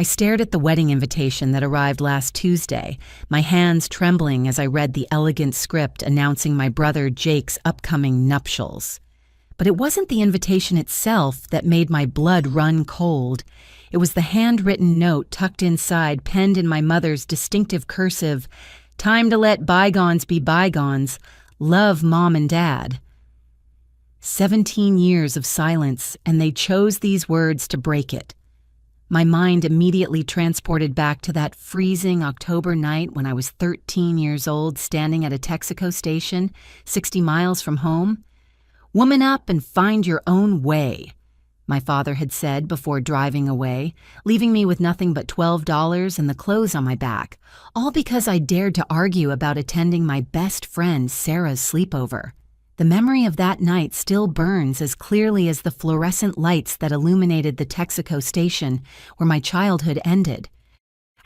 I stared at the wedding invitation that arrived last Tuesday, my hands trembling as I read the elegant script announcing my brother Jake's upcoming nuptials. But it wasn't the invitation itself that made my blood run cold. It was the handwritten note tucked inside, penned in my mother's distinctive cursive, "Time to let bygones be bygones. Love, Mom and Dad." 17 years of silence, and they chose these words to break it. My mind immediately transported back to that freezing October night when I was 13 years old, standing at a Texaco station, 60 miles from home. "Woman up and find your own way," my father had said before driving away, leaving me with nothing but $12 and the clothes on my back, all because I dared to argue about attending my best friend Sarah's sleepover. The memory of that night still burns as clearly as the fluorescent lights that illuminated the Texaco station where my childhood ended.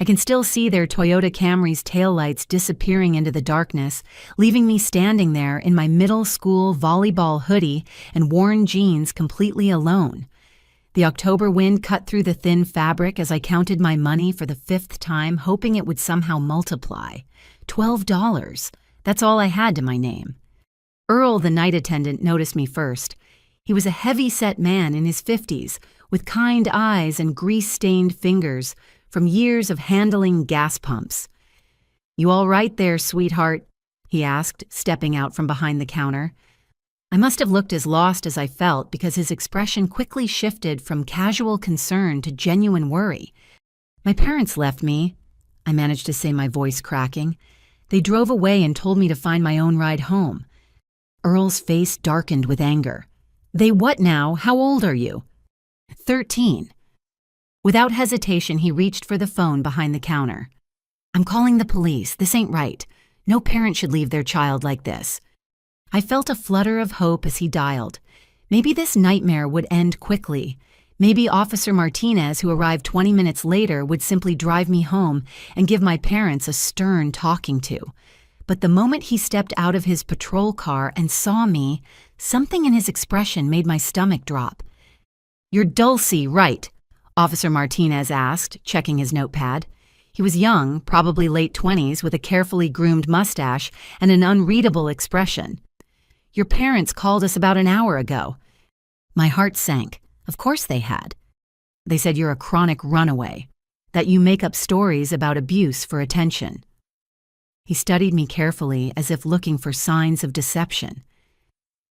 I can still see their Toyota Camry's taillights disappearing into the darkness, leaving me standing there in my middle school volleyball hoodie and worn jeans completely alone. The October wind cut through the thin fabric as I counted my money for the 5th time, hoping it would somehow multiply. $12. That's all I had to my name. Earl, the night attendant, noticed me first. He was a heavy-set man in his 50s, with kind eyes and grease-stained fingers from years of handling gas pumps. "You all right there, sweetheart?" he asked, stepping out from behind the counter. I must have looked as lost as I felt because his expression quickly shifted from casual concern to genuine worry. "My parents left me," I managed to say, my voice cracking. "They drove away and told me to find my own ride home." Earl's face darkened with anger. "They what now? How old are you?" 13. Without hesitation, he reached for the phone behind the counter. "I'm calling the police. This ain't right. No parent should leave their child like this." I felt a flutter of hope as he dialed. Maybe this nightmare would end quickly. Maybe Officer Martinez, who arrived 20 minutes later, would simply drive me home and give my parents a stern talking to. But the moment he stepped out of his patrol car and saw me, something in his expression made my stomach drop. "You're Dulcie, right?" Officer Martinez asked, checking his notepad. He was young, probably late 20s, with a carefully groomed mustache and an unreadable expression. "Your parents called us about an hour ago." My heart sank. Of course they had. "They said you're a chronic runaway, that you make up stories about abuse for attention." He studied me carefully as if looking for signs of deception.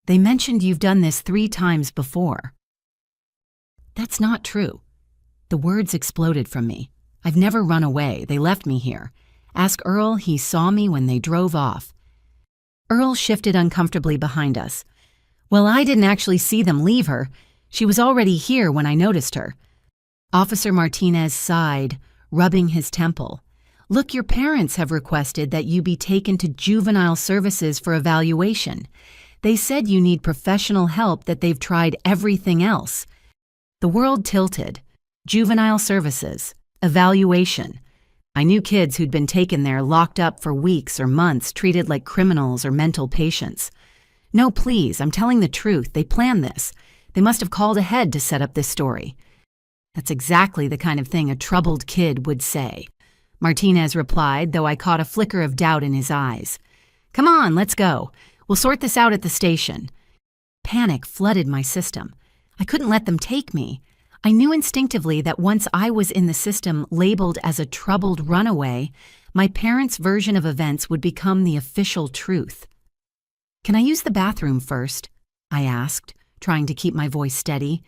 "They mentioned you've done this 3 times before." "That's not true." The words exploded from me. "I've never run away. They left me here. Ask Earl. He saw me when they drove off." Earl shifted uncomfortably behind us. "Well, I didn't actually see them leave her. She was already here when I noticed her." Officer Martinez sighed, rubbing his temple. "Look, your parents have requested that you be taken to juvenile services for evaluation. They said you need professional help, that they've tried everything else." The world tilted. Juvenile services. Evaluation. I knew kids who'd been taken there, locked up for weeks or months, treated like criminals or mental patients. "No, please, I'm telling the truth. They planned this. They must have called ahead to set up this story." "That's exactly the kind of thing a troubled kid would say," Martinez replied, though I caught a flicker of doubt in his eyes. "Come on, let's go. We'll sort this out at the station." Panic flooded my system. I couldn't let them take me. I knew instinctively that once I was in the system labeled as a troubled runaway, my parents' version of events would become the official truth. "Can I use the bathroom first?" I asked, trying to keep my voice steady.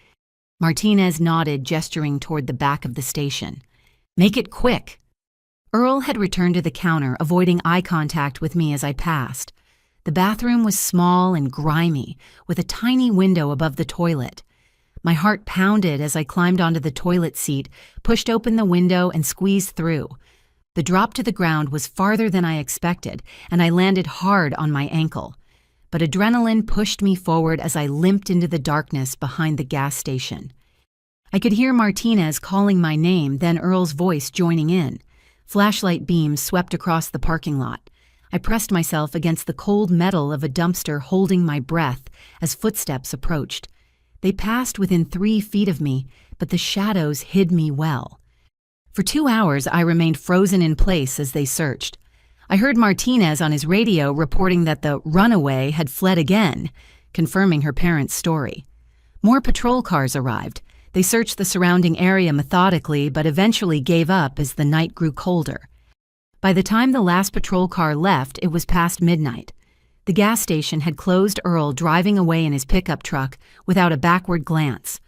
Martinez nodded, gesturing toward the back of the station. "Make it quick." Earl had returned to the counter, avoiding eye contact with me as I passed. The bathroom was small and grimy, with a tiny window above the toilet. My heart pounded as I climbed onto the toilet seat, pushed open the window, and squeezed through. The drop to the ground was farther than I expected, and I landed hard on my ankle. But adrenaline pushed me forward as I limped into the darkness behind the gas station. I could hear Martinez calling my name, then Earl's voice joining in. Flashlight beams swept across the parking lot. I pressed myself against the cold metal of a dumpster, holding my breath as footsteps approached. They passed within 3 feet of me, but the shadows hid me well. For 2 hours, I remained frozen in place as they searched. I heard Martinez on his radio reporting that the runaway had fled again, confirming her parents' story. More patrol cars arrived. They searched the surrounding area methodically, but eventually gave up as the night grew colder. By the time the last patrol car left, it was past midnight. The gas station had closed Earl driving away in his pickup truck without a backward glance.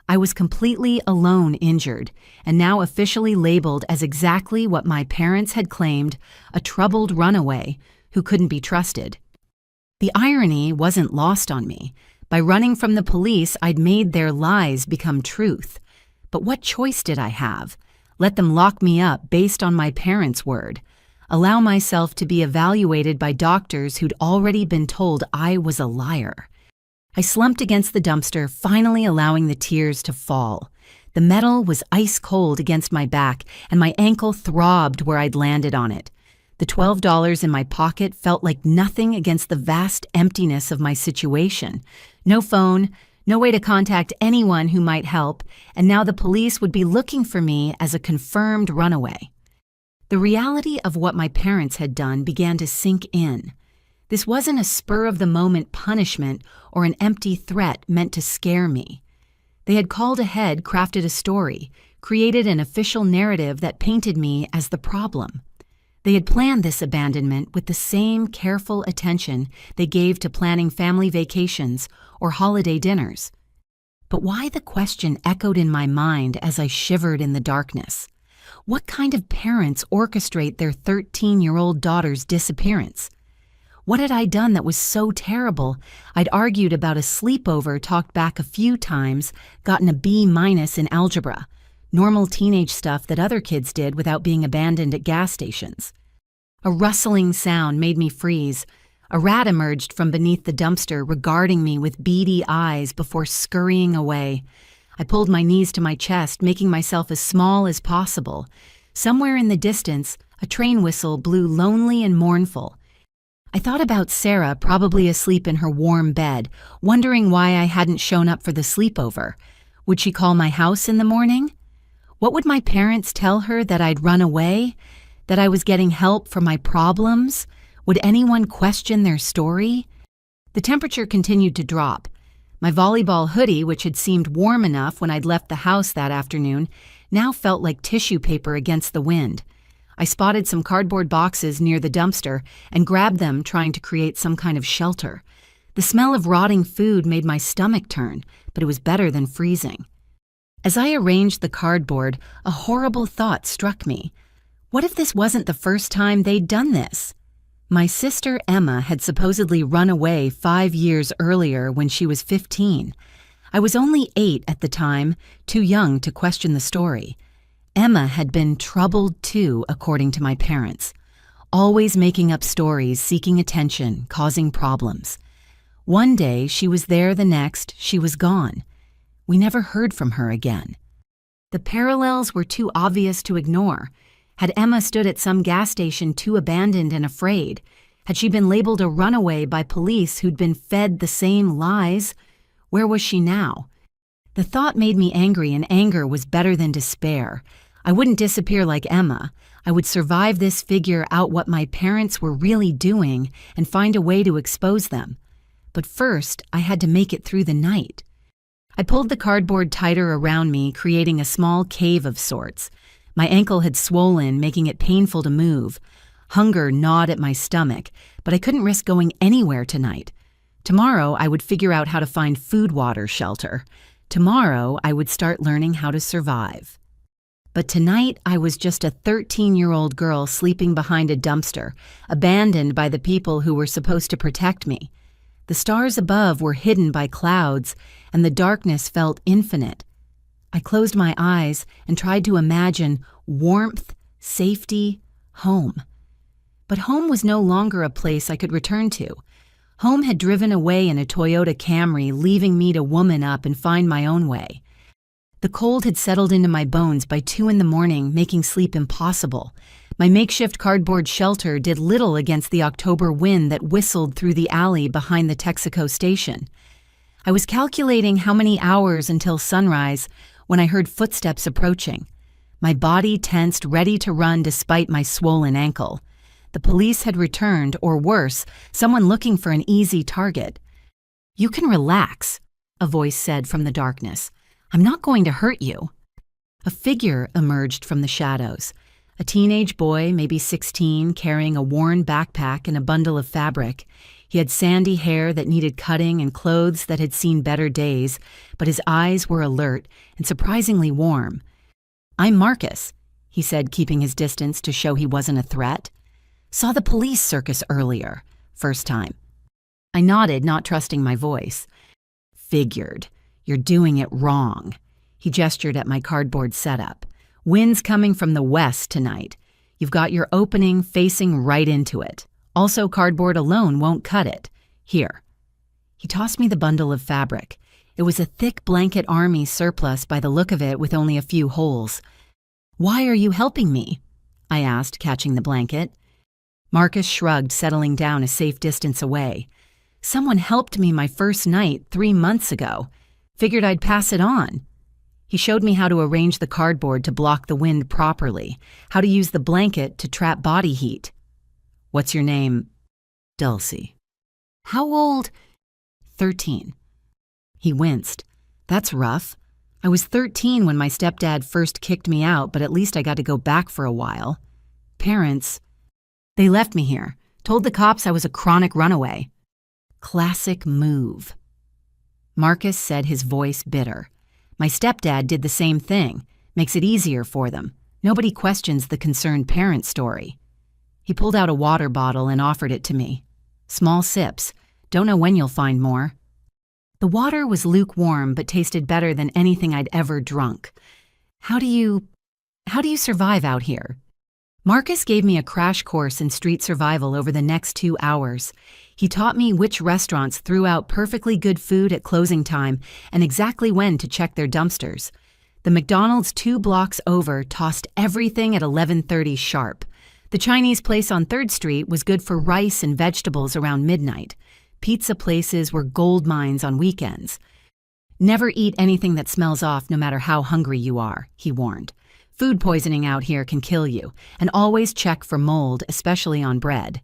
I was completely alone injured, and now officially labeled as exactly what my parents had claimed, a troubled runaway who couldn't be trusted. The irony wasn't lost on me. By running from the police, I'd made their lies become truth. But what choice did I have? Let them lock me up based on my parents' word. Allow myself to be evaluated by doctors who'd already been told I was a liar. I slumped against the dumpster, finally allowing the tears to fall. The metal was ice cold against my back, and my ankle throbbed where I'd landed on it. The $12 in my pocket felt like nothing against the vast emptiness of my situation. No phone, no way to contact anyone who might help, and now the police would be looking for me as a confirmed runaway. The reality of what my parents had done began to sink in. This wasn't a spur-of-the-moment punishment or an empty threat meant to scare me. They had called ahead, crafted a story, created an official narrative that painted me as the problem. They had planned this abandonment with the same careful attention they gave to planning family vacations or holiday dinners. But why the question echoed in my mind as I shivered in the darkness? What kind of parents orchestrate their 13-year-old daughter's disappearance? What had I done that was so terrible? I'd argued about a sleepover, talked back a few times, gotten a B- in algebra. Normal teenage stuff that other kids did without being abandoned at gas stations. A rustling sound made me freeze. A rat emerged from beneath the dumpster, regarding me with beady eyes before scurrying away. I pulled my knees to my chest, making myself as small as possible. Somewhere in the distance, a train whistle blew lonely and mournful. I thought about Sarah, probably asleep in her warm bed, wondering why I hadn't shown up for the sleepover. Would she call my house in the morning? What would my parents tell her, that I'd run away? That I was getting help for my problems? Would anyone question their story? The temperature continued to drop. My volleyball hoodie, which had seemed warm enough when I'd left the house that afternoon, now felt like tissue paper against the wind. I spotted some cardboard boxes near the dumpster and grabbed them, trying to create some kind of shelter. The smell of rotting food made my stomach turn, but it was better than freezing. As I arranged the cardboard, a horrible thought struck me. What if this wasn't the first time they'd done this? My sister Emma had supposedly run away 5 years earlier when she was 15. I was only 8 at the time, too young to question the story. Emma had been troubled too, according to my parents. Always making up stories, seeking attention, causing problems. One day she was there, the next she was gone. We never heard from her again. The parallels were too obvious to ignore. Had Emma stood at some gas station too abandoned and afraid? Had she been labeled a runaway by police who'd been fed the same lies? Where was she now? The thought made me angry, and anger was better than despair. I wouldn't disappear like Emma. I would survive this, figure out what my parents were really doing, and find a way to expose them. But first, I had to make it through the night. I pulled the cardboard tighter around me, creating a small cave of sorts. My ankle had swollen, making it painful to move. Hunger gnawed at my stomach, but I couldn't risk going anywhere tonight. Tomorrow, I would figure out how to find food, water, shelter. Tomorrow, I would start learning how to survive. But tonight, I was just a 13-year-old girl sleeping behind a dumpster, abandoned by the people who were supposed to protect me. The stars above were hidden by clouds, and the darkness felt infinite. I closed my eyes and tried to imagine warmth, safety, home. But home was no longer a place I could return to. Home had driven away in a Toyota Camry, leaving me to woman up and find my own way. The cold had settled into my bones by 2 a.m, making sleep impossible. My makeshift cardboard shelter did little against the October wind that whistled through the alley behind the Texaco station. I was calculating how many hours until sunrise when I heard footsteps approaching. My body tensed, ready to run despite my swollen ankle. The police had returned, or worse, someone looking for an easy target. "You can relax," a voice said from the darkness. "I'm not going to hurt you." A figure emerged from the shadows. A teenage boy, maybe 16, carrying a worn backpack and a bundle of fabric. He had sandy hair that needed cutting and clothes that had seen better days, but his eyes were alert and surprisingly warm. "I'm Marcus," he said, keeping his distance to show he wasn't a threat. "Saw the police circus earlier. First time." I nodded, not trusting my voice. "Figured. You're doing it wrong." He gestured at my cardboard setup. "Wind's coming from the west tonight. You've got your opening facing right into it. Also, cardboard alone won't cut it. Here." He tossed me the bundle of fabric. It was a thick blanket army surplus by the look of it, with only a few holes. "Why are you helping me?" I asked, catching the blanket. Marcus shrugged, settling down a safe distance away. "Someone helped me my first night 3 months ago. Figured I'd pass it on." He showed me how to arrange the cardboard to block the wind properly, how to use the blanket to trap body heat. "What's your name?" "Dulcie." "How old?" 13. He winced. "That's rough. I was 13 when my stepdad first kicked me out, but at least I got to go back for a while. Parents, they left me here, told the cops I was a chronic runaway." Classic move. Marcus said, his voice bitter. "My stepdad did the same thing. Makes it easier for them. Nobody questions the concerned parent story." He pulled out a water bottle and offered it to me. "Small sips. Don't know when you'll find more." The water was lukewarm but tasted better than anything I'd ever drunk. How do you survive out here?" Marcus gave me a crash course in street survival over the next 2 hours. He taught me which restaurants threw out perfectly good food at closing time and exactly when to check their dumpsters. The McDonald's 2 blocks over tossed everything at 11:30 sharp. The Chinese place on 3rd Street was good for rice and vegetables around midnight. Pizza places were gold mines on weekends. "Never eat anything that smells off no matter how hungry you are," he warned. "Food poisoning out here can kill you, and always check for mold, especially on bread."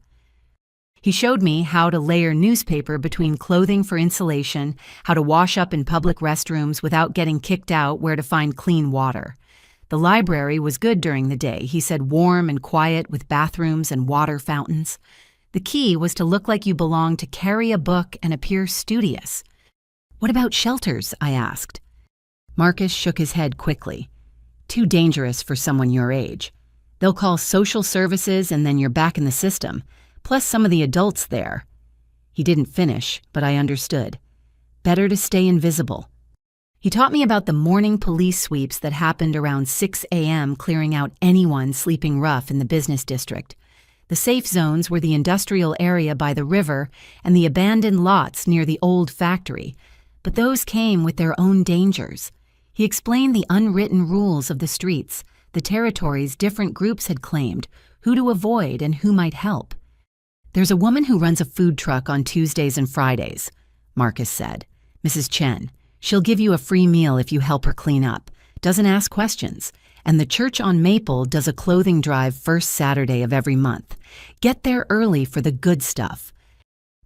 He showed me how to layer newspaper between clothing for insulation, how to wash up in public restrooms without getting kicked out, where to find clean water. The library was good during the day, he said, warm and quiet with bathrooms and water fountains. The key was to look like you belonged, to carry a book and appear studious. "What about shelters?" I asked. Marcus shook his head quickly. "Too dangerous for someone your age. They'll call social services and then you're back in the system, plus some of the adults there." He didn't finish, but I understood. Better to stay invisible. He taught me about the morning police sweeps that happened around 6 a.m., clearing out anyone sleeping rough in the business district. The safe zones were the industrial area by the river and the abandoned lots near the old factory, but those came with their own dangers. He explained the unwritten rules of the streets, the territories different groups had claimed, who to avoid and who might help. "There's a woman who runs a food truck on Tuesdays and Fridays," Marcus said. "Mrs. Chen. She'll give you a free meal if you help her clean up. Doesn't ask questions. And the church on Maple does a clothing drive first Saturday of every month. Get there early for the good stuff."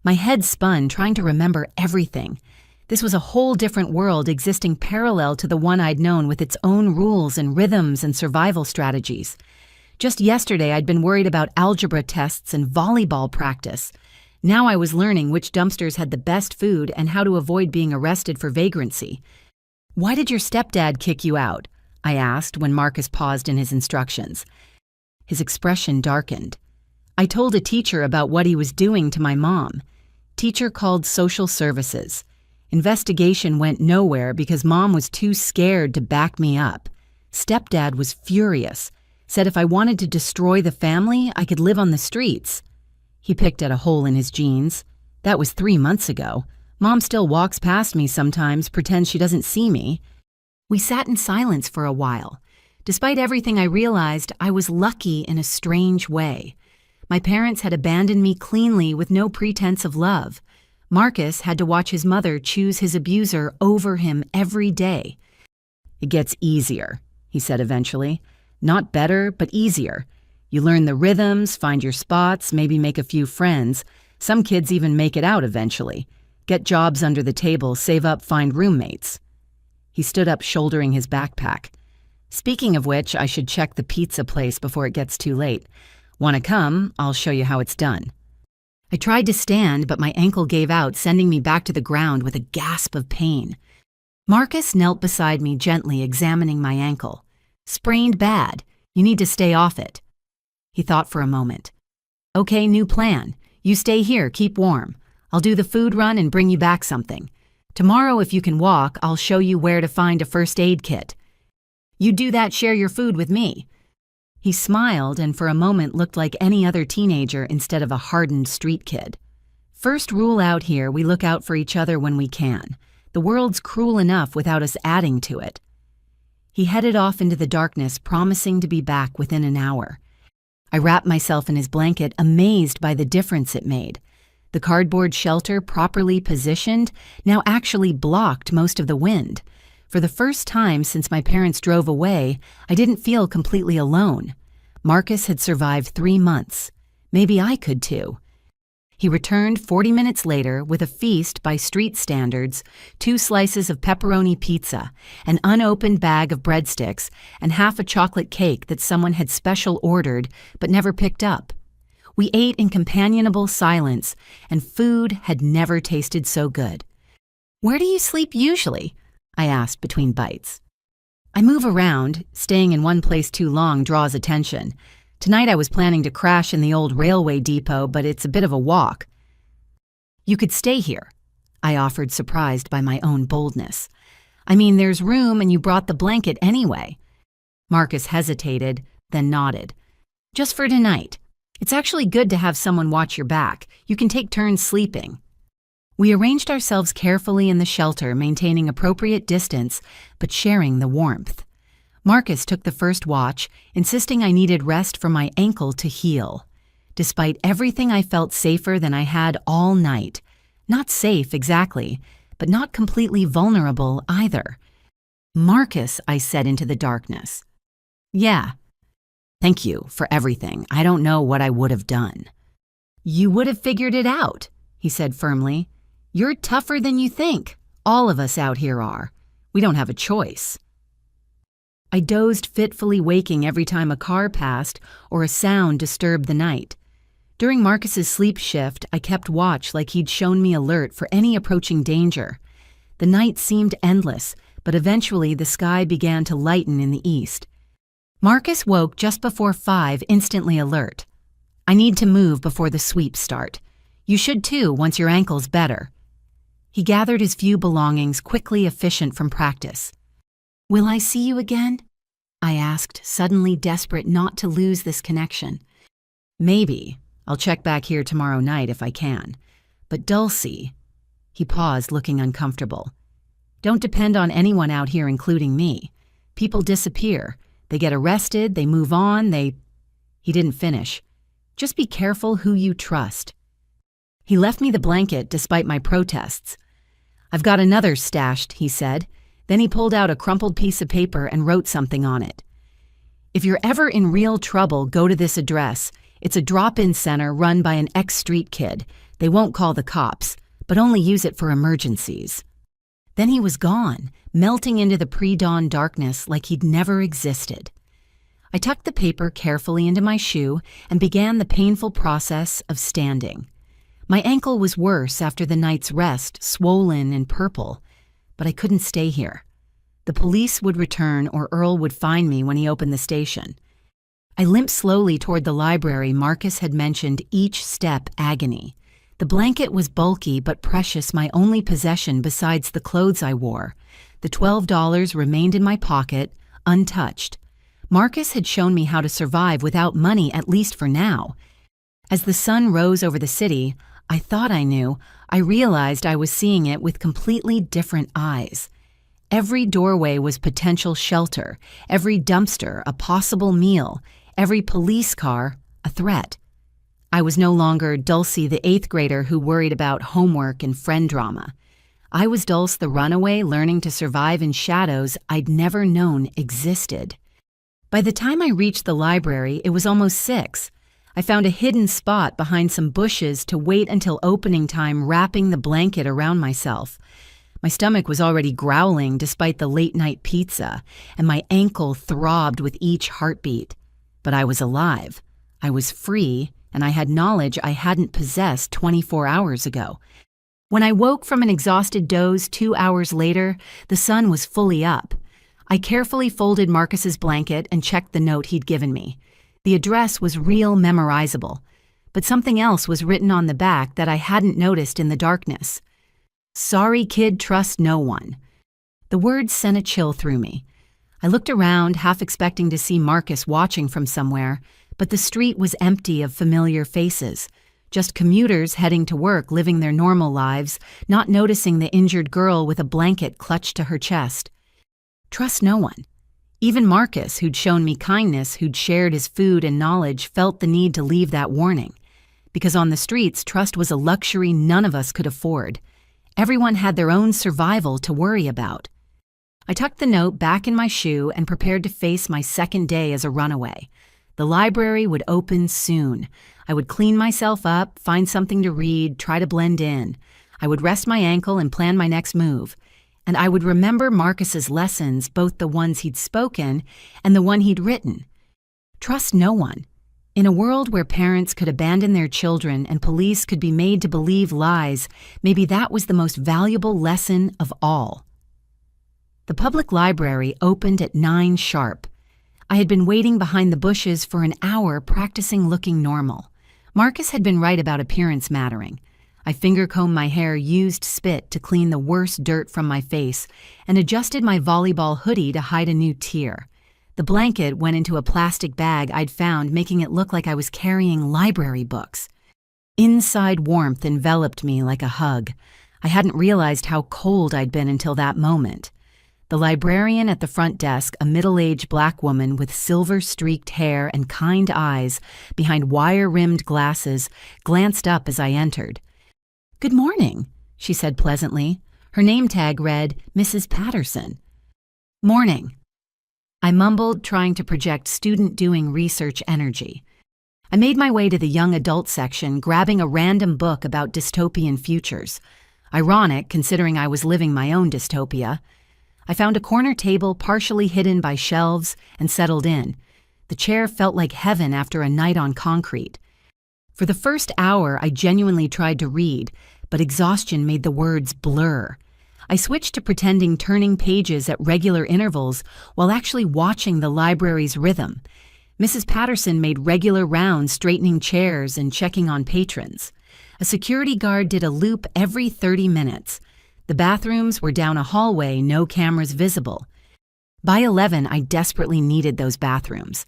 My head spun, trying to remember everything. This was a whole different world existing parallel to the one I'd known, with its own rules and rhythms and survival strategies. Just yesterday, I'd been worried about algebra tests and volleyball practice. Now I was learning which dumpsters had the best food and how to avoid being arrested for vagrancy. "Why did your stepdad kick you out?" I asked when Marcus paused in his instructions. His expression darkened. "I told a teacher about what he was doing to my mom. Teacher called social services. Investigation went nowhere because Mom was too scared to back me up. Stepdad was furious. Said if I wanted to destroy the family, I could live on the streets." He picked at a hole in his jeans. "That was 3 months ago. Mom still walks past me sometimes, pretends she doesn't see me." We sat in silence for a while. Despite everything, I realized I was lucky in a strange way. My parents had abandoned me cleanly with no pretense of love. Marcus had to watch his mother choose his abuser over him every day. "It gets easier," he said eventually. Not better, but easier. You learn the rhythms, find your spots, maybe make a few friends. Some kids even make it out eventually. Get jobs under the table, save up, find roommates. He stood up, shouldering his backpack. Speaking of which, I should check the pizza place before it gets too late. Want to come? I'll show you how it's done. I tried to stand, but my ankle gave out, sending me back to the ground with a gasp of pain. Marcus knelt beside me, gently examining my ankle. Sprained bad. You need to stay off it. He thought for a moment. Okay, new plan. You stay here, keep warm. I'll do the food run and bring you back something. Tomorrow, if you can walk, I'll show you where to find a first aid kit. You do that, share your food with me. He smiled and for a moment looked like any other teenager instead of a hardened street kid. First rule out here, we look out for each other when we can. The world's cruel enough without us adding to it. He headed off into the darkness, promising to be back within an hour. I wrapped myself in his blanket, amazed by the difference it made. The cardboard shelter, properly positioned, now actually blocked most of the wind. For the first time since my parents drove away, I didn't feel completely alone. Marcus had survived 3 months. Maybe I could too. He returned 40 minutes later with a feast by street standards, 2 slices of pepperoni pizza, an unopened bag of breadsticks, and half a chocolate cake that someone had special ordered but never picked up. We ate in companionable silence, and food had never tasted so good. Where do you sleep usually? I asked between bites. I move around. Staying in one place too long draws attention. Tonight I was planning to crash in the old railway depot, but it's a bit of a walk. You could stay here, I offered, surprised by my own boldness. I mean, there's room and you brought the blanket anyway. Marcus hesitated, then nodded. Just for tonight. It's actually good to have someone watch your back. You can take turns sleeping. We arranged ourselves carefully in the shelter, maintaining appropriate distance, but sharing the warmth. Marcus took the first watch, insisting I needed rest for my ankle to heal. Despite everything, I felt safer than I had all night. Not safe exactly, but not completely vulnerable either. Marcus, I said into the darkness. Yeah. Thank you for everything. I don't know what I would have done. You would have figured it out, he said firmly. You're tougher than you think. All of us out here are. We don't have a choice. I dozed, fitfully waking every time a car passed or a sound disturbed the night. During Marcus's sleep shift, I kept watch like he'd shown me alert for any approaching danger. The night seemed endless, but eventually the sky began to lighten in the east. Marcus woke just before 5, instantly alert. I need to move before the sweeps start. You should too, once your ankle's better. He gathered his few belongings, quickly efficient from practice. Will I see you again? I asked, suddenly desperate not to lose this connection. Maybe. I'll check back here tomorrow night if I can. But Dulcie... He paused, looking uncomfortable. Don't depend on anyone out here, including me. People disappear. They get arrested, they move on, He didn't finish. Just be careful who you trust. He left me the blanket despite my protests. I've got another stashed, he said. Then he pulled out a crumpled piece of paper and wrote something on it. If you're ever in real trouble, go to this address. It's a drop-in center run by an ex-street kid. They won't call the cops, but only use it for emergencies. Then he was gone, melting into the pre-dawn darkness like he'd never existed. I tucked the paper carefully into my shoe and began the painful process of standing. My ankle was worse after the night's rest, swollen and purple, but I couldn't stay here. The police would return or Earl would find me when he opened the station. I limped slowly toward the library. Marcus had mentioned each step agony. The blanket was bulky but precious, my only possession besides the clothes I wore. The $12 remained in my pocket, untouched. Marcus had shown me how to survive without money, at least for now. As the sun rose over the city, I thought I knew. I realized I was seeing it with completely different eyes. Every doorway was potential shelter, every dumpster a possible meal, every police car a threat. I was no longer Dulcie, the 8th grader who worried about homework and friend drama. I was Dulce, the runaway, learning to survive in shadows I'd never known existed. By the time I reached the library, it was almost 6. I found a hidden spot behind some bushes to wait until opening time, wrapping the blanket around myself. My stomach was already growling despite the late-night pizza, and my ankle throbbed with each heartbeat. But I was alive. I was free, and I had knowledge I hadn't possessed 24 hours ago. When I woke from an exhausted doze 2 hours later, the sun was fully up. I carefully folded Marcus's blanket and checked the note he'd given me. The address was real memorizable, but something else was written on the back that I hadn't noticed in the darkness. "Sorry kid, trust no one." The words sent a chill through me. I looked around, half expecting to see Marcus watching from somewhere, but the street was empty of familiar faces. Just commuters heading to work, living their normal lives, not noticing the injured girl with a blanket clutched to her chest. Trust no one. Even Marcus, who'd shown me kindness, who'd shared his food and knowledge, felt the need to leave that warning. Because on the streets, trust was a luxury none of us could afford. Everyone had their own survival to worry about. I tucked the note back in my shoe and prepared to face my second day as a runaway. The library would open soon. I would clean myself up, find something to read, try to blend in. I would rest my ankle and plan my next move. And I would remember Marcus's lessons, both the ones he'd spoken and the one he'd written. Trust no one. In a world where parents could abandon their children and police could be made to believe lies, maybe that was the most valuable lesson of all. The public library opened at 9 sharp. I had been waiting behind the bushes for an hour, practicing looking normal. Marcus had been right about appearance mattering. I finger-combed my hair, used spit to clean the worst dirt from my face, and adjusted my volleyball hoodie to hide a new tear. The blanket went into a plastic bag I'd found, making it look like I was carrying library books. Inside warmth enveloped me like a hug. I hadn't realized how cold I'd been until that moment. The librarian at the front desk, a middle-aged black woman with silver-streaked hair and kind eyes behind wire-rimmed glasses, glanced up as I entered. "Good morning," she said pleasantly. Her name tag read, Mrs. Patterson. "Morning." I mumbled, trying to project student-doing research energy. I made my way to the young adult section, grabbing a random book about dystopian futures. Ironic, considering I was living my own dystopia. I found a corner table partially hidden by shelves and settled in. The chair felt like heaven after a night on concrete. For the first hour, I genuinely tried to read, but exhaustion made the words blur. I switched to pretending turning pages at regular intervals while actually watching the library's rhythm. Mrs. Patterson made regular rounds, straightening chairs and checking on patrons. A security guard did a loop every 30 minutes. The bathrooms were down a hallway, no cameras visible. By 11, I desperately needed those bathrooms.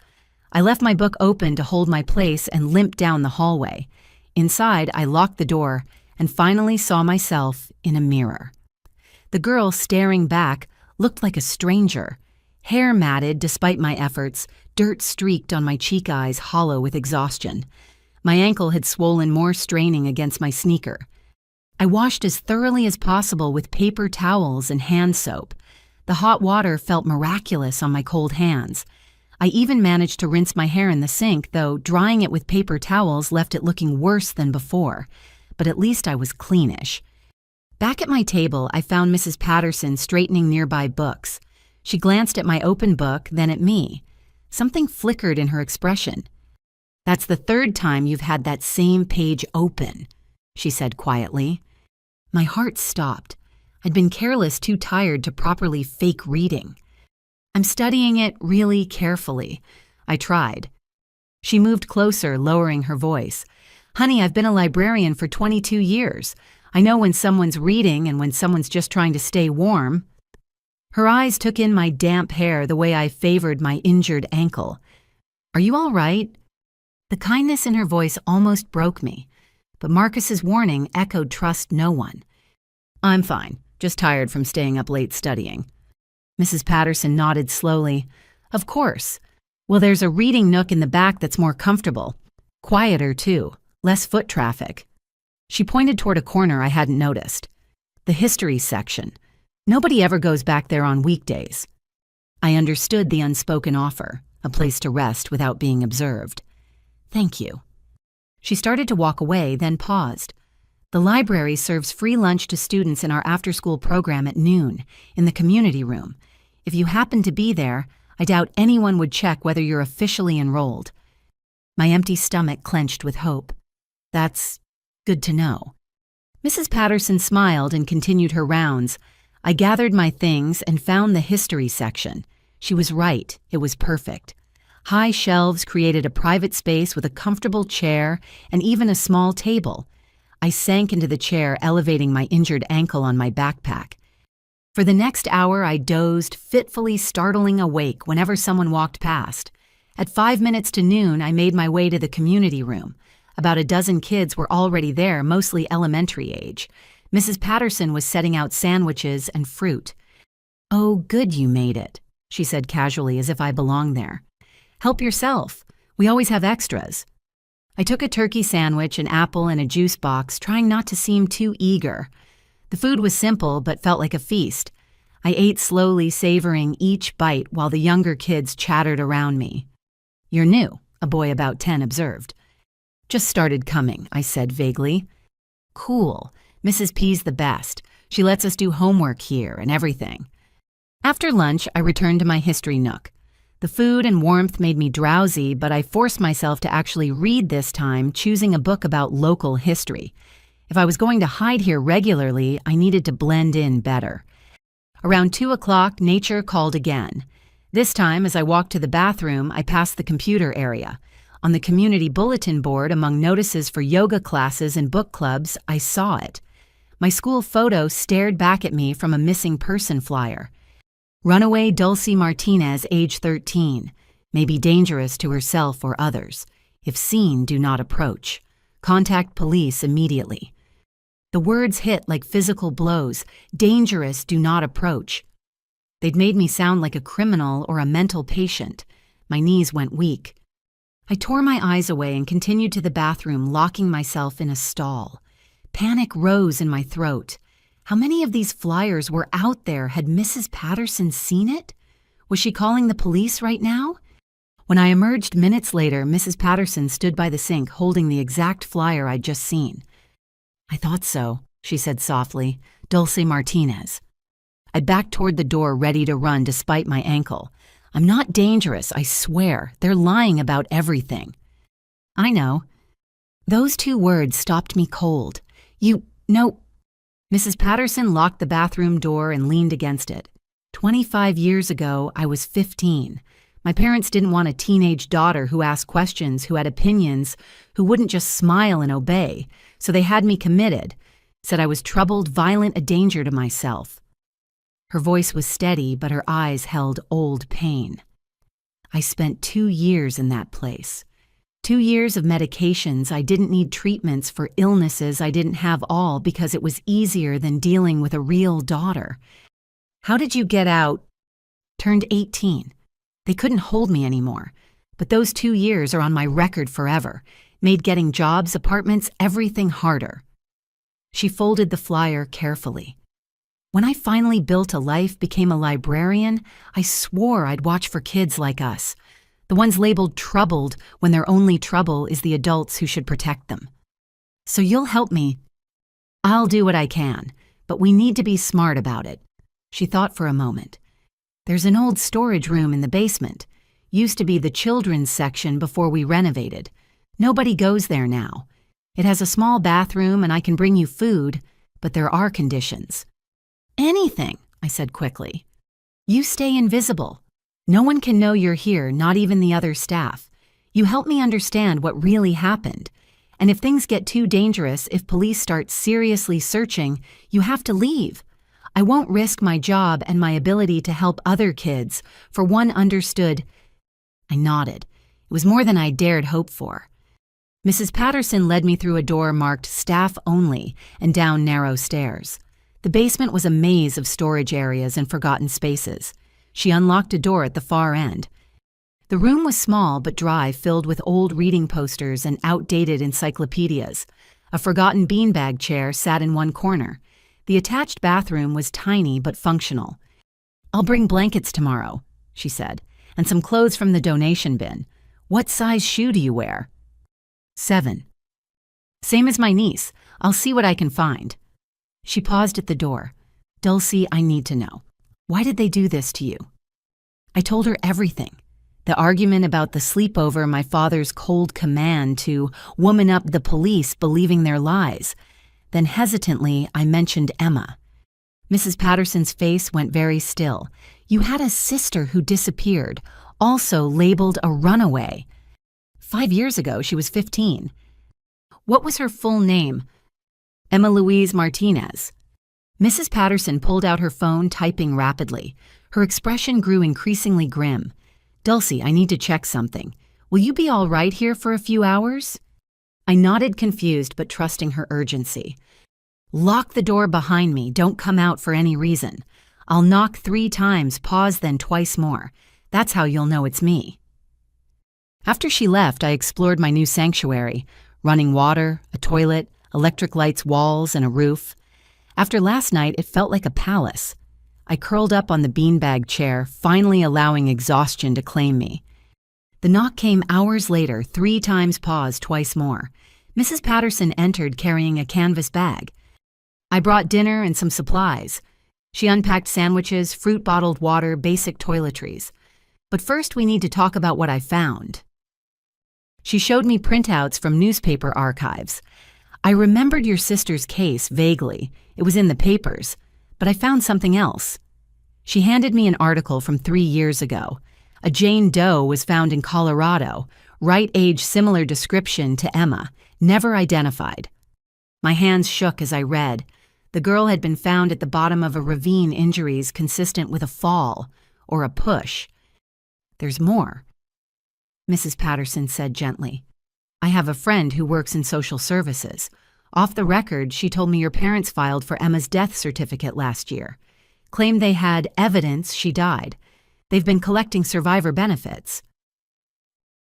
I left my book open to hold my place and limped down the hallway. Inside, I locked the door and finally saw myself in a mirror. The girl staring back looked like a stranger. Hair matted despite my efforts, dirt streaked on my cheek eyes, hollow with exhaustion. My ankle had swollen more, straining against my sneaker. I washed as thoroughly as possible with paper towels and hand soap. The hot water felt miraculous on my cold hands. I even managed to rinse my hair in the sink, though drying it with paper towels left it looking worse than before. But at least I was cleanish. Back at my table, I found Mrs. Patterson straightening nearby books. She glanced at my open book, then at me. Something flickered in her expression. "That's the 3rd time you've had that same page open," she said quietly. My heart stopped. I'd been careless, too tired to properly fake reading. "I'm studying it really carefully," I tried. She moved closer, lowering her voice. "Honey, I've been a librarian for 22 years. I know when someone's reading and when someone's just trying to stay warm." Her eyes took in my damp hair the way I favored my injured ankle. "Are you all right?" The kindness in her voice almost broke me, but Marcus's warning echoed trust no one. "I'm fine, just tired from staying up late studying." Mrs. Patterson nodded slowly. "Of course. Well, there's a reading nook in the back that's more comfortable. Quieter, too. Less foot traffic." She pointed toward a corner I hadn't noticed. "The history section. Nobody ever goes back there on weekdays." I understood the unspoken offer. a place to rest without being observed. Thank you. She started to walk away, then paused. The library serves free lunch to students in our after-school program at noon, in the community room. If you happen to be there, I doubt anyone would check whether you're officially enrolled. My empty stomach clenched with hope. That's good to know. Mrs. Patterson smiled and continued her rounds. I gathered my things and found the history section. She was right. It was perfect. High shelves created a private space with a comfortable chair and even a small table. I sank into the chair, elevating my injured ankle on my backpack. For the next hour, I dozed, fitfully startling awake whenever someone walked past. At 5 minutes to noon, I made my way to the community room. About a dozen kids were already there, mostly elementary age. Mrs. Patterson was setting out sandwiches and fruit. "Oh, good you made it," she said casually, as if I belonged there. "Help yourself. We always have extras." I took a turkey sandwich, an apple, and a juice box, trying not to seem too eager. The food was simple, but felt like a feast. I ate slowly, savoring each bite while the younger kids chattered around me. "You're new," a boy about 10 observed. "Just started coming," I said vaguely. "Cool. Mrs. P's the best. She lets us do homework here and everything." After lunch, I returned to my history nook. The food and warmth made me drowsy, but I forced myself to actually read this time, choosing a book about local history. If I was going to hide here regularly, I needed to blend in better. Around 2 o'clock, nature called again. This time, as I walked to the bathroom, I passed the computer area. On the community bulletin board, among notices for yoga classes and book clubs, I saw it. My school photo stared back at me from a missing person flyer. Runaway Dulcie Martinez, age 13, may be dangerous to herself or others. If seen, do not approach. Contact police immediately. The words hit like physical blows. Dangerous, do not approach. They'd made me sound like a criminal or a mental patient. My knees went weak. I tore my eyes away and continued to the bathroom, locking myself in a stall. Panic rose in my throat. How many of these flyers were out there? Had Mrs. Patterson seen it? Was she calling the police right now? When I emerged minutes later, Mrs. Patterson stood by the sink holding the exact flyer I'd just seen. "I thought so," she said softly. "Dulce Martinez." I backed toward the door, ready to run despite my ankle. "I'm not dangerous, I swear. They're lying about everything." "I know." Those 2 words stopped me cold. No. Mrs. Patterson locked the bathroom door and leaned against it. 25 years ago, I was 15. My parents didn't want a teenage daughter who asked questions, who had opinions, who wouldn't just smile and obey, so they had me committed, said I was troubled, violent, a danger to myself. Her voice was steady, but her eyes held old pain. I spent 2 years in that place. 2 years of medications. I didn't need treatments for illnesses I didn't have all because it was easier than dealing with a real daughter. "How did you get out?" "Turned 18. They couldn't hold me anymore. But those 2 years are on my record forever. Made getting jobs, apartments, everything harder." She folded the flyer carefully. "When I finally built a life, became a librarian, I swore I'd watch for kids like us. The ones labeled troubled when their only trouble is the adults who should protect them. So you'll help me." "I'll do what I can, but we need to be smart about it." She thought for a moment. "There's an old storage room in the basement. Used to be the children's section before we renovated. Nobody goes there now. It has a small bathroom and I can bring you food, but there are conditions." "Anything," I said quickly. "You stay invisible. No one can know you're here, not even the other staff. You help me understand what really happened. And if things get too dangerous, if police start seriously searching, you have to leave. I won't risk my job and my ability to help other kids for one understood." I nodded. It was more than I dared hope for. Mrs. Patterson led me through a door marked "Staff Only" and down narrow stairs. The basement was a maze of storage areas and forgotten spaces. She unlocked a door at the far end. The room was small but dry, filled with old reading posters and outdated encyclopedias. A forgotten beanbag chair sat in one corner. The attached bathroom was tiny but functional. "I'll bring blankets tomorrow," she said, and some clothes from the donation bin. What size shoe do you wear? 7. Same as my niece. I'll see what I can find. She paused at the door. Dulcie, I need to know. Why did they do this to you? I told her everything. The argument about the sleepover, my father's cold command to woman up the police believing their lies. Then hesitantly, I mentioned Emma. Mrs. Patterson's face went very still. You had a sister who disappeared, also labeled a runaway. 5 years ago, she was 15. What was her full name? Emma Louise Martinez. Mrs. Patterson pulled out her phone, typing rapidly. Her expression grew increasingly grim. Dulcie, I need to check something. Will you be all right here for a few hours? I nodded, confused but trusting her urgency. Lock the door behind me. Don't come out for any reason. I'll knock 3 times, pause, then twice more. That's how you'll know it's me. After she left, I explored my new sanctuary. Running water, a toilet, electric lights, walls, and a roof. After last night, it felt like a palace. I curled up on the beanbag chair, finally allowing exhaustion to claim me. The knock came hours later, 3 times, pause, twice more. Mrs. Patterson entered carrying a canvas bag. I brought dinner and some supplies. She unpacked sandwiches, fruit, bottled water, basic toiletries. But first we need to talk about what I found. She showed me printouts from newspaper archives. I remembered your sister's case vaguely. It was in the papers. But I found something else. She handed me an article from 3 years ago. A Jane Doe was found in Colorado, right age, similar description to Emma, never identified. My hands shook as I read. The girl had been found at the bottom of a ravine, injuries consistent with a fall or a push. There's more, Mrs. Patterson said gently. I have a friend who works in social services. Off the record, she told me your parents filed for Emma's death certificate last year. Claimed they had evidence she died. They've been collecting survivor benefits.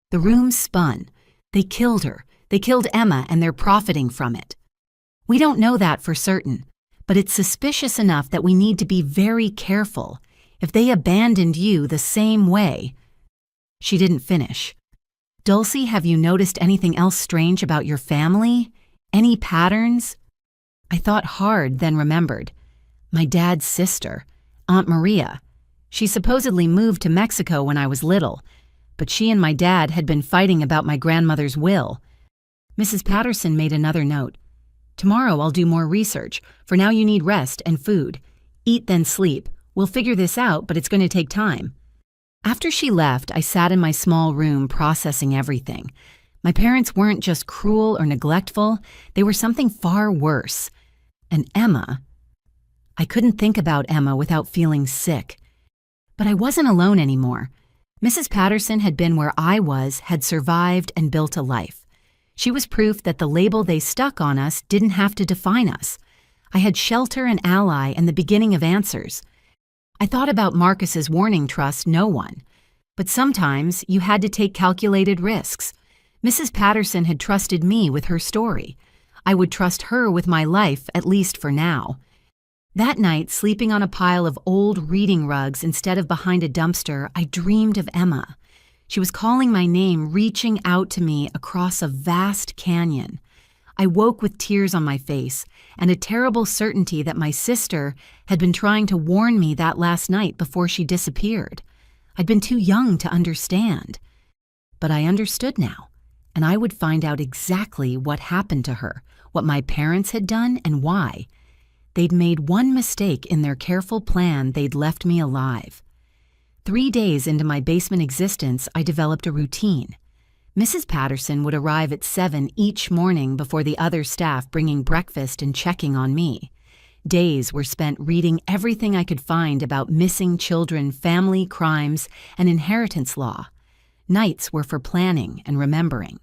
The room spun. They killed her. They killed Emma, and they're profiting from it. We don't know that for certain, but it's suspicious enough that we need to be very careful. If they abandoned you the same way... She didn't finish. Dulcie, have you noticed anything else strange about your family? Any patterns? I thought hard, then remembered. My dad's sister, Aunt Maria. She supposedly moved to Mexico when I was little, but she and my dad had been fighting about my grandmother's will. Mrs. Patterson made another note. Tomorrow I'll do more research. For now you need rest and food. Eat then sleep. We'll figure this out, but it's going to take time. After she left, I sat in my small room processing everything. My parents weren't just cruel or neglectful, they were something far worse. And Emma... I couldn't think about Emma without feeling sick. But I wasn't alone anymore. Mrs. Patterson had been where I was, had survived and built a life. She was proof that the label they stuck on us didn't have to define us. I had shelter and ally and the beginning of answers. I thought about Marcus's warning, trust no one. But sometimes you had to take calculated risks. Mrs. Patterson had trusted me with her story. I would trust her with my life, at least for now. That night, sleeping on a pile of old reading rugs instead of behind a dumpster, I dreamed of Emma. She was calling my name, reaching out to me across a vast canyon. I woke with tears on my face and a terrible certainty that my sister had been trying to warn me that last night before she disappeared. I'd been too young to understand. But I understood now, and I would find out exactly what happened to her, what my parents had done, and why. They'd made one mistake in their careful plan. They'd left me alive. 3 days into my basement existence, I developed a routine. Mrs. Patterson would arrive at 7 each morning before the other staff, bringing breakfast and checking on me. Days were spent reading everything I could find about missing children, family crimes, and inheritance law. Nights were for planning and remembering.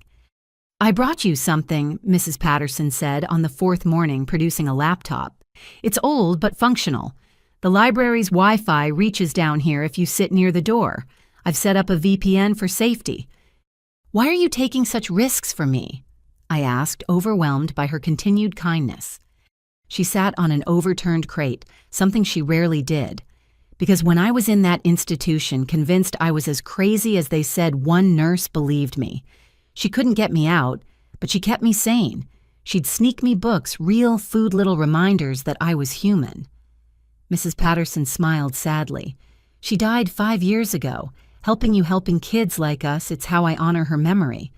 I brought you something, Mrs. Patterson said on the 4th morning, producing a laptop. It's old but functional. The library's Wi-Fi reaches down here if you sit near the door. I've set up a VPN for safety. Why are you taking such risks for me? I asked, overwhelmed by her continued kindness. She sat on an overturned crate, something she rarely did. Because when I was in that institution, convinced I was as crazy as they said, one nurse believed me. She couldn't get me out, but she kept me sane. She'd sneak me books, real food little reminders that I was human. Mrs. Patterson smiled sadly. She died 5 years ago. Helping kids like us, it's how I honor her memory.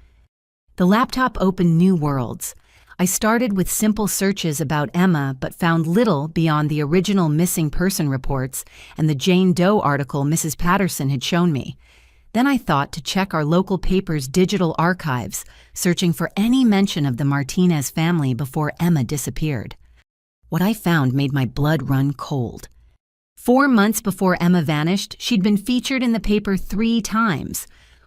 The laptop opened new worlds. I started with simple searches about Emma, but found little beyond the original missing person reports and the Jane Doe article Mrs. Patterson had shown me. Then I thought to check our local paper's digital archives, searching for any mention of the Martinez family before Emma disappeared. What I found made my blood run cold. 4 months before Emma vanished, she'd been featured in the paper 3 times.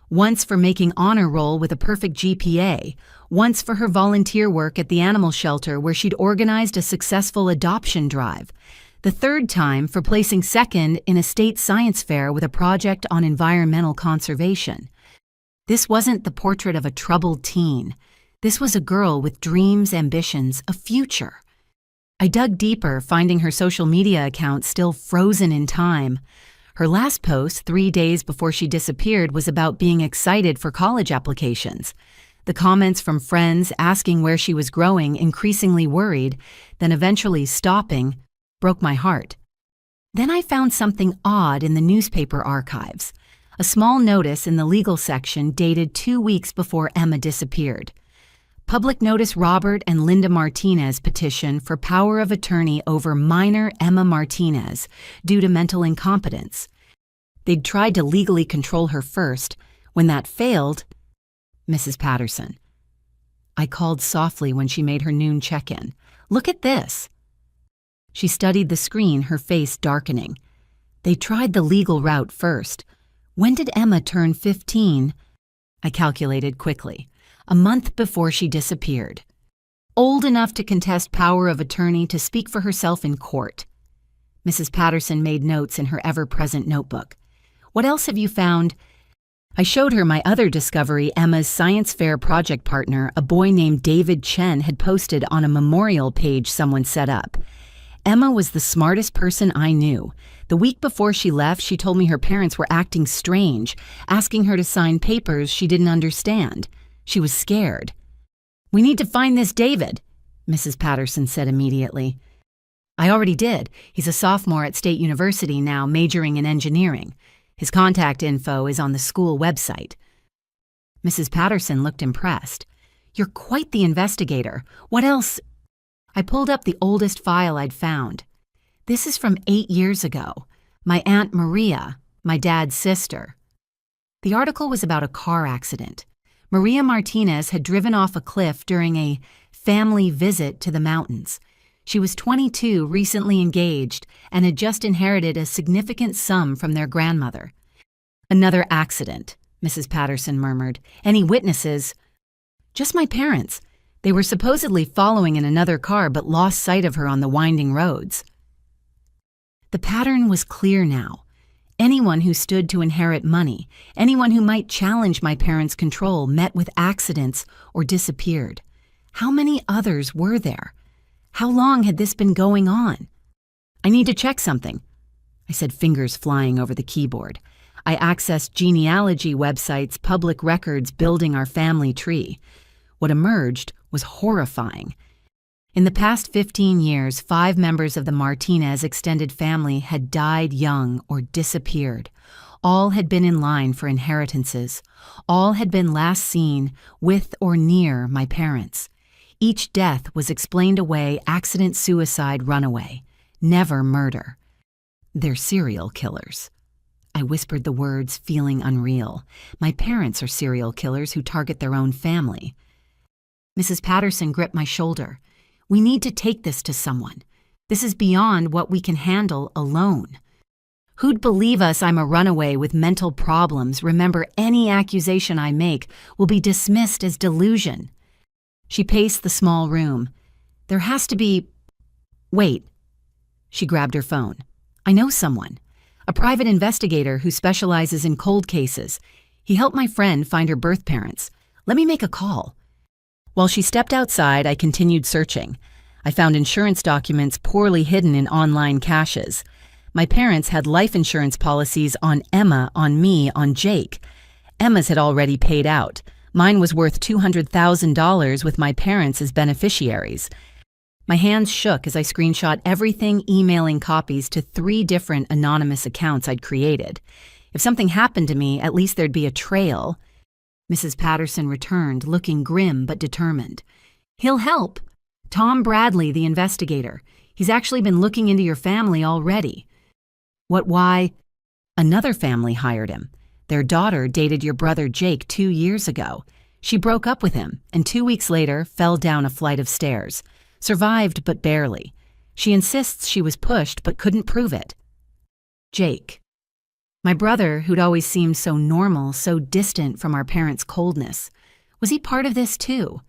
Once for making honor roll with a perfect GPA, once for her volunteer work at the animal shelter where she'd organized a successful adoption drive, the 3rd time for placing 2nd in a state science fair with a project on environmental conservation. This wasn't the portrait of a troubled teen. This was a girl with dreams, ambitions, a future. I dug deeper, finding her social media account still frozen in time. Her last post, 3 days before she disappeared, was about being excited for college applications. The comments from friends asking where she was growing, increasingly worried, then eventually stopping, broke my heart. Then I found something odd in the newspaper archives. A small notice in the legal section dated 2 weeks before Emma disappeared. Public notice Robert and Linda Martinez petition for power of attorney over minor Emma Martinez due to mental incompetence. They'd tried to legally control her first. When that failed, Mrs. Patterson. I called softly when she made her noon check-in. "Look at this." She studied the screen, her face darkening. They tried the legal route first. When did Emma turn 15? I calculated quickly. A month before she disappeared. Old enough to contest power of attorney to speak for herself in court. Mrs. Patterson made notes in her ever-present notebook. "What else have you found?" I showed her my other discovery. Emma's science fair project partner, a boy named David Chen, had posted on a memorial page someone set up. Emma was the smartest person I knew. The week before she left, she told me her parents were acting strange, asking her to sign papers she didn't understand. She was scared. "We need to find this David," Mrs. Patterson said immediately. "I already did. He's a sophomore at State University now, majoring in engineering. His contact info is on the school website." Mrs. Patterson looked impressed. "You're quite the investigator. What else?" I pulled up the oldest file I'd found. This is from 8 years ago. My Aunt Maria, my dad's sister. The article was about a car accident. Maria Martinez had driven off a cliff during a family visit to the mountains. She was 22, recently engaged, and had just inherited a significant sum from their grandmother. "Another accident," Mrs. Patterson murmured. "Any witnesses?" "Just my parents. They were supposedly following in another car but lost sight of her on the winding roads." The pattern was clear now. Anyone who stood to inherit money, anyone who might challenge my parents' control, met with accidents or disappeared. How many others were there? How long had this been going on? "I need to check something," I said, fingers flying over the keyboard. I accessed genealogy websites, public records, building our family tree. What emerged was horrifying. In the past 15 years, 5 members of the Martinez extended family had died young or disappeared. All had been in line for inheritances. All had been last seen with or near my parents. Each death was explained away: accident, suicide, runaway. Never murder. They're serial killers. I whispered the words, feeling unreal. My parents are serial killers who target their own family. Mrs. Patterson gripped my shoulder. "We need to take this to someone. This is beyond what we can handle alone. Who'd believe us? I'm a runaway with mental problems. Remember, any accusation I make will be dismissed as delusion." She paced the small room. "There has to be—" "Wait." She grabbed her phone. "I know someone. A private investigator who specializes in cold cases. He helped my friend find her birth parents. Let me make a call." While she stepped outside, I continued searching. I found insurance documents poorly hidden in online caches. My parents had life insurance policies on Emma, on me, on Jake. Emma's had already paid out. Mine was worth $200,000 with my parents as beneficiaries. My hands shook as I screenshot everything, emailing copies to 3 different anonymous accounts I'd created. If something happened to me, at least there'd be a trail. Mrs. Patterson returned, looking grim but determined. "He'll help. Tom Bradley, the investigator. He's actually been looking into your family already." "What, why?" "Another family hired him. Their daughter dated your brother Jake 2 years ago. She broke up with him, and 2 weeks later fell down a flight of stairs. Survived, but barely. She insists she was pushed, but couldn't prove it." Jake. My brother, who'd always seemed so normal, so distant from our parents' coldness. Was he part of this too?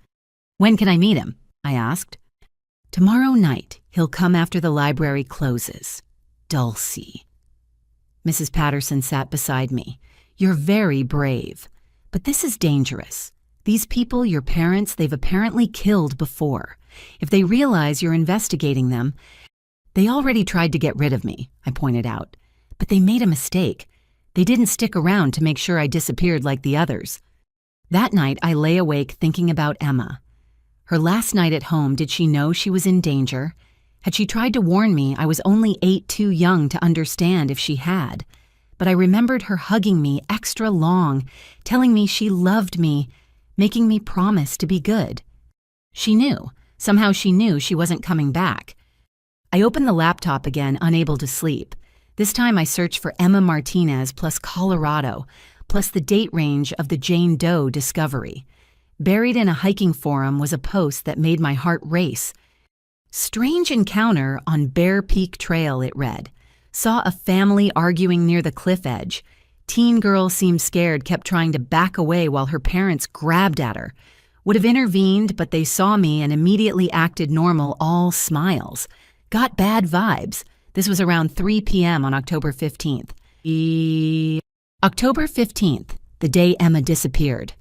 "When can I meet him?" I asked. "Tomorrow night. He'll come after the library closes. Dulcie." Mrs. Patterson sat beside me. "You're very brave. But this is dangerous. These people, your parents, they've apparently killed before. If they realize you're investigating them..." "They already tried to get rid of me," I pointed out. "But they made a mistake. They didn't stick around to make sure I disappeared like the others." That night, I lay awake thinking about Emma. Her last night at home, did she know she was in danger? Had she tried to warn me I was only 8, too young to understand if she had? But I remembered her hugging me extra long, telling me she loved me, making me promise to be good. She knew. Somehow she knew she wasn't coming back. I opened the laptop again, unable to sleep. This time I searched for Emma Martinez plus Colorado, plus the date range of the Jane Doe discovery. Buried in a hiking forum was a post that made my heart race. "Strange encounter on Bear Peak Trail," it read. "Saw a family arguing near the cliff edge. Teen girl seemed scared, kept trying to back away while her parents grabbed at her. Would have intervened, but they saw me and immediately acted normal, all smiles. Got bad vibes." This was around 3 p.m. on October 15th. October 15th, the day Emma disappeared.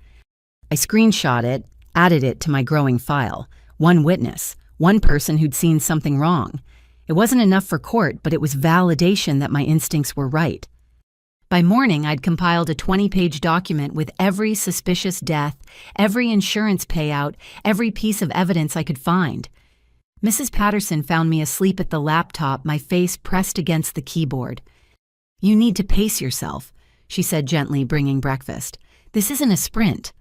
I screenshot it, added it to my growing file. One witness, one person who'd seen something wrong. It wasn't enough for court, but it was validation that my instincts were right. By morning, I'd compiled a 20-page document with every suspicious death, every insurance payout, every piece of evidence I could find. Mrs. Patterson found me asleep at the laptop, my face pressed against the keyboard. "You need to pace yourself," she said gently, bringing breakfast. "This isn't a sprint."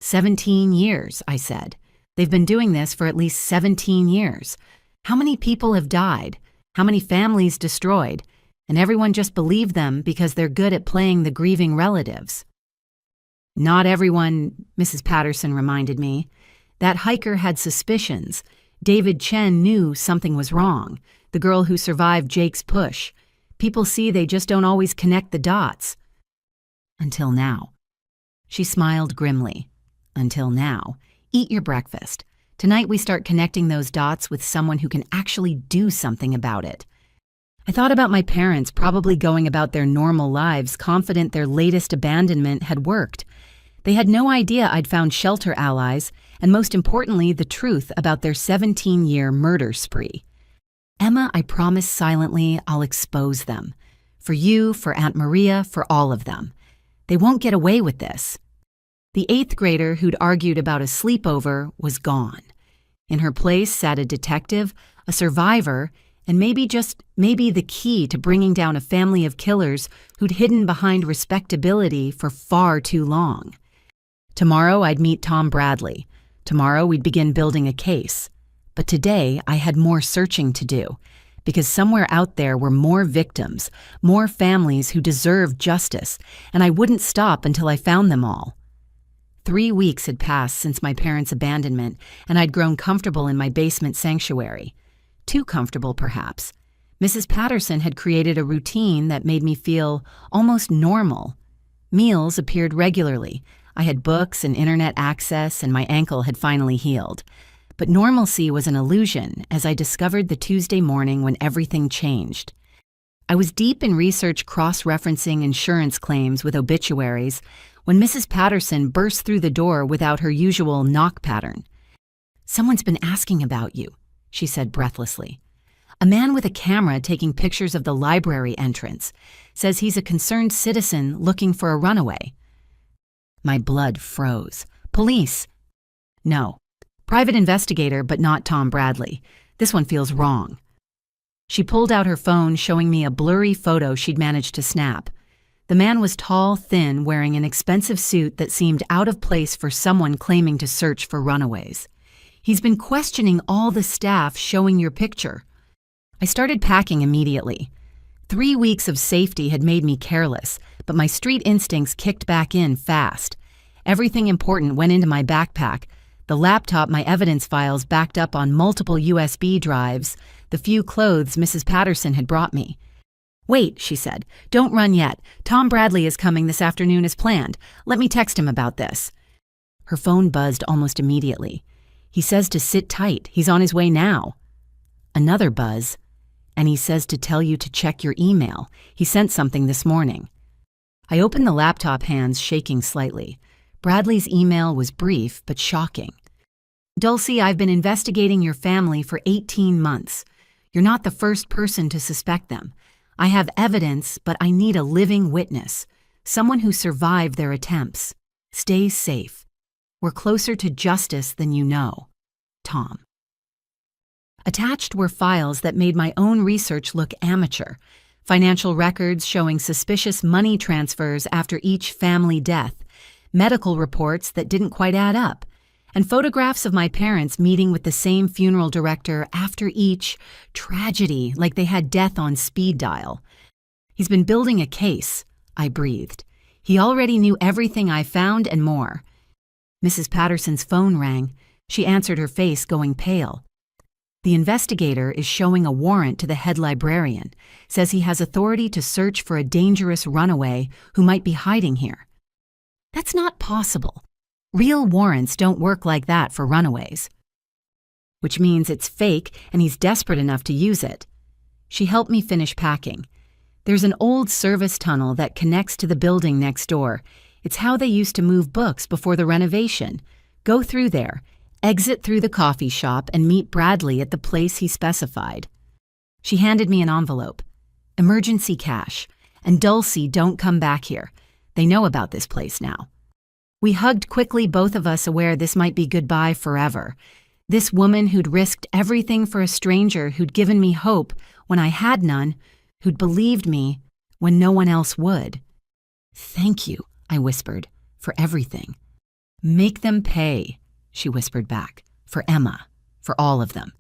17 years, I said. "They've been doing this for at least 17 years. How many people have died? How many families destroyed? And everyone just believed them because they're good at playing the grieving relatives." "Not everyone," Mrs. Patterson reminded me. "That hiker had suspicions. David Chen knew something was wrong, the girl who survived Jake's push. People see, they just don't always connect the dots." "Until now." She smiled grimly. "Until now. Eat your breakfast. Tonight we start connecting those dots with someone who can actually do something about it." I thought about my parents probably going about their normal lives, confident their latest abandonment had worked. They had no idea I'd found shelter allies, and most importantly, the truth about their 17-year murder spree. "Emma, I promise silently I'll expose them. For you, for Aunt Maria, for all of them. They won't get away with this." The 8th grader who'd argued about a sleepover was gone. In her place sat a detective, a survivor, and maybe the key to bringing down a family of killers who'd hidden behind respectability for far too long. Tomorrow I'd meet Tom Bradley. Tomorrow we'd begin building a case. But today I had more searching to do, because somewhere out there were more victims, more families who deserved justice, and I wouldn't stop until I found them all. 3 weeks had passed since my parents' abandonment, and I'd grown comfortable in my basement sanctuary. Too comfortable, perhaps. Mrs. Patterson had created a routine that made me feel almost normal. Meals appeared regularly. I had books and internet access, and my ankle had finally healed. But normalcy was an illusion, as I discovered the Tuesday morning when everything changed. I was deep in research cross-referencing insurance claims with obituaries when Mrs. Patterson burst through the door without her usual knock pattern. "Someone's been asking about you," she said breathlessly. A man with a camera taking pictures of the library entrance says he's a concerned citizen looking for a runaway. My blood froze. Police? No. Private investigator, but not Tom Bradley. This one feels wrong. She pulled out her phone, showing me a blurry photo she'd managed to snap. The man was tall, thin, wearing an expensive suit that seemed out of place for someone claiming to search for runaways. He's been questioning all the staff showing your picture. I started packing immediately. 3 weeks of safety had made me careless, but my street instincts kicked back in fast. Everything important went into my backpack. The laptop, my evidence files backed up on multiple USB drives, the few clothes Mrs. Patterson had brought me. "Wait," she said. "Don't run yet. Tom Bradley is coming this afternoon as planned. Let me text him about this." Her phone buzzed almost immediately. "He says to sit tight. He's on his way now." Another buzz. "And he says to tell you to check your email. He sent something this morning." I opened the laptop, hands shaking slightly. Bradley's email was brief but shocking. "Dulcie, I've been investigating your family for 18 months. You're not the first person to suspect them. I have evidence, but I need a living witness, someone who survived their attempts. Stay safe. We're closer to justice than you know. Tom." Attached were files that made my own research look amateur, financial records showing suspicious money transfers after each family death, medical reports that didn't quite add up, and photographs of my parents meeting with the same funeral director after each tragedy, like they had death on speed dial. "He's been building a case," I breathed. "He already knew everything I found and more." Mrs. Patterson's phone rang. She answered, her face going pale. "The investigator is showing a warrant to the head librarian, says he has authority to search for a dangerous runaway who might be hiding here." That's not possible. Real warrants don't work like that for runaways. Which means it's fake and he's desperate enough to use it. She helped me finish packing. There's an old service tunnel that connects to the building next door. It's how they used to move books before the renovation. Go through there, exit through the coffee shop, and meet Bradley at the place he specified. She handed me an envelope. "Emergency cash. And Dulcie, don't come back here. They know about this place now." We hugged quickly, both of us aware this might be goodbye forever. This woman who'd risked everything for a stranger, who'd given me hope when I had none, who'd believed me when no one else would. "Thank you," I whispered, "for everything." "Make them pay," she whispered back. "For Emma. For all of them."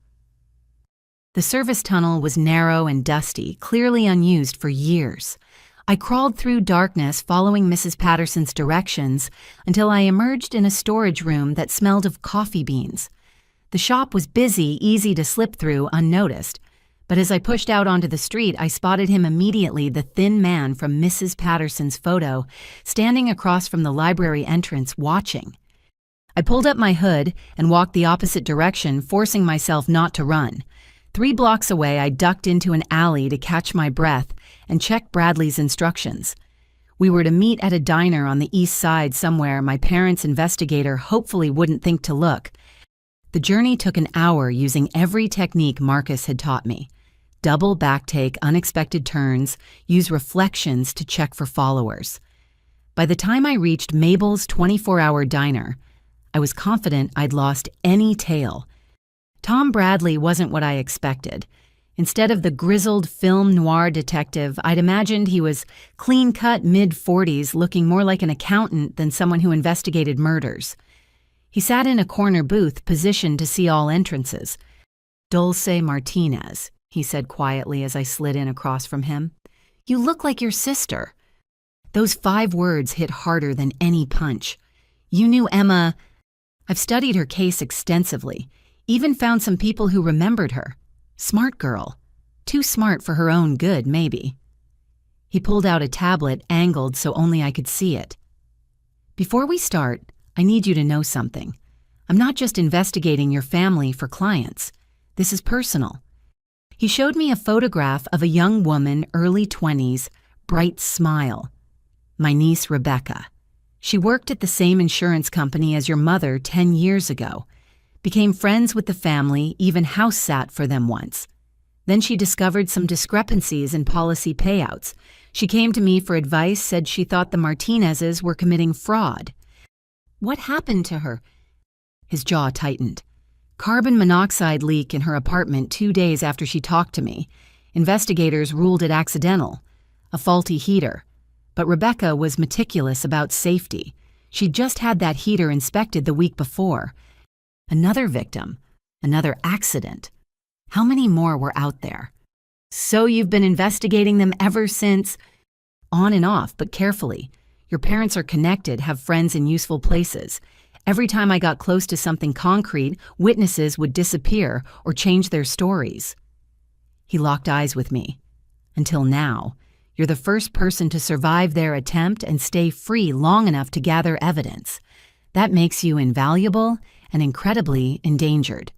The service tunnel was narrow and dusty, clearly unused for years. I crawled through darkness, following Mrs. Patterson's directions, until I emerged in a storage room that smelled of coffee beans. The shop was busy, easy to slip through unnoticed, but as I pushed out onto the street, I spotted him immediately, the thin man from Mrs. Patterson's photo, standing across from the library entrance, watching. I pulled up my hood and walked the opposite direction, forcing myself not to run. 3 blocks away, I ducked into an alley to catch my breath and check Bradley's instructions. We were to meet at a diner on the east side somewhere my parents' investigator hopefully wouldn't think to look. The journey took an hour, using every technique Marcus had taught me. Double backtake, unexpected turns, use reflections to check for followers. By the time I reached Mabel's 24-hour diner, I was confident I'd lost any tail. Tom Bradley wasn't what I expected. Instead of the grizzled film noir detective, I'd imagined he was clean-cut, mid-40s, looking more like an accountant than someone who investigated murders. He sat in a corner booth, positioned to see all entrances. "Dulce Martinez," he said quietly as I slid in across from him. "You look like your sister." Those 5 words hit harder than any punch. "You knew Emma." I've studied her case extensively, even found some people who remembered her. Smart girl. Too smart for her own good, maybe. He pulled out a tablet, angled so only I could see it. "Before we start, I need you to know something. I'm not just investigating your family for clients. This is personal." He showed me a photograph of a young woman, early 20s, bright smile. My niece, Rebecca. She worked at the same insurance company as your mother 10 years ago. Became friends with the family, even house sat for them once. Then she discovered some discrepancies in policy payouts. She came to me for advice, said she thought the Martinezes were committing fraud. What happened to her? His jaw tightened. Carbon monoxide leak in her apartment 2 days after she talked to me. Investigators ruled it accidental, a faulty heater. But Rebecca was meticulous about safety. She'd just had that heater inspected the week before. Another victim, another accident. How many more were out there? So you've been investigating them ever since? On and off, but carefully. Your parents are connected, have friends in useful places. Every time I got close to something concrete, witnesses would disappear or change their stories. He locked eyes with me. Until now, you're the first person to survive their attempt and stay free long enough to gather evidence. That makes you invaluable and incredibly endangered.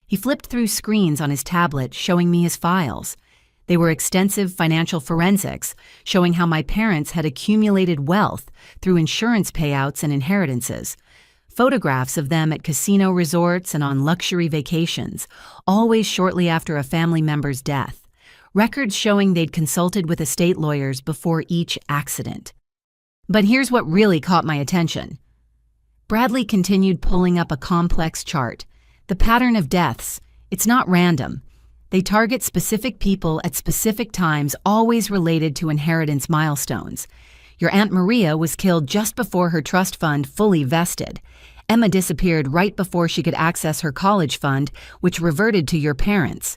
He flipped through screens on his tablet, showing me his files. They were extensive financial forensics, showing how my parents had accumulated wealth through insurance payouts and inheritances. Photographs of them at casino resorts and on luxury vacations, always shortly after a family member's death. Records showing they'd consulted with estate lawyers before each accident. But here's what really caught my attention. Bradley continued pulling up a complex chart. The pattern of deaths, it's not random. They target specific people at specific times, always related to inheritance milestones. Your Aunt Maria was killed just before her trust fund fully vested. Emma disappeared right before she could access her college fund, which reverted to your parents.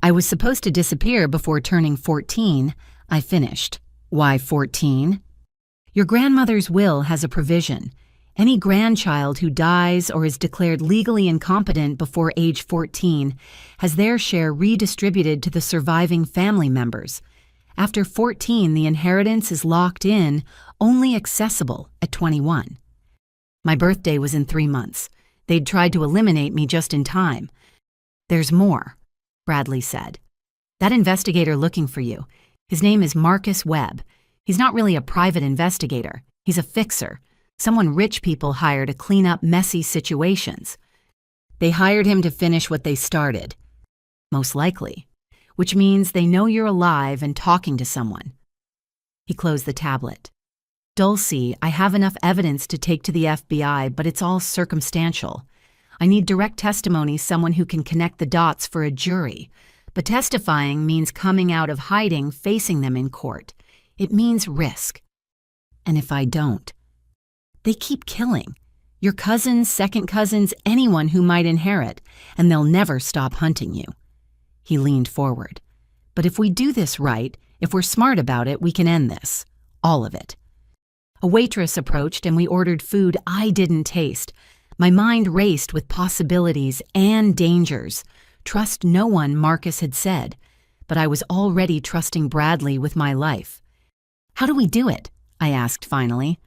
I was supposed to disappear before turning 14. I finished. Why 14? Your grandmother's will has a provision. Any grandchild who dies or is declared legally incompetent before age 14 has their share redistributed to the surviving family members. After 14, the inheritance is locked in, only accessible at 21. My birthday was in 3 months. They'd tried to eliminate me just in time. There's more, Bradley said. That investigator looking for you, his name is Marcus Webb. He's not really a private investigator. He's a fixer. Someone rich people hire to clean up messy situations. They hired him to finish what they started. Most likely. Which means they know you're alive and talking to someone. He closed the tablet. Dulcie, I have enough evidence to take to the FBI, but it's all circumstantial. I need direct testimony, someone who can connect the dots for a jury. But testifying means coming out of hiding, facing them in court. It means risk. And if I don't? They keep killing. Your cousins, second cousins, anyone who might inherit, and they'll never stop hunting you. He leaned forward. But if we do this right, if we're smart about it, we can end this. All of it. A waitress approached and we ordered food I didn't taste. My mind raced with possibilities and dangers. Trust no one, Marcus had said. But I was already trusting Bradley with my life. How do we do it? I asked finally.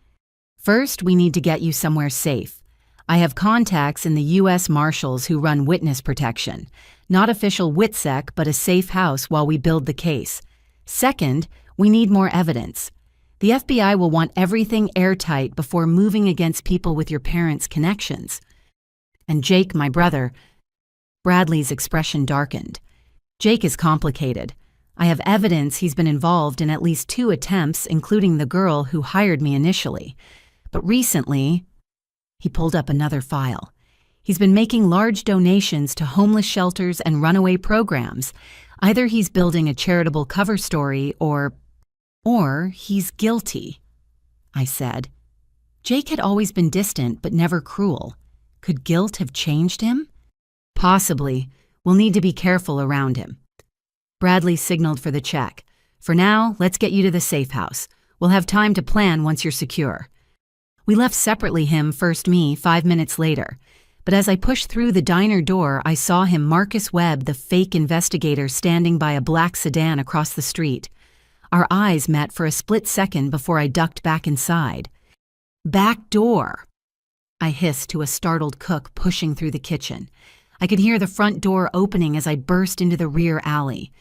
First, we need to get you somewhere safe. I have contacts in the U.S. Marshals who run witness protection. Not official WITSEC, but a safe house while we build the case. Second, we need more evidence. The FBI will want everything airtight before moving against people with your parents' connections. And Jake, my brother, Bradley's expression darkened. Jake is complicated. I have evidence he's been involved in at least 2 attempts, including the girl who hired me initially. But recently, he pulled up another file. He's been making large donations to homeless shelters and runaway programs. Either he's building a charitable cover story or he's guilty, I said. Jake had always been distant but never cruel. Could guilt have changed him? Possibly. We'll need to be careful around him. Bradley signaled for the check. For now, let's get you to the safe house. We'll have time to plan once you're secure. We left separately, him first, me, 5 minutes later. But as I pushed through the diner door, I saw him, Marcus Webb, the fake investigator, standing by a black sedan across the street. Our eyes met for a split second before I ducked back inside. Back door! I hissed to a startled cook pushing through the kitchen. I could hear the front door opening as I burst into the rear alley.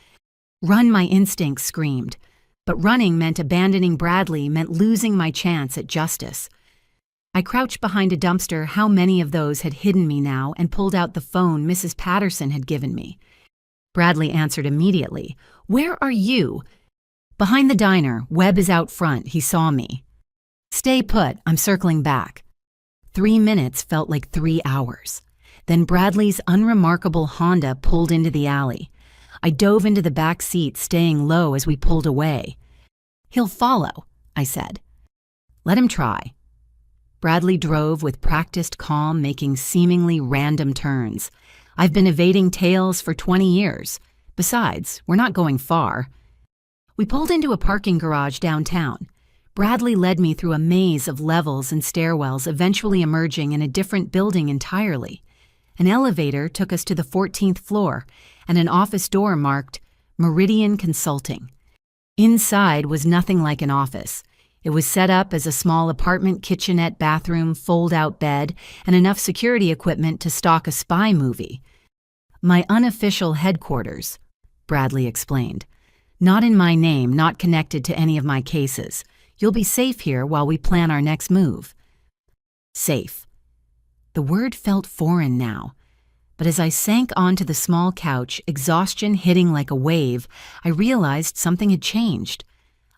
Run, my instincts screamed. But running meant abandoning Bradley, meant losing my chance at justice. I crouched behind a dumpster, how many of those had hidden me now, and pulled out the phone Mrs. Patterson had given me. Bradley answered immediately. "Where are you?" "Behind the diner. Webb is out front. He saw me." "Stay put. I'm circling back." 3 minutes felt like 3 hours. Then Bradley's unremarkable Honda pulled into the alley. I dove into the back seat, staying low as we pulled away. "He'll follow," I said. "Let him try." Bradley drove with practiced calm, making seemingly random turns. I've been evading tails for 20 years. Besides, we're not going far. We pulled into a parking garage downtown. Bradley led me through a maze of levels and stairwells, eventually emerging in a different building entirely. An elevator took us to the 14th floor, and an office door marked Meridian Consulting. Inside was nothing like an office. It was set up as a small apartment, kitchenette, bathroom, fold-out bed, and enough security equipment to stock a spy movie. "My unofficial headquarters," Bradley explained. "Not in my name, not connected to any of my cases. You'll be safe here while we plan our next move." Safe. The word felt foreign now. But as I sank onto the small couch, exhaustion hitting like a wave, I realized something had changed.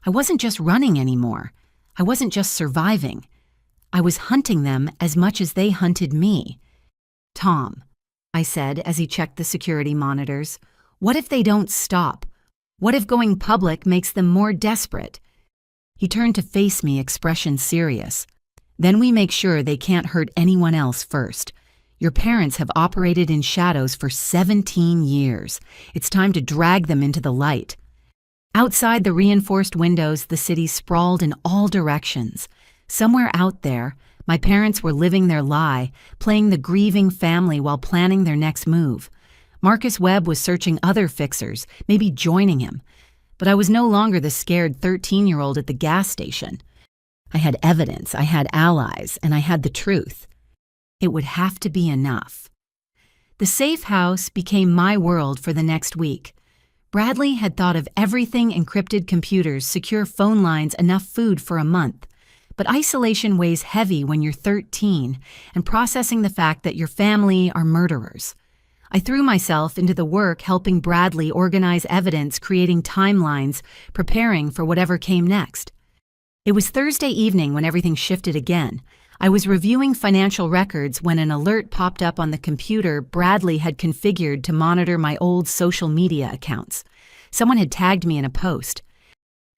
I wasn't just running anymore. I wasn't just surviving. I was hunting them as much as they hunted me. "Tom," I said as he checked the security monitors, "what if they don't stop? What if going public makes them more desperate?" He turned to face me, expression serious. "Then we make sure they can't hurt anyone else first. Your parents have operated in shadows for 17 years. It's time to drag them into the light." Outside the reinforced windows, the city sprawled in all directions. Somewhere out there, my parents were living their lie, playing the grieving family while planning their next move. Marcus Webb was searching other fixers, maybe joining him. But I was no longer the scared 13-year-old at the gas station. I had evidence, I had allies, and I had the truth. It would have to be enough. The safe house became my world for the next week. Bradley had thought of everything: encrypted computers, secure phone lines, enough food for a month. But isolation weighs heavy when you're 13 and processing the fact that your family are murderers. I threw myself into the work helping Bradley organize evidence, creating timelines, preparing for whatever came next. It was Thursday evening when everything shifted again. I was reviewing financial records when an alert popped up on the computer Bradley had configured to monitor my old social media accounts. Someone had tagged me in a post.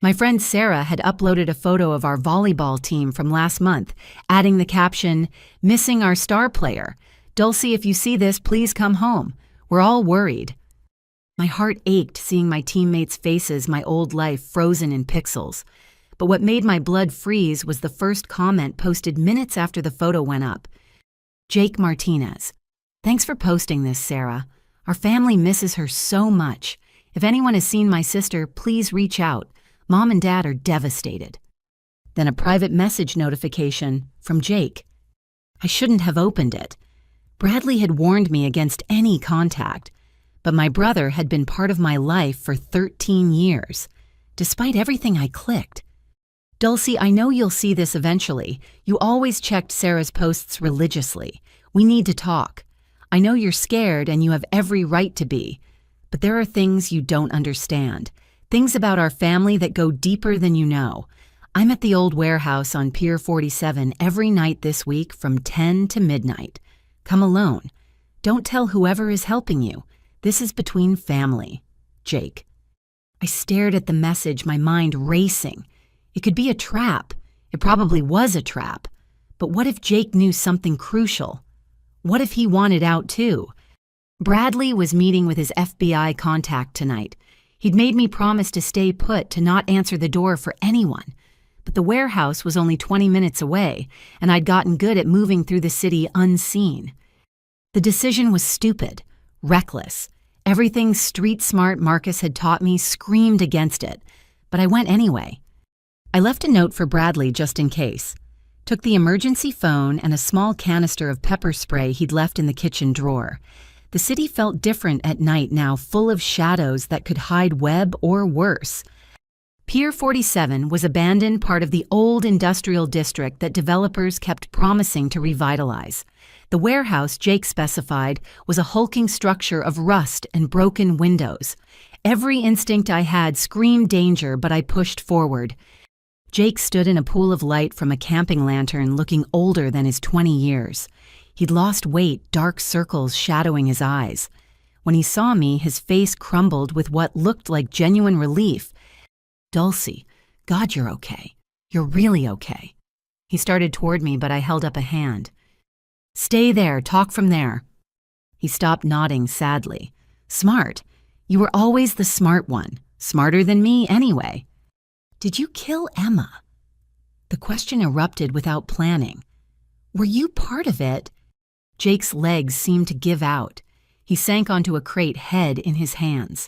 My friend Sarah had uploaded a photo of our volleyball team from last month, adding the caption, "Missing our star player. Dulcie, if you see this, please come home. We're all worried." My heart ached seeing my teammates' faces, my old life frozen in pixels. But what made my blood freeze was the first comment posted minutes after the photo went up. "Jake Martinez. Thanks for posting this, Sarah. Our family misses her so much. If anyone has seen my sister, please reach out. Mom and Dad are devastated." Then a private message notification from Jake. I shouldn't have opened it. Bradley had warned me against any contact, but my brother had been part of my life for 13 years. Despite everything, I clicked. "Dulcie, I know you'll see this eventually. You always checked Sarah's posts religiously. We need to talk. I know you're scared and you have every right to be, but there are things you don't understand. Things about our family that go deeper than you know. I'm at the old warehouse on Pier 47 every night this week from 10 to midnight. Come alone. Don't tell whoever is helping you. This is between family. Jake." I stared at the message, my mind racing. It could be a trap. It probably was a trap. But what if Jake knew something crucial? What if he wanted out too? Bradley was meeting with his FBI contact tonight. He'd made me promise to stay put, to not answer the door for anyone. But the warehouse was only 20 minutes away, and I'd gotten good at moving through the city unseen. The decision was stupid, reckless. Everything street-smart Marcus had taught me screamed against it, but I went anyway. I left a note for Bradley just in case. Took the emergency phone and a small canister of pepper spray he'd left in the kitchen drawer. The city felt different at night now, full of shadows that could hide Webb or worse. Pier 47 was abandoned part of the old industrial district that developers kept promising to revitalize. The warehouse Jake specified was a hulking structure of rust and broken windows. Every instinct I had screamed danger, but I pushed forward. Jake stood in a pool of light from a camping lantern, looking older than his 20 years. He'd lost weight, dark circles shadowing his eyes. When he saw me, his face crumbled with what looked like genuine relief. "Dulcie, God, you're okay. You're really okay." He started toward me, but I held up a hand. "Stay there, talk from there." He stopped, nodding sadly. "Smart. You were always the smart one. Smarter than me, anyway." "Did you kill Emma?" The question erupted without planning. "Were you part of it?" Jake's legs seemed to give out. He sank onto a crate, head in his hands.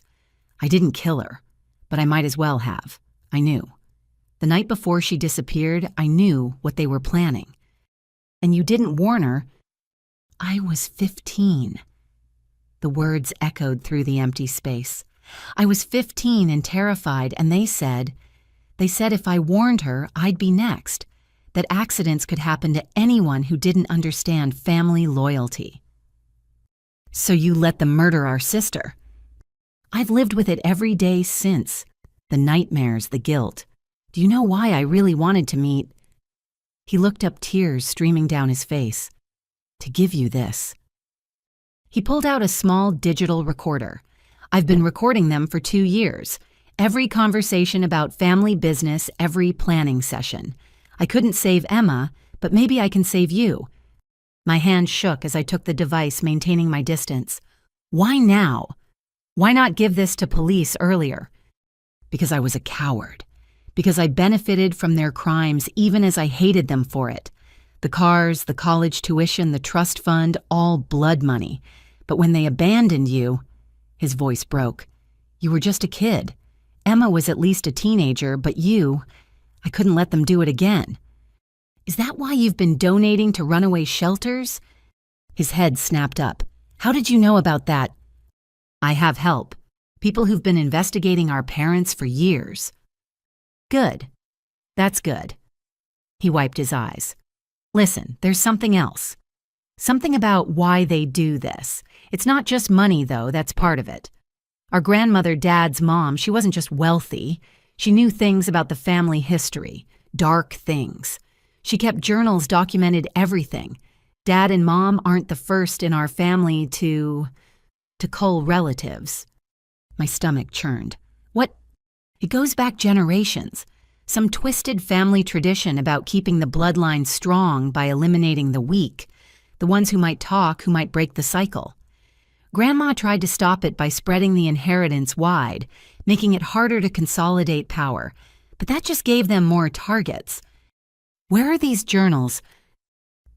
"I didn't kill her, but I might as well have. I knew. The night before she disappeared, I knew what they were planning." "And you didn't warn her?" "I was 15. The words echoed through the empty space. "I was 15 and terrified, and they said if I warned her, I'd be next, that accidents could happen to anyone who didn't understand family loyalty." "So you let them murder our sister?" "I've lived with it every day since. The nightmares, the guilt. Do you know why I really wanted to meet—" He looked up, tears streaming down his face. "To give you this." He pulled out a small digital recorder. "I've been recording them for 2 years. Every conversation about family business, every planning session. I couldn't save Emma, but maybe I can save you." My hand shook as I took the device, maintaining my distance. "Why now? Why not give this to police earlier?" "Because I was a coward. Because I benefited from their crimes even as I hated them for it. The cars, the college tuition, the trust fund, all blood money. But when they abandoned you—" His voice broke. "You were just a kid. Emma was at least a teenager, but I couldn't let them do it again." "Is that why you've been donating to runaway shelters?" His head snapped up. "How did you know about that?" "I have help. People who've been investigating our parents for years." "Good. That's good." He wiped his eyes. "Listen, there's something else. Something about why they do this. It's not just money, though, that's part of it. Our grandmother, Dad's mom, she wasn't just wealthy. She knew things about the family history, dark things. She kept journals, documented everything. Dad and Mom aren't the first in our family to cull relatives." My stomach churned. "What? It goes back generations. Some twisted family tradition about keeping the bloodline strong by eliminating the weak, the ones who might talk, who might break the cycle. Grandma tried to stop it by spreading the inheritance wide, making it harder to consolidate power, but that just gave them more targets. Where are these journals?"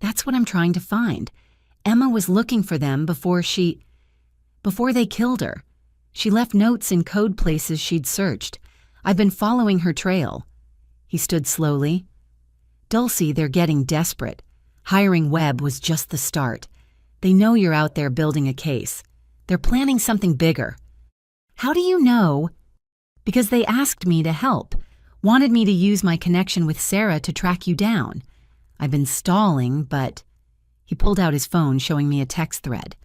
"That's what I'm trying to find. Emma was looking for them before they killed her. She left notes in code places she'd searched. I've been following her trail." He stood slowly. "Dulcie, they're getting desperate. Hiring Webb was just the start. They know you're out there building a case. They're planning something bigger." "How do you know?" "Because they asked me to help, wanted me to use my connection with Sarah to track you down. I've been stalling, but—" He pulled out his phone, showing me a text thread.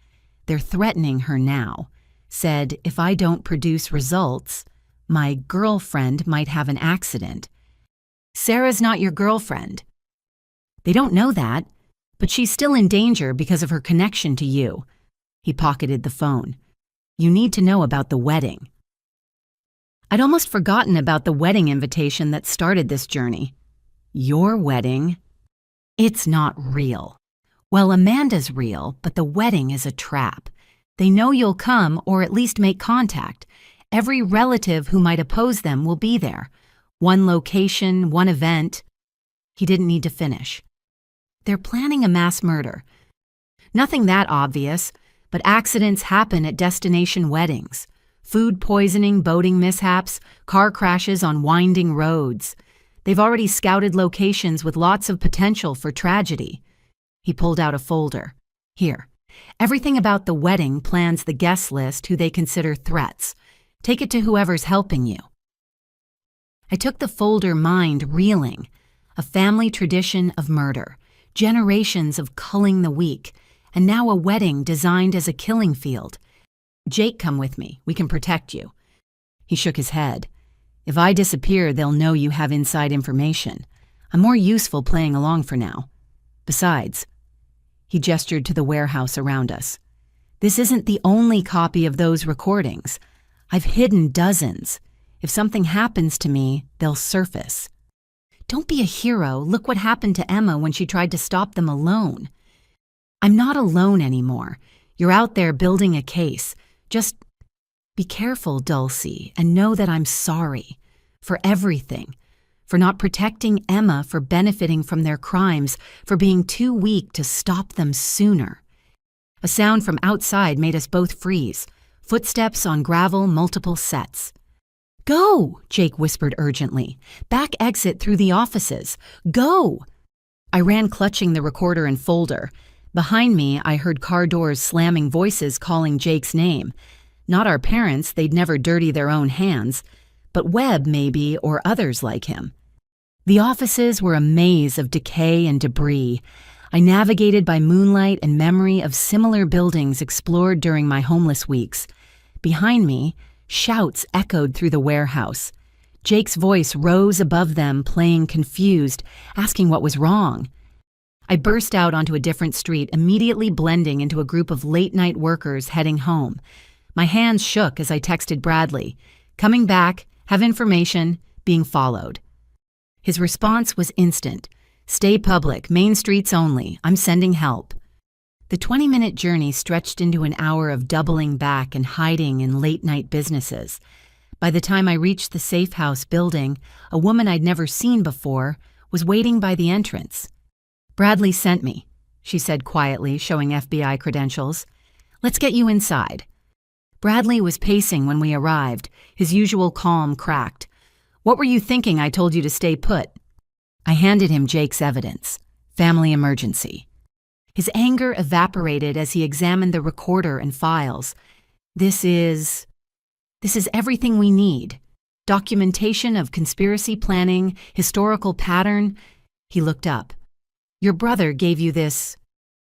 "They're threatening her now. Said if I don't produce results, my girlfriend might have an accident." "Sarah's not your girlfriend." "They don't know that, but she's still in danger because of her connection to you." He pocketed the phone. "You need to know about the wedding." I'd almost forgotten about the wedding invitation that started this journey. "Your wedding?" "It's not real." "Well, Amanda's real, but the wedding is a trap. They know you'll come, or at least make contact. Every relative who might oppose them will be there. One location, one event." He didn't need to finish. "They're planning a mass murder. Nothing that obvious, but accidents happen at destination weddings. Food poisoning, boating mishaps, car crashes on winding roads. They've already scouted locations with lots of potential for tragedy." He pulled out a folder. "Here. Everything about the wedding plans the guest list who they consider threats. Take it to whoever's helping you." I took the folder, mind reeling. A family tradition of murder, generations of culling the weak, and now a wedding designed as a killing field. Jake, come with me. We can protect you. He shook his head. If I disappear, they'll know you have inside information. I'm more useful playing along for now. Besides, he gestured to the warehouse around us. This isn't the only copy of those recordings. I've hidden dozens. If something happens to me, they'll surface. Don't be a hero. Look what happened to Emma when she tried to stop them alone. I'm not alone anymore. You're out there building a case. Just be careful, Dulcie, and know that I'm sorry. For everything. For not protecting Emma, for benefiting from their crimes, for being too weak to stop them sooner. A sound from outside made us both freeze. Footsteps on gravel, multiple sets. Go, Jake whispered urgently. Back exit through the offices. Go! I ran clutching the recorder and folder. Behind me, I heard car doors slamming, voices calling Jake's name. Not our parents, they'd never dirty their own hands. But Webb, maybe, or others like him. The offices were a maze of decay and debris. I navigated by moonlight and memory of similar buildings explored during my homeless weeks. Behind me, shouts echoed through the warehouse. Jake's voice rose above them, playing confused, asking what was wrong. I burst out onto a different street, immediately blending into a group of late-night workers heading home. My hands shook as I texted Bradley. Coming back, have information, being followed. His response was instant. Stay public, main streets only. I'm sending help. The 20-minute journey stretched into an hour of doubling back and hiding in late-night businesses. By the time I reached the safe house building, a woman I'd never seen before was waiting by the entrance. Bradley sent me, she said quietly, showing FBI credentials. Let's get you inside. Bradley was pacing when we arrived, his usual calm cracked. What were you thinking I told you to stay put? I handed him Jake's evidence. Family emergency. His anger evaporated as he examined the recorder and files. This is everything we need. Documentation of conspiracy planning, historical pattern. He looked up. Your brother gave you this.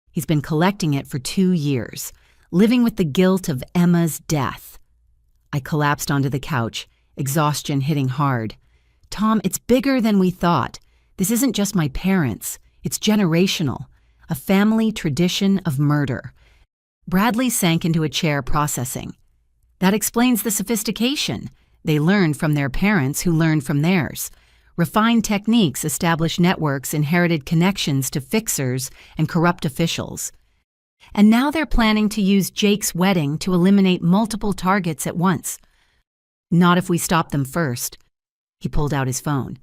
He's been collecting it for 2 years, living with the guilt of Emma's death. I collapsed onto the couch, exhaustion hitting hard. Tom, it's bigger than we thought. This isn't just my parents. It's generational. A family tradition of murder. Bradley sank into a chair, processing. That explains the sophistication. They learned from their parents who learned from theirs. Refined techniques established networks, inherited connections to fixers and corrupt officials. And now they're planning to use Jake's wedding to eliminate multiple targets at once. Not if we stop them first. He pulled out his phone.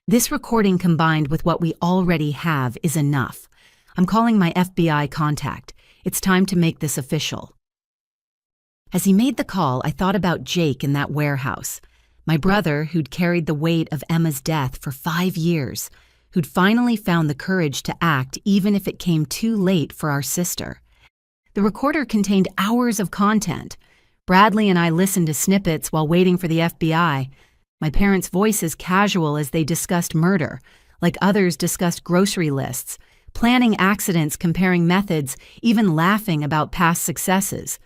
This recording combined with what we already have is enough. I'm calling my FBI contact. It's time to make this official. As he made the call, I thought about Jake in that warehouse. My brother, who'd carried the weight of Emma's death for 5 years, who'd finally found the courage to act even if it came too late for our sister. The recorder contained hours of content. Bradley and I listened to snippets while waiting for the FBI. My parents' voices casual as they discussed murder, like others discussed grocery lists, planning accidents, comparing methods, even laughing about past successes.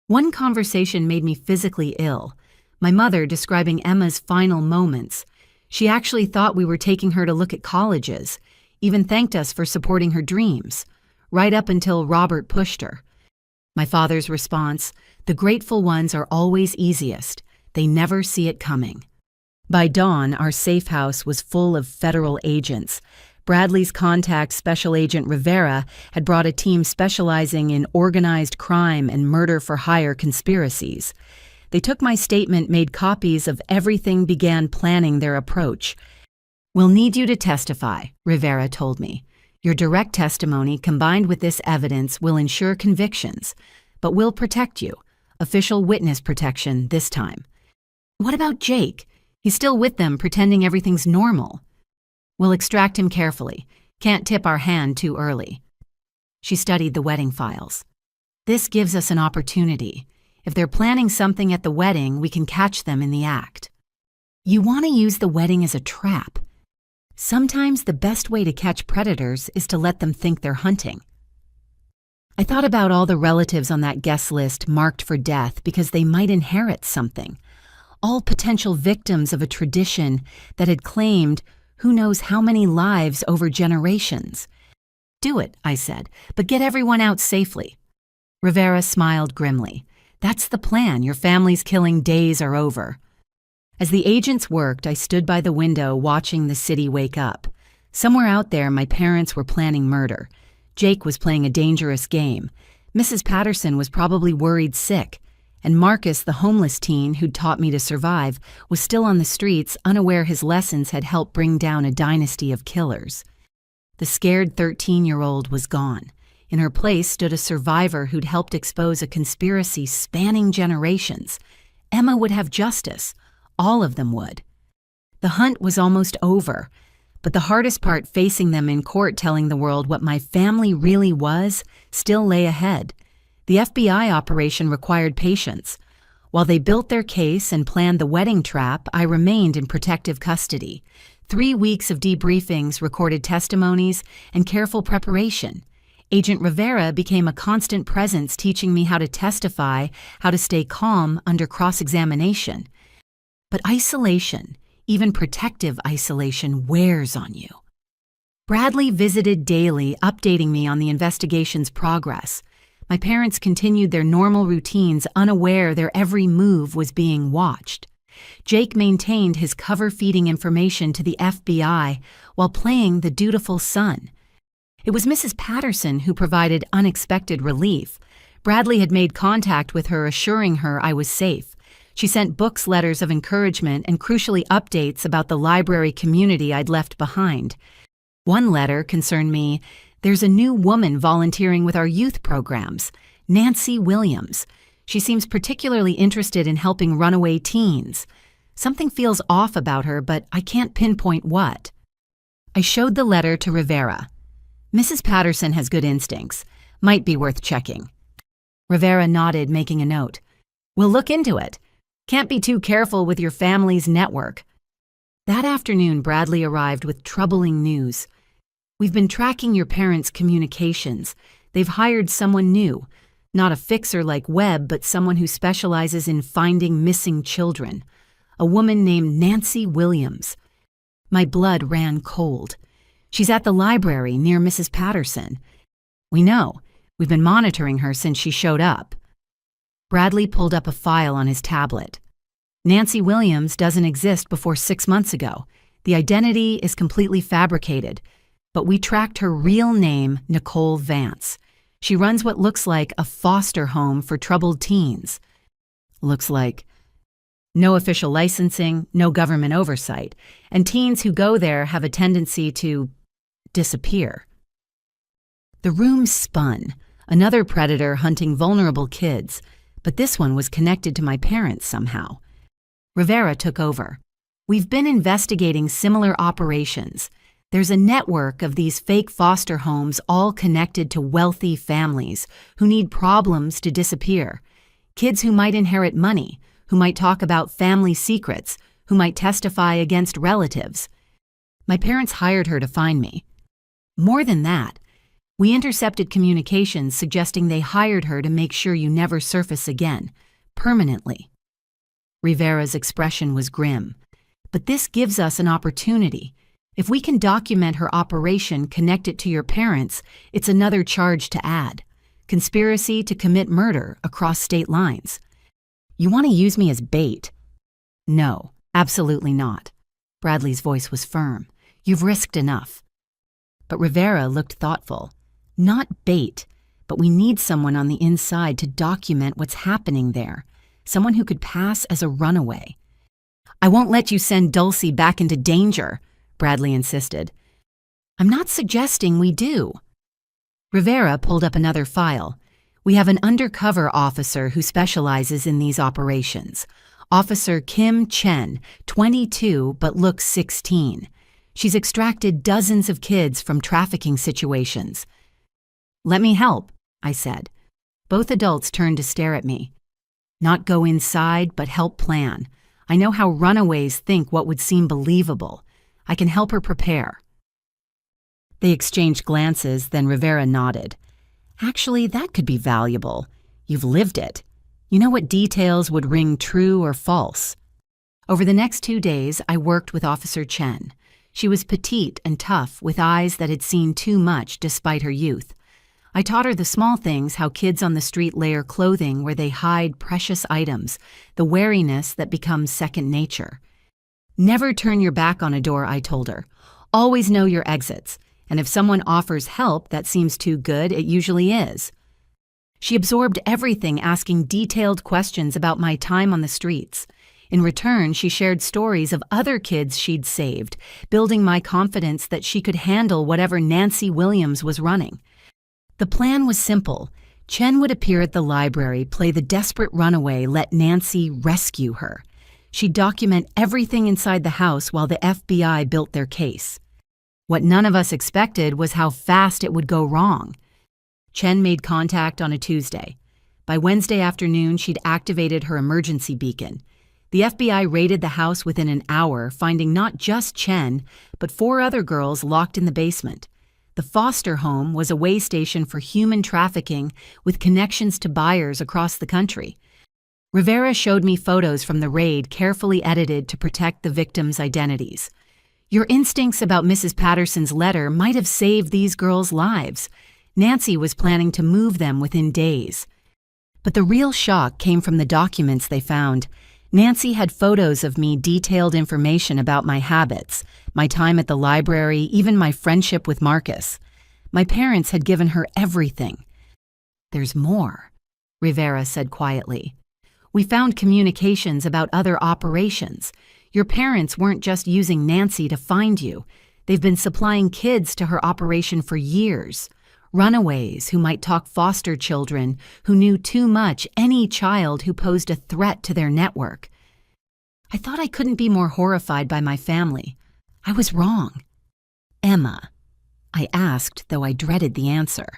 One conversation made me physically ill. My mother describing Emma's final moments. She actually thought we were taking her to look at colleges, even thanked us for supporting her dreams, right up until Robert pushed her. My father's response, the grateful ones are always easiest. They never see it coming. By dawn, our safe house was full of federal agents. Bradley's contact, Special Agent Rivera, had brought a team specializing in organized crime and murder-for-hire conspiracies. They took my statement, made copies of everything, began planning their approach. We'll need you to testify, Rivera told me. Your direct testimony combined with this evidence will ensure convictions, but we'll protect you. Official witness protection this time. What about Jake? He's still with them, pretending everything's normal. We'll extract him carefully. Can't tip our hand too early. She studied the wedding files. This gives us an opportunity. If they're planning something at the wedding, we can catch them in the act. You want to use the wedding as a trap. Sometimes the best way to catch predators is to let them think they're hunting. I thought about all the relatives on that guest list marked for death because they might inherit something. All potential victims of a tradition that had claimed who knows how many lives over generations. Do it, I said, but get everyone out safely. Rivera smiled grimly. That's the plan. Your family's killing days are over. As the agents worked, I stood by the window watching the city wake up. Somewhere out there, my parents were planning murder. Jake was playing a dangerous game. Mrs. Patterson was probably worried sick. And Marcus, the homeless teen who'd taught me to survive, was still on the streets, unaware his lessons had helped bring down a dynasty of killers. The scared 13-year-old was gone. In her place stood a survivor who'd helped expose a conspiracy spanning generations. Emma would have justice. All of them would. The hunt was almost over, but the hardest part, facing them in court telling the world what my family really was, still lay ahead. The FBI operation required patience. While they built their case and planned the wedding trap, I remained in protective custody. 3 weeks of debriefings, recorded testimonies, and careful preparation. Agent Rivera became a constant presence, teaching me how to testify, how to stay calm under cross-examination. But isolation, even protective isolation, wears on you. Bradley visited daily, updating me on the investigation's progress. My parents continued their normal routines, unaware their every move was being watched. Jake maintained his cover-feeding information to the FBI while playing the dutiful son. It was Mrs. Patterson who provided unexpected relief. Bradley had made contact with her, assuring her I was safe. She sent books, letters of encouragement, and crucially updates about the library community I'd left behind. One letter concerned me. There's a new woman volunteering with our youth programs, Nancy Williams. She seems particularly interested in helping runaway teens. Something feels off about her, but I can't pinpoint what. I showed the letter to Rivera. Mrs. Patterson has good instincts. Might be worth checking. Rivera nodded, making a note. We'll look into it. Can't be too careful with your family's network. That afternoon, Bradley arrived with troubling news. We've been tracking your parents' communications. They've hired someone new. Not a fixer like Webb, but someone who specializes in finding missing children. A woman named Nancy Williams. My blood ran cold. She's at the library near Mrs. Patterson. We know. We've been monitoring her since she showed up. Bradley pulled up a file on his tablet. Nancy Williams doesn't exist before 6 months ago. The identity is completely fabricated. But we tracked her real name, Nicole Vance. She runs what looks like a foster home for troubled teens. Looks like. No official licensing, no government oversight, and teens who go there have a tendency to disappear. The room spun, another predator hunting vulnerable kids, but this one was connected to my parents somehow. Rivera took over. We've been investigating similar operations. There's a network of these fake foster homes all connected to wealthy families who need problems to disappear. Kids who might inherit money, who might talk about family secrets, who might testify against relatives. My parents hired her to find me. More than that, we intercepted communications suggesting they hired her to make sure you never surface again, permanently. Rivera's expression was grim. But this gives us an opportunity. If we can document her operation, connect it to your parents, it's another charge to add. Conspiracy to commit murder across state lines. You want to use me as bait? No, absolutely not. Bradley's voice was firm. You've risked enough. But Rivera looked thoughtful. Not bait, but we need someone on the inside to document what's happening there. Someone who could pass as a runaway. I won't let you send Dulcie back into danger, Bradley insisted. I'm not suggesting we do. Rivera pulled up another file. We have an undercover officer who specializes in these operations. Officer Kim Chen, 22 but looks 16. She's extracted dozens of kids from trafficking situations. Let me help, I said. Both adults turned to stare at me. Not go inside, but help plan. I know how runaways think what would seem believable. I can help her prepare." They exchanged glances, then Rivera nodded. "Actually, that could be valuable. You've lived it. You know what details would ring true or false." Over the next 2 days, I worked with Officer Chen. She was petite and tough, with eyes that had seen too much despite her youth. I taught her the small things, how kids on the street layer clothing where they hide precious items, the wariness that becomes second nature. "Never turn your back on a door," I told her. "Always know your exits, and if someone offers help that seems too good, it usually is." She absorbed everything, asking detailed questions about my time on the streets. In return, she shared stories of other kids she'd saved, building my confidence that she could handle whatever Nancy Williams was running. The plan was simple. Chen would appear at the library, play the desperate runaway, let Nancy rescue her. She'd document everything inside the house while the FBI built their case. What none of us expected was how fast it would go wrong. Chen made contact on a Tuesday. By Wednesday afternoon, she'd activated her emergency beacon. The FBI raided the house within an hour, finding not just Chen, but 4 other girls locked in the basement. The foster home was a way station for human trafficking with connections to buyers across the country. Rivera showed me photos from the raid, carefully edited to protect the victims' identities. "Your instincts about Mrs. Patterson's letter might have saved these girls' lives. Nancy was planning to move them within days." But the real shock came from the documents they found. Nancy had photos of me, detailed information about my habits, my time at the library, even my friendship with Marcus. My parents had given her everything. "There's more," Rivera said quietly. "We found communications about other operations. Your parents weren't just using Nancy to find you. They've been supplying kids to her operation for years. Runaways who might talk foster children, who knew too much, any child who posed a threat to their network." I thought I couldn't be more horrified by my family. I was wrong. "Emma?" I asked, though I dreaded the answer.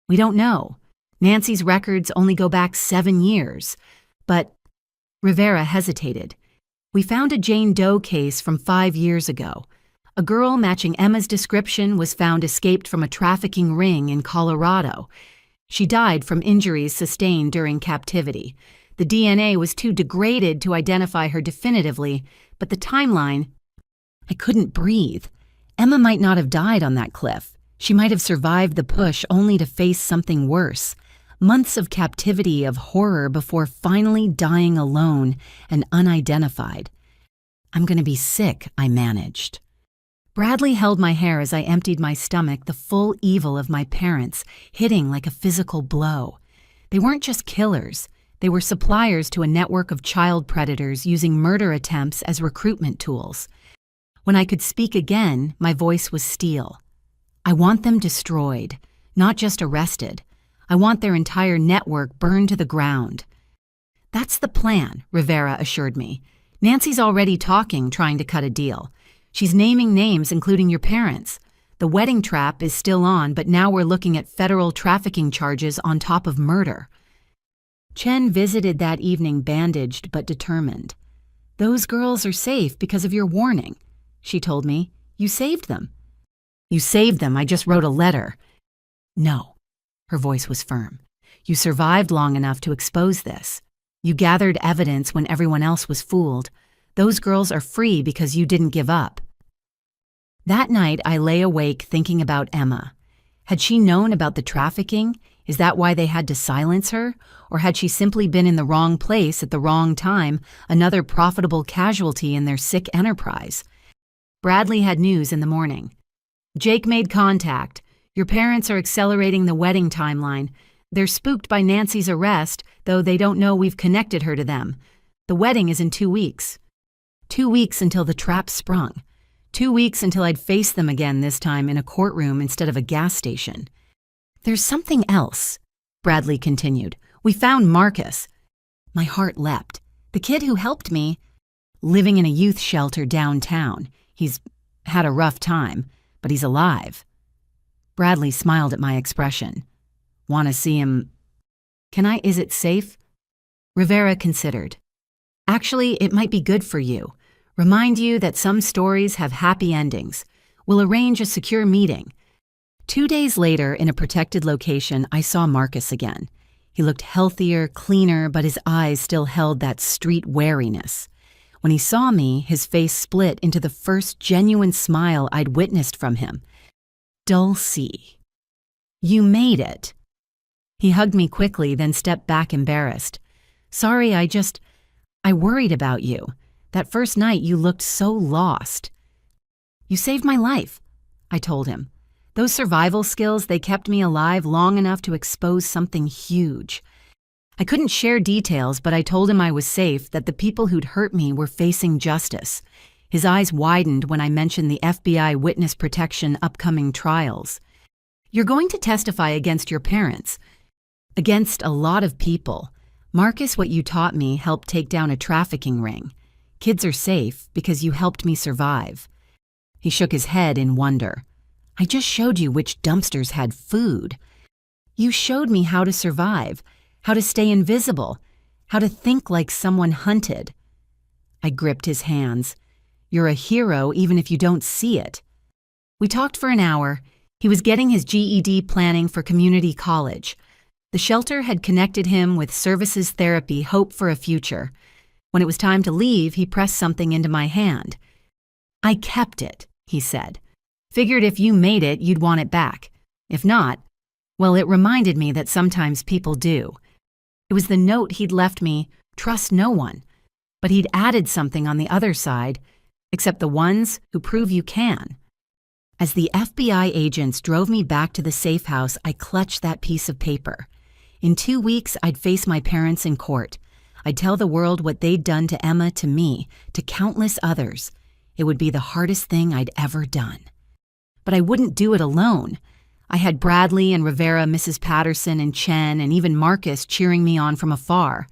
"We don't know. Nancy's records only go back 7 years. But—" Rivera hesitated. "We found a Jane Doe case from 5 years ago. A girl matching Emma's description was found escaped from a trafficking ring in Colorado. She died from injuries sustained during captivity. The DNA was too degraded to identify her definitively, but the timeline—" I couldn't breathe. Emma might not have died on that cliff. She might have survived the push only to face something worse. Months of captivity, of horror, before finally dying alone and unidentified. "I'm going to be sick," I managed. Bradley held my hair as I emptied my stomach, the full evil of my parents, hitting like a physical blow. They weren't just killers. They were suppliers to a network of child predators using murder attempts as recruitment tools. When I could speak again, my voice was steel. "I want them destroyed, not just arrested. I want their entire network burned to the ground." "That's the plan," Rivera assured me. "Nancy's already talking, trying to cut a deal. She's naming names, including your parents. The wedding trap is still on, but now we're looking at federal trafficking charges on top of murder." Chen visited that evening bandaged but determined. "Those girls are safe because of your warning," she told me. "You saved them." "You saved them, I just wrote a letter." "No," her voice was firm. "You survived long enough to expose this. You gathered evidence when everyone else was fooled. Those girls are free because you didn't give up." That night, I lay awake thinking about Emma. Had she known about the trafficking? Is that why they had to silence her? Or had she simply been in the wrong place at the wrong time, another profitable casualty in their sick enterprise? Bradley had news in the morning. "Jake made contact. Your parents are accelerating the wedding timeline. They're spooked by Nancy's arrest, though they don't know we've connected her to them. The wedding is in 2 weeks. 2 weeks until the trap sprung. 2 weeks until I'd face them again, this time in a courtroom instead of a gas station." "There's something else," Bradley continued. "We found Marcus." My heart leapt. "The kid who helped me?" "Living in a youth shelter downtown. He's had a rough time, but he's alive." Bradley smiled at my expression. "Want to see him? Is it safe?" Rivera considered. Actually, it might be good for you. Remind you that some stories have happy endings. We'll arrange a secure meeting. 2 days later, in a protected location, I saw Marcus again. He looked healthier, cleaner, but his eyes still held that street wariness. When he saw me, his face split into the first genuine smile I'd witnessed from him. Dulcie. You made it. He hugged me quickly, then stepped back embarrassed. Sorry, I worried about you. That first night you looked so lost. You saved my life, I told him. Those survival skills, they kept me alive long enough to expose something huge. I couldn't share details, but I told him I was safe, that the people who'd hurt me were facing justice. His eyes widened when I mentioned the FBI witness protection upcoming trials. You're going to testify against your parents. Against a lot of people. Marcus, what you taught me helped take down a trafficking ring. Kids are safe because you helped me survive. He shook his head in wonder. I just showed you which dumpsters had food. You showed me how to survive, how to stay invisible, how to think like someone hunted. I gripped his hands. You're a hero even if you don't see it. We talked for an hour. He was getting his GED planning for community college. The shelter had connected him with services therapy, hope for a future. When it was time to leave, he pressed something into my hand. I kept it, he said. Figured if you made it, you'd want it back. If not, well, it reminded me that sometimes people do. It was the note he'd left me, trust no one. But he'd added something on the other side, except the ones who prove you can. As the FBI agents drove me back to the safe house, I clutched that piece of paper. In 2 weeks, I'd face my parents in court. I'd tell the world what they'd done to Emma, to me, to countless others. It would be the hardest thing I'd ever done. But I wouldn't do it alone. I had Bradley and Rivera, Mrs. Patterson and Chen, and even Marcus cheering me on from afar.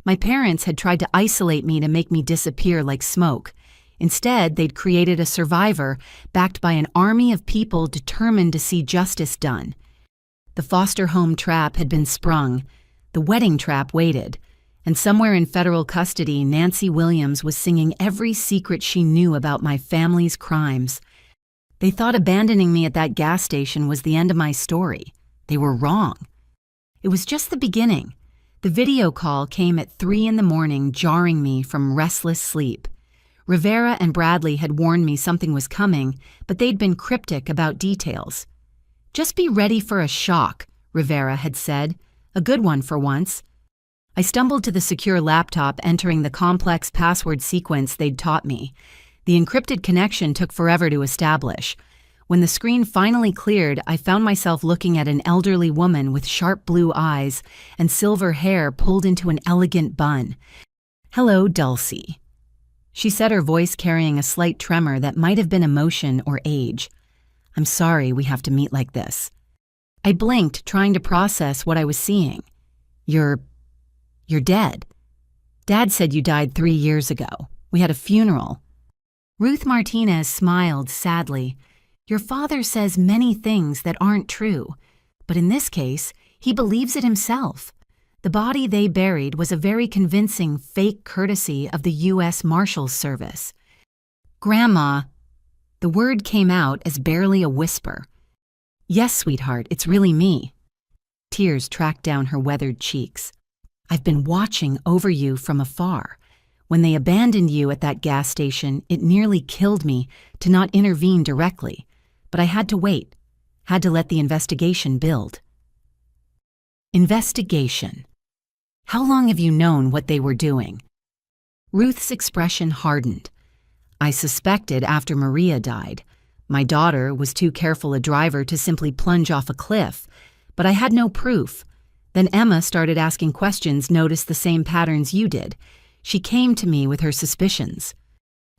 My parents had tried to isolate me to make me disappear like smoke. Instead, they'd created a survivor backed by an army of people determined to see justice done. The foster home trap had been sprung. The wedding trap waited. And somewhere in federal custody, Nancy Williams was singing every secret she knew about my family's crimes. They thought abandoning me at that gas station was the end of my story. They were wrong. It was just the beginning. The video call came at 3 a.m, jarring me from restless sleep. Rivera and Bradley had warned me something was coming, but they'd been cryptic about details. Just be ready for a shock, Rivera had said. A good one for once. I stumbled to the secure laptop, entering the complex password sequence they'd taught me. The encrypted connection took forever to establish. When the screen finally cleared, I found myself looking at an elderly woman with sharp blue eyes and silver hair pulled into an elegant bun. Hello, Dulcie. She said, her voice carrying a slight tremor that might have been emotion or age. I'm sorry we have to meet like this. I blinked, trying to process what I was seeing. You're dead. Dad said you died 3 years ago. We had a funeral. Ruth Martinez smiled sadly. Your father says many things that aren't true, but in this case, he believes it himself. The body they buried was a very convincing fake courtesy of the U.S. Marshals Service. Grandma, the word came out as barely a whisper. Yes, sweetheart, it's really me. Tears tracked down her weathered cheeks. I've been watching over you from afar. When they abandoned you at that gas station, it nearly killed me to not intervene directly. But I had to wait, had to let the investigation build. Investigation. How long have you known what they were doing? Ruth's expression hardened. I suspected after Maria died. My daughter was too careful a driver to simply plunge off a cliff, but I had no proof. Then Emma started asking questions, noticed the same patterns you did. She came to me with her suspicions.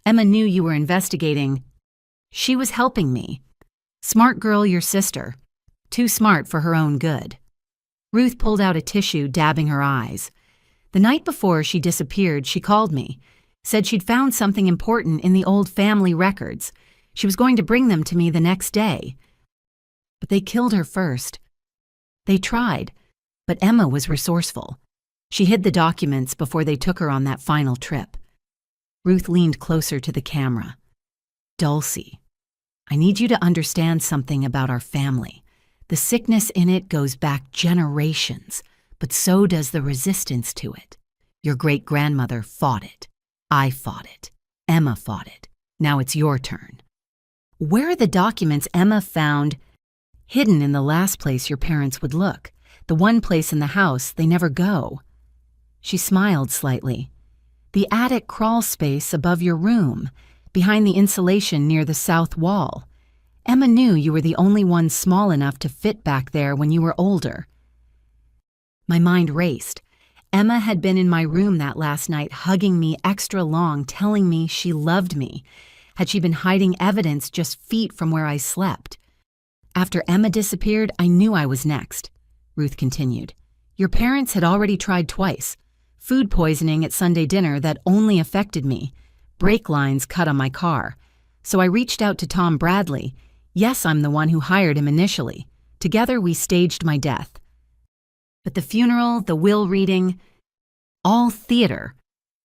Emma knew you were investigating. She was helping me. Smart girl, your sister. Too smart for her own good. Ruth pulled out a tissue, dabbing her eyes. The night before she disappeared, she called me. Said she'd found something important in the old family records. She was going to bring them to me the next day. But they killed her first. They tried, but Emma was resourceful. She hid the documents before they took her on that final trip. Ruth leaned closer to the camera. Dulcie, I need you to understand something about our family. The sickness in it goes back generations, but so does the resistance to it. Your great-grandmother fought it. I fought it. Emma fought it. Now it's your turn. Where are the documents Emma found hidden in the last place your parents would look? The one place in the house they never go. She smiled slightly. The attic crawl space above your room, behind the insulation near the south wall. Emma knew you were the only one small enough to fit back there when you were older. My mind raced. Emma had been in my room that last night, hugging me extra long, telling me she loved me. Had she been hiding evidence just feet from where I slept? After Emma disappeared, I knew I was next. Ruth continued. Your parents had already tried twice. Food poisoning at Sunday dinner that only affected me. Brake lines cut on my car. So I reached out to Tom Bradley. Yes, I'm the one who hired him initially. Together we staged my death. But the funeral, the will reading, all theater.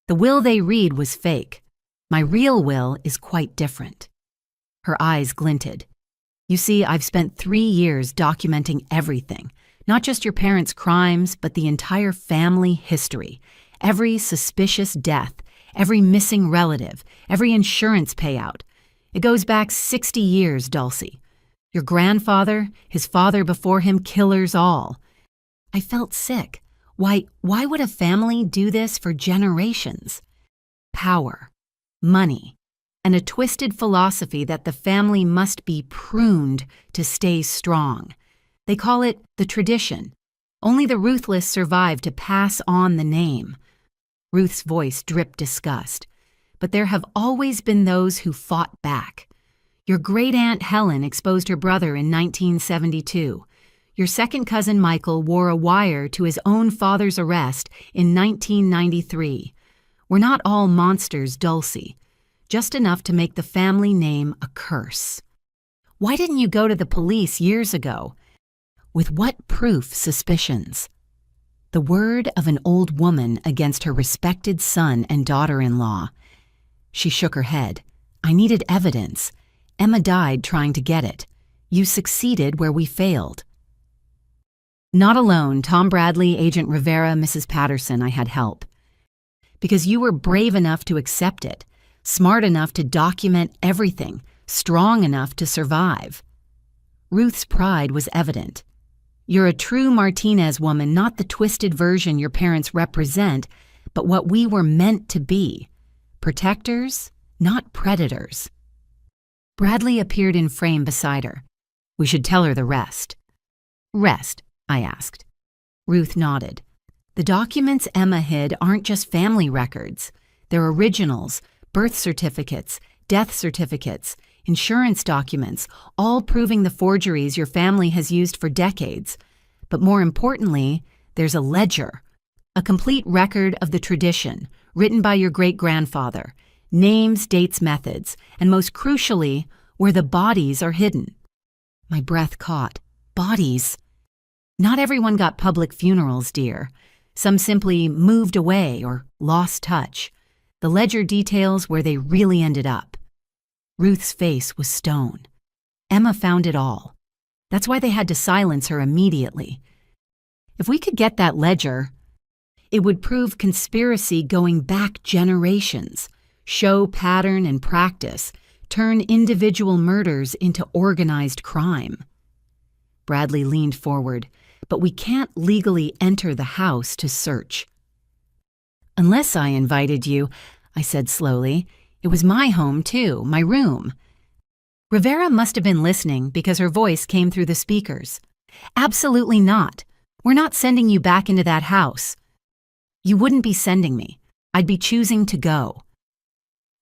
The will they read was fake. My real will is quite different. Her eyes glinted. You see, I've spent 3 years documenting everything. Not just your parents' crimes, but the entire family history. Every suspicious death, every missing relative, every insurance payout. It goes back 60 years, Dulcie. Your grandfather, his father before him, killers all. I felt sick. Why would a family do this for generations? Power, money, and a twisted philosophy that the family must be pruned to stay strong. They call it the tradition. Only the ruthless survive to pass on the name. Ruth's voice dripped disgust. But there have always been those who fought back. Your great-aunt Helen exposed her brother in 1972. Your second cousin Michael wore a wire to his own father's arrest in 1993. We're not all monsters, Dulcie. Just enough to make the family name a curse. Why didn't you go to the police years ago? With what proof suspicions? The word of an old woman against her respected son and daughter-in-law. She shook her head. I needed evidence. Emma died trying to get it. You succeeded where we failed. Not alone, Tom Bradley, Agent Rivera, Mrs. Patterson, I had help. Because you were brave enough to accept it, smart enough to document everything, strong enough to survive. Ruth's pride was evident. You're a true Martinez woman, not the twisted version your parents represent, but what we were meant to be. Protectors, not predators. Bradley appeared in frame beside her. We should tell her the rest. Rest, I asked. Ruth nodded. The documents Emma hid aren't just family records. They're originals, birth certificates, death certificates, insurance documents, all proving the forgeries your family has used for decades. But more importantly, there's a ledger, a complete record of the tradition, written by your great-grandfather, names, dates, methods, and most crucially, where the bodies are hidden. My breath caught. Bodies? Not everyone got public funerals, dear. Some simply moved away or lost touch. The ledger details where they really ended up. Ruth's face was stone. Emma found it all. That's why they had to silence her immediately. If we could get that ledger, it would prove conspiracy going back generations, show pattern and practice, turn individual murders into organized crime. Bradley leaned forward, but we can't legally enter the house to search. Unless I invited you, I said slowly. It was my home, too, my room. Rivera must have been listening because her voice came through the speakers. Absolutely not. We're not sending you back into that house. You wouldn't be sending me. I'd be choosing to go.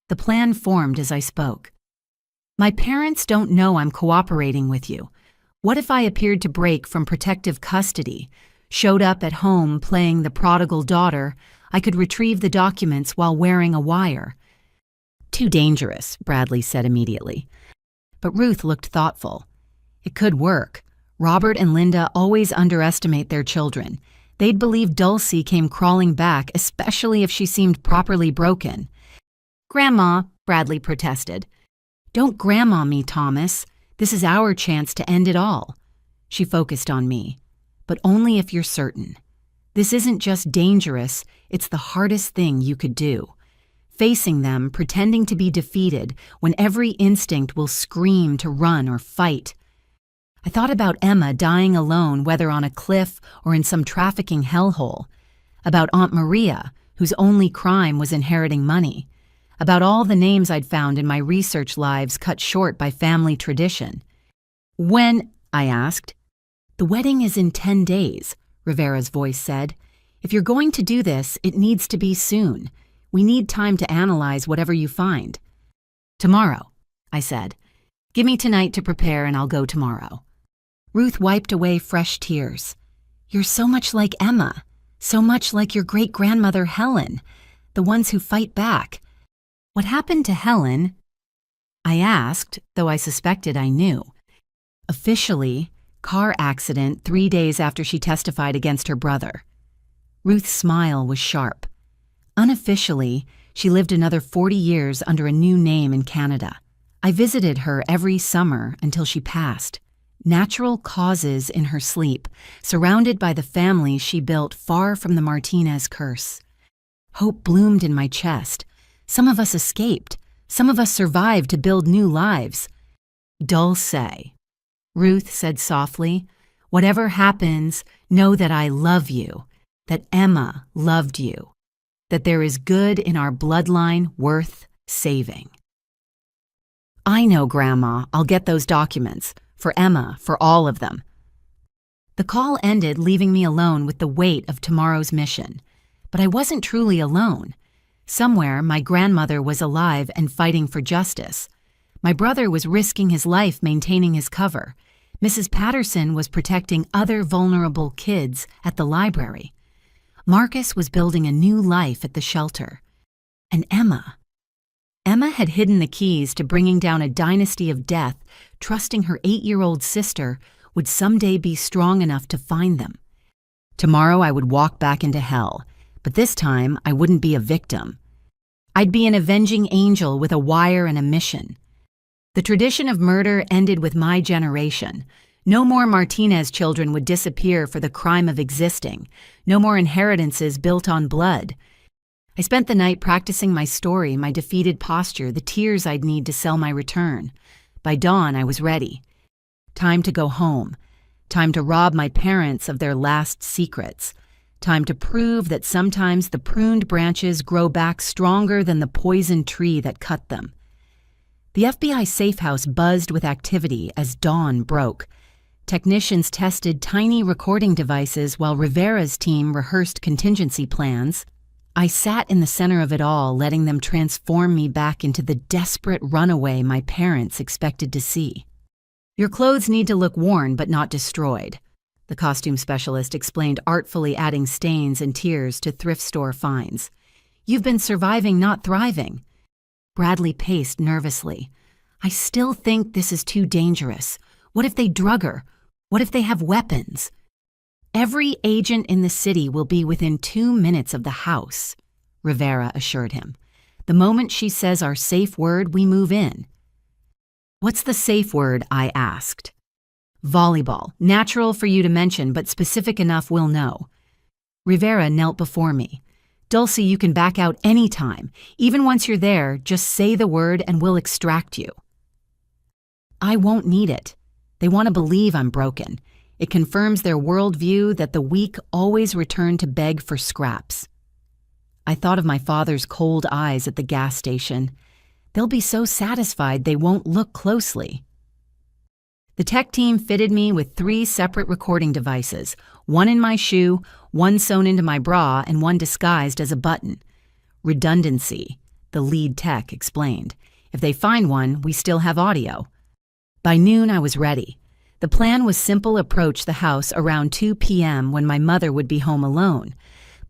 The plan formed as I spoke. My parents don't know I'm cooperating with you. What if I appeared to break from protective custody, showed up at home playing the prodigal daughter? I could retrieve the documents while wearing a wire. Too dangerous, Bradley said immediately. But Ruth looked thoughtful. It could work. Robert and Linda always underestimate their children. They'd believe Dulcie came crawling back, especially if she seemed properly broken. "Grandma," Bradley protested. "Don't grandma me, Thomas. This is our chance to end it all." She focused on me. "But only if you're certain. This isn't just dangerous, it's the hardest thing you could do. Facing them, pretending to be defeated, when every instinct will scream to run or fight." I thought about Emma dying alone, whether on a cliff or in some trafficking hellhole. About Aunt Maria, whose only crime was inheriting money. About all the names I'd found in my research lives cut short by family tradition. "When?" I asked. "The wedding is in 10 days, Rivera's voice said. "If you're going to do this, it needs to be soon. We need time to analyze whatever you find." "Tomorrow," I said. "Give me tonight to prepare and I'll go tomorrow." Ruth wiped away fresh tears. "You're so much like Emma, so much like your great-grandmother Helen, the ones who fight back." "What happened to Helen?" I asked, though I suspected I knew. "Officially, car accident 3 days after she testified against her brother." Ruth's smile was sharp. "Unofficially, she lived another 40 years under a new name in Canada. I visited her every summer until she passed. Natural causes in her sleep, surrounded by the family she built far from the Martinez curse." Hope bloomed in my chest. Some of us escaped. Some of us survived to build new lives. "Dulce," Ruth said softly, "whatever happens, know that I love you, that Emma loved you, that there is good in our bloodline worth saving." "I know, Grandma. I'll get those documents. For Emma, for all of them." The call ended, leaving me alone with the weight of tomorrow's mission. But I wasn't truly alone. Somewhere, my grandmother was alive and fighting for justice. My brother was risking his life maintaining his cover. Mrs. Patterson was protecting other vulnerable kids at the library. Marcus was building a new life at the shelter. And Emma had hidden the keys to bringing down a dynasty of death, trusting her 8-year-old sister would someday be strong enough to find them. Tomorrow I would walk back into hell, but this time I wouldn't be a victim. I'd be an avenging angel with a wire and a mission. The tradition of murder ended with my generation. No more Martinez children would disappear for the crime of existing. No more inheritances built on blood. I spent the night practicing my story, my defeated posture, the tears I'd need to sell my return. By dawn, I was ready. Time to go home. Time to rob my parents of their last secrets. Time to prove that sometimes the pruned branches grow back stronger than the poisoned tree that cut them. The FBI safe house buzzed with activity as dawn broke. Technicians tested tiny recording devices while Rivera's team rehearsed contingency plans. I sat in the center of it all, letting them transform me back into the desperate runaway my parents expected to see. "Your clothes need to look worn but not destroyed," the costume specialist explained, artfully adding stains and tears to thrift store finds. "You've been surviving, not thriving." Bradley paced nervously. "I still think this is too dangerous. What if they drug her? What if they have weapons?" "Every agent in the city will be within 2 minutes of the house," Rivera assured him. "The moment she says our safe word, we move in." "What's the safe word?" I asked. "Volleyball. Natural for you to mention, but specific enough we'll know." Rivera knelt before me. "Dulcie, you can back out any time. Even once you're there, just say the word and we'll extract you." "I won't need it. They want to believe I'm broken. It confirms their worldview that the weak always return to beg for scraps." I thought of my father's cold eyes at the gas station. They'll be so satisfied they won't look closely. The tech team fitted me with 3 separate recording devices, one in my shoe, one sewn into my bra, and one disguised as a button. "Redundancy," the lead tech explained. "If they find one, we still have audio." By noon, I was ready. The plan was simple: approach the house around 2 p.m. when my mother would be home alone.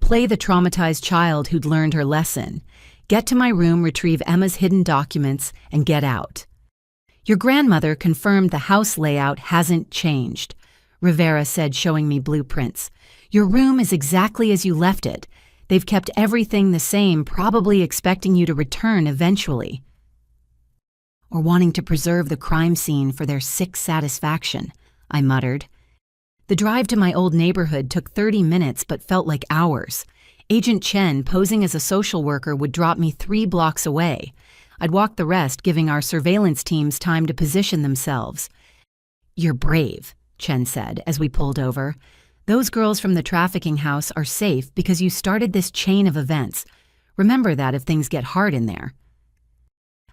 Play the traumatized child who'd learned her lesson. Get to my room, retrieve Emma's hidden documents, and get out. "Your grandmother confirmed the house layout hasn't changed," Rivera said, showing me blueprints. Your room is exactly as you left it. They've kept everything the same, probably expecting you to return eventually. Or wanting to preserve the crime scene for their sick satisfaction, I muttered. The drive to my old neighborhood took 30 minutes but felt like hours. Agent Chen, posing as a social worker, would drop me 3 blocks away. I'd walk the rest, giving our surveillance teams time to position themselves. You're brave, Chen said as we pulled over. Those girls from the trafficking house are safe because you started this chain of events. Remember that if things get hard in there.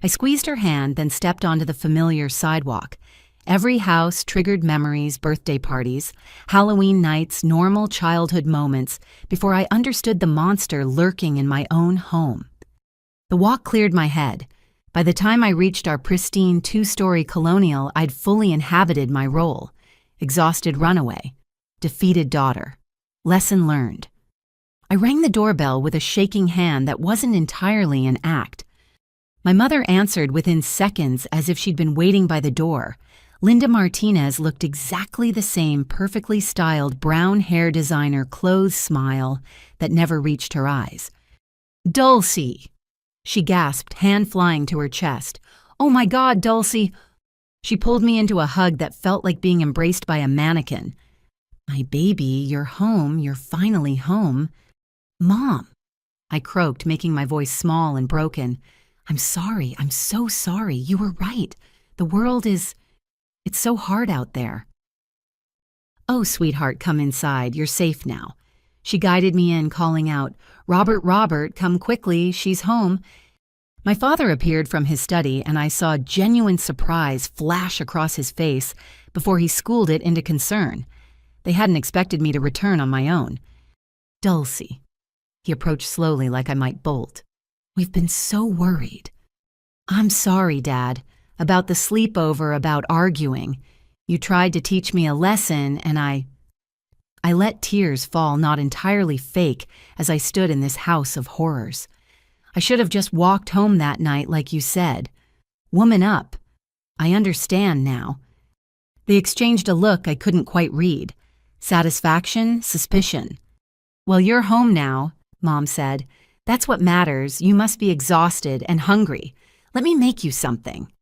I squeezed her hand, then stepped onto the familiar sidewalk. Every house triggered memories, birthday parties, Halloween nights, normal childhood moments, before I understood the monster lurking in my own home. The walk cleared my head. By the time I reached our pristine 2-story colonial, I'd fully inhabited my role. Exhausted runaway. Defeated daughter. Lesson learned. I rang the doorbell with a shaking hand that wasn't entirely an act. My mother answered within seconds as if she'd been waiting by the door. Linda Martinez looked exactly the same perfectly styled brown hair designer clothes smile that never reached her eyes. "Dulcie!" She gasped, hand flying to her chest. "Oh my God, Dulcie!" She pulled me into a hug that felt like being embraced by a mannequin. "My baby, you're home. You're finally home." "Mom," I croaked, making my voice small and broken. "I'm sorry. I'm so sorry. You were right. The world is... it's so hard out there." "Oh, sweetheart, come inside. You're safe now." She guided me in, calling out, "Robert, Robert, come quickly. She's home." My father appeared from his study, and I saw genuine surprise flash across his face before he schooled it into concern. They hadn't expected me to return on my own. "Dulcie." He approached slowly like I might bolt. "We've been so worried." "I'm sorry, Dad. About the sleepover, about arguing. You tried to teach me a lesson, and I let tears fall, not entirely fake, as I stood in this house of horrors. I should have just walked home that night like you said. Woman up. I understand now." They exchanged a look I couldn't quite read. Satisfaction, suspicion. "Well, you're home now," Mom said. "That's what matters. You must be exhausted and hungry. Let me make you something."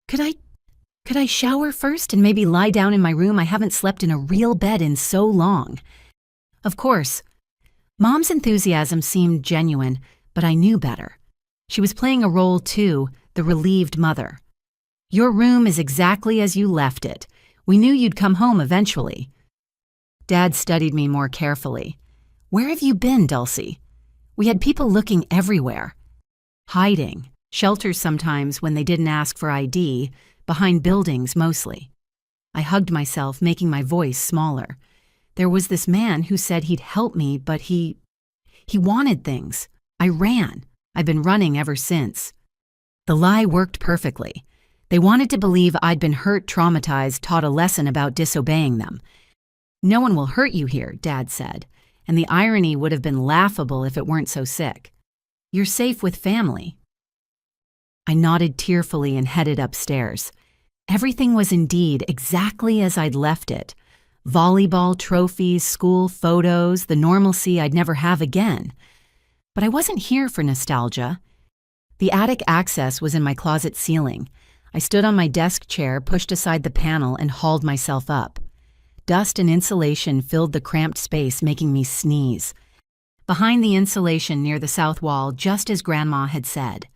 Could I shower first and maybe lie down in my room? I haven't slept in a real bed in so long." Of course. Mom's enthusiasm seemed genuine, but I knew better. She was playing a role too, the relieved mother. "Your room is exactly as you left it. We knew you'd come home eventually." Dad studied me more carefully. "Where have you been, Dulcie?" We had people looking everywhere. Hiding, shelters sometimes when they didn't ask for ID, behind buildings mostly. I hugged myself, making my voice smaller. There was this man who said he'd help me, but he wanted things. I ran. I've been running ever since. The lie worked perfectly. They wanted to believe I'd been hurt, traumatized, taught a lesson about disobeying them. "No one will hurt you here," Dad said, and the irony would have been laughable if it weren't so sick. "You're safe with family." I nodded tearfully and headed upstairs. Everything was indeed exactly as I'd left it. Volleyball trophies, school photos, the normalcy I'd never have again. But I wasn't here for nostalgia. The attic access was in my closet ceiling. I stood on my desk chair, pushed aside the panel, and hauled myself up. Dust and insulation filled the cramped space, making me sneeze. Behind the insulation near the south wall, just as Grandma had said.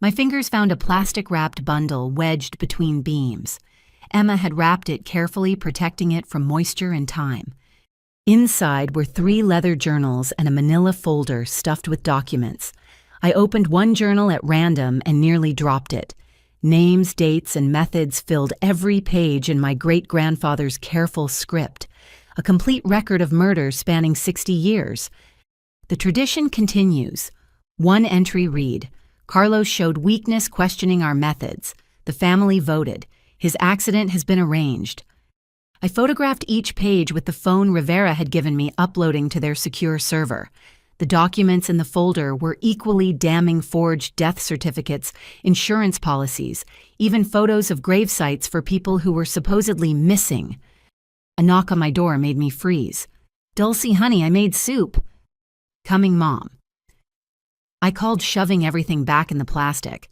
My fingers found a plastic-wrapped bundle wedged between beams. Emma had wrapped it carefully, protecting it from moisture and time. Inside were 3 leather journals and a manila folder stuffed with documents. I opened one journal at random and nearly dropped it. Names, dates, and methods filled every page in my great-grandfather's careful script, a complete record of murders spanning 60 years. The tradition continues. One entry read, "Carlos showed weakness questioning our methods. The family voted. His accident has been arranged." I photographed each page with the phone Rivera had given me, uploading to their secure server. The documents in the folder were equally damning: forged death certificates, insurance policies, even photos of grave sites for people who were supposedly missing. A knock on my door made me freeze. Dulcie, honey, I made soup. Coming, Mom. I called shoving everything back in the plastic,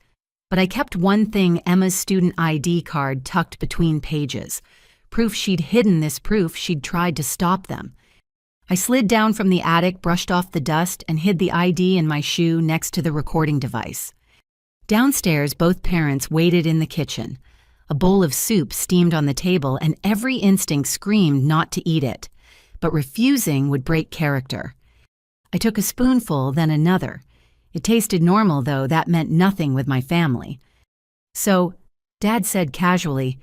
but I kept one thing, Emma's student ID card, tucked between pages. Proof she'd hidden this proof she'd tried to stop them. I slid down from the attic, brushed off the dust, and hid the ID in my shoe next to the recording device. Downstairs, both parents waited in the kitchen. A bowl of soup steamed on the table, and every instinct screamed not to eat it. But refusing would break character. I took a spoonful, then another. It tasted normal, though that meant nothing with my family. So, Dad said casually,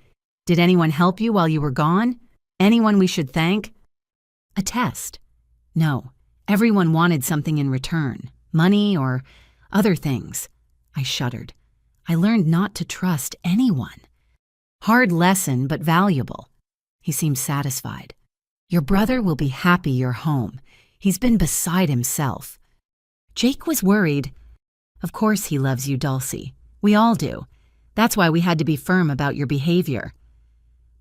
"Did anyone help you while you were gone? Anyone we should thank?" A test. No, everyone wanted something in return, money or other things. I shuddered. I learned not to trust anyone. Hard lesson, but valuable. He seemed satisfied. "Your brother will be happy you're home. He's been beside himself." Jake was worried. "Of course he loves you, Dulcie. We all do. That's why we had to be firm about your behavior."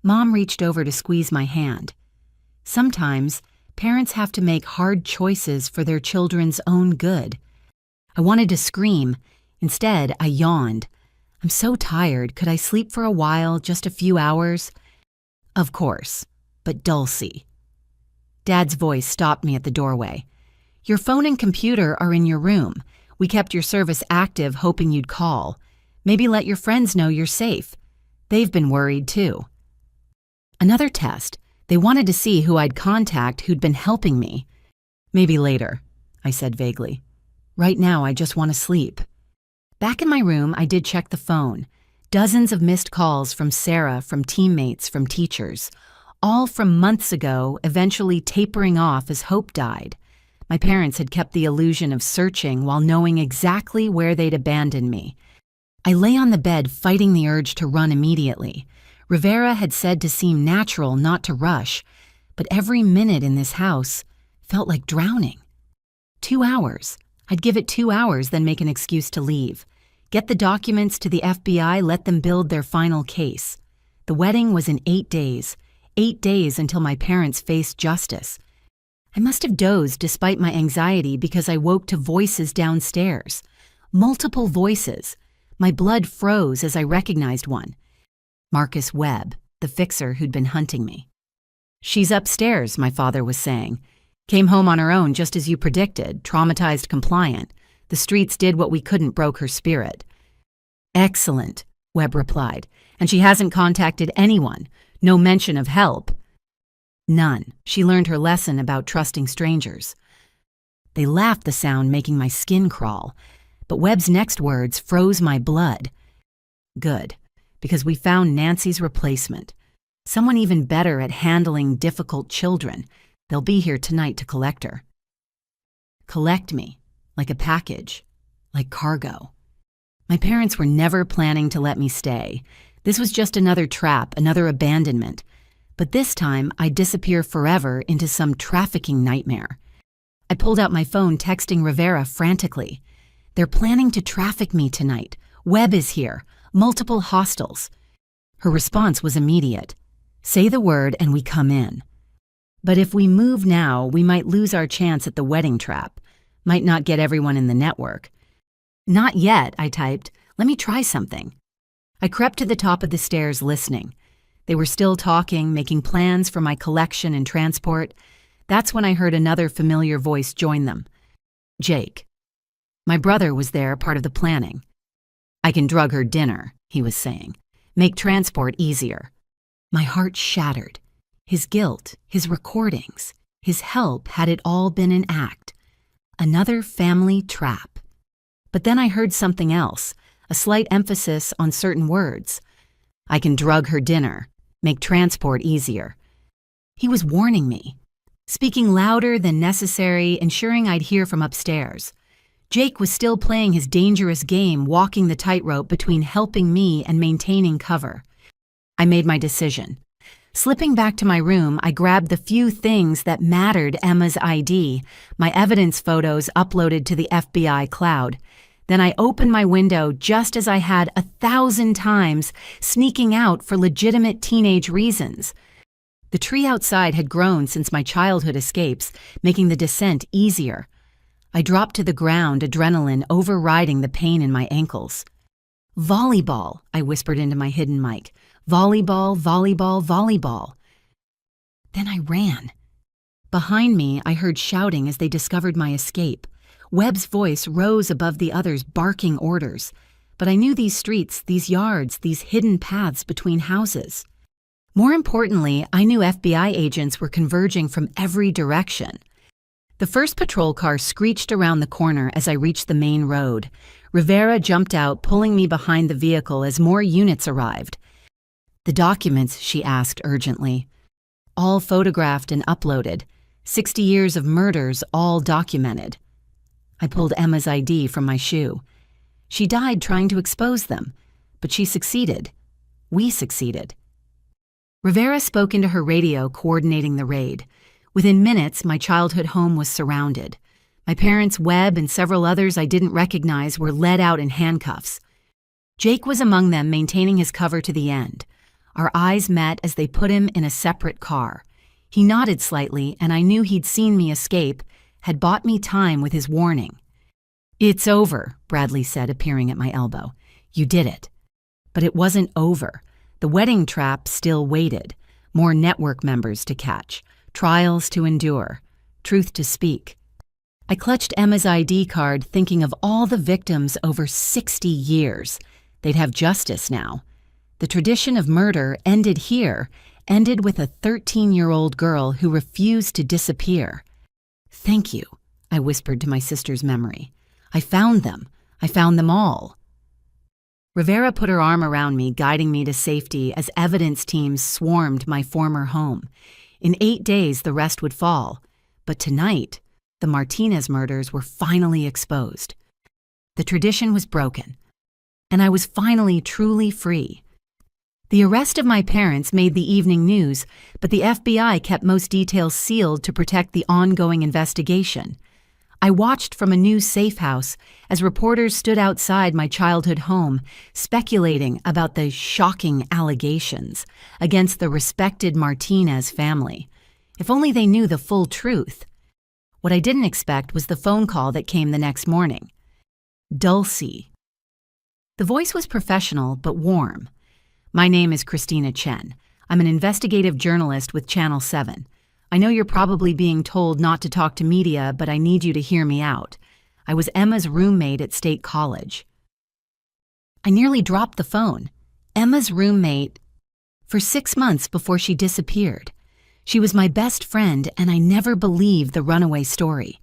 Mom reached over to squeeze my hand. Sometimes, parents have to make hard choices for their children's own good. I wanted to scream. Instead, I yawned. "I'm so tired. Could I sleep for a while, just a few hours?" "Of course. But Dulcie." Dad's voice stopped me at the doorway. "Your phone and computer are in your room. We kept your service active hoping you'd call. Maybe let your friends know you're safe. They've been worried too." Another test. They wanted to see who I'd contact who'd been helping me. "Maybe later," I said vaguely. "Right now, I just want to sleep." Back in my room, I did check the phone. Dozens of missed calls from Sarah, from teammates, from teachers. All from months ago, eventually tapering off as hope died. My parents had kept the illusion of searching while knowing exactly where they'd abandoned me. I lay on the bed fighting the urge to run immediately. Rivera had said to seem natural, not to rush, but every minute in this house felt like drowning. 2 hours. I'd give it 2 hours, then make an excuse to leave. Get the documents to the FBI, let them build their final case. The wedding was in 8 days. 8 days until my parents faced justice. I must have dozed despite my anxiety because I woke to voices downstairs. Multiple voices. My blood froze as I recognized one. Marcus Webb, the fixer who'd been hunting me. "She's upstairs," my father was saying. "Came home on her own just as you predicted, traumatized compliant. The streets did what we couldn't, broke her spirit." "Excellent," Webb replied. "And she hasn't contacted anyone. No mention of help." "None. She learned her lesson about trusting strangers." They laughed, the sound making my skin crawl. But Webb's next words froze my blood. "Good, because we found Nancy's replacement. Someone even better at handling difficult children. They'll be here tonight to collect her." Collect me, like a package, like cargo. My parents were never planning to let me stay. This was just another trap, another abandonment. But this time, I'd disappear forever into some trafficking nightmare. I pulled out my phone, texting Rivera frantically. "They're planning to traffic me tonight. Webb is here. Multiple hostiles." Her response was immediate. "Say the word and we come in. But if we move now, we might lose our chance at the wedding trap. Might not get everyone in the network." "Not yet," I typed. "Let me try something." I crept to the top of the stairs, listening. They were still talking, making plans for my collection and transport. That's when I heard another familiar voice join them. Jake. My brother was there, part of the planning. "I can drug her dinner," he was saying. "Make transport easier." My heart shattered. His guilt, his recordings, his help, had it all been an act? Another family trap. But then I heard something else, a slight emphasis on certain words. "I can drug her dinner. Make transport easier." He was warning me, speaking louder than necessary, ensuring I'd hear from upstairs. Jake was still playing his dangerous game, walking the tightrope between helping me and maintaining cover. I made my decision. Slipping back to my room, I grabbed the few things that mattered: Emma's ID, my evidence photos uploaded to the FBI cloud. Then I opened my window just as I had 1,000 times, sneaking out for legitimate teenage reasons. The tree outside had grown since my childhood escapes, making the descent easier. I dropped to the ground, adrenaline overriding the pain in my ankles. "Volleyball," I whispered into my hidden mic. "Volleyball, volleyball, volleyball." Then I ran. Behind me, I heard shouting as they discovered my escape. Webb's voice rose above the others, barking orders. But I knew these streets, these yards, these hidden paths between houses. More importantly, I knew FBI agents were converging from every direction. The first patrol car screeched around the corner as I reached the main road. Rivera jumped out, pulling me behind the vehicle as more units arrived. "The documents," she asked urgently. "All photographed and uploaded. 60 years of murders, all documented." I pulled Emma's ID from my shoe. She died trying to expose them, but she succeeded. We succeeded. Rivera spoke into her radio, coordinating the raid. Within minutes, my childhood home was surrounded. My parents, Webb, and several others I didn't recognize were led out in handcuffs. Jake was among them, maintaining his cover to the end. Our eyes met as they put him in a separate car. He nodded slightly, and I knew he'd seen me escape, had bought me time with his warning. "It's over," Bradley said, appearing at my elbow. "You did it." But it wasn't over. The wedding trap still waited. More network members to catch, trials to endure, truth to speak. I clutched Emma's ID card, thinking of all the victims over 60 years. They'd have justice now. The tradition of murder ended here, ended with a 13-year-old girl who refused to disappear. "Thank you," I whispered to my sister's memory. "I found them. I found them all." Rivera put her arm around me, guiding me to safety as evidence teams swarmed my former home. In 8 days, the rest would fall. But tonight, the Martinez murders were finally exposed. The tradition was broken, and I was finally truly free. The arrest of my parents made the evening news, but the FBI kept most details sealed to protect the ongoing investigation. I watched from a new safe house as reporters stood outside my childhood home, speculating about the shocking allegations against the respected Martinez family. If only they knew the full truth. What I didn't expect was the phone call that came the next morning. "Dulcie." The voice was professional but warm. "My name is Christina Chen. I'm an investigative journalist with Channel 7. I know you're probably being told not to talk to media, but I need you to hear me out. I was Emma's roommate at State College." I nearly dropped the phone. Emma's roommate for 6 months before she disappeared. She was my best friend, and I never believed the runaway story.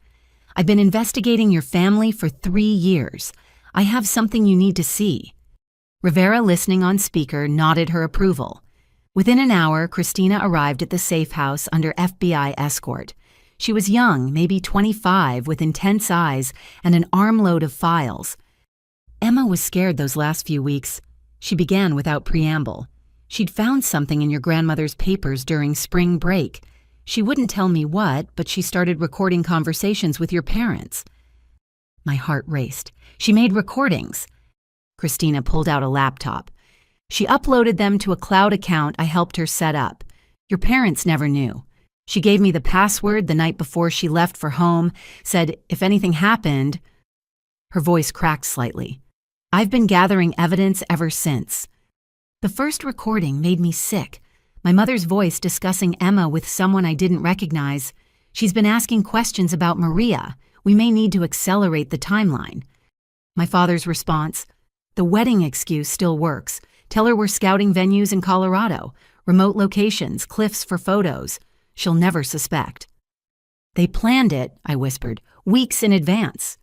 "I've been investigating your family for 3 years. I have something you need to see." Rivera, listening on speaker, nodded her approval. Within an hour, Christina arrived at the safe house under FBI escort. She was young, maybe 25, with intense eyes and an armload of files. "Emma was scared those last few weeks." She began without preamble. "She'd found something in your grandmother's papers during spring break. She wouldn't tell me what, but she started recording conversations with your parents." My heart raced. "She made recordings." Christina pulled out a laptop. "She uploaded them to a cloud account I helped her set up. Your parents never knew. She gave me the password the night before she left for home, said if anything happened—" Her voice cracked slightly. "I've been gathering evidence ever since." The first recording made me sick. My mother's voice discussing Emma with someone I didn't recognize. "She's been asking questions about Maria. We may need to accelerate the timeline." My father's response: "The wedding excuse still works. Tell her we're scouting venues in Colorado, remote locations, cliffs for photos. She'll never suspect." "They planned it," I whispered, "weeks in advance."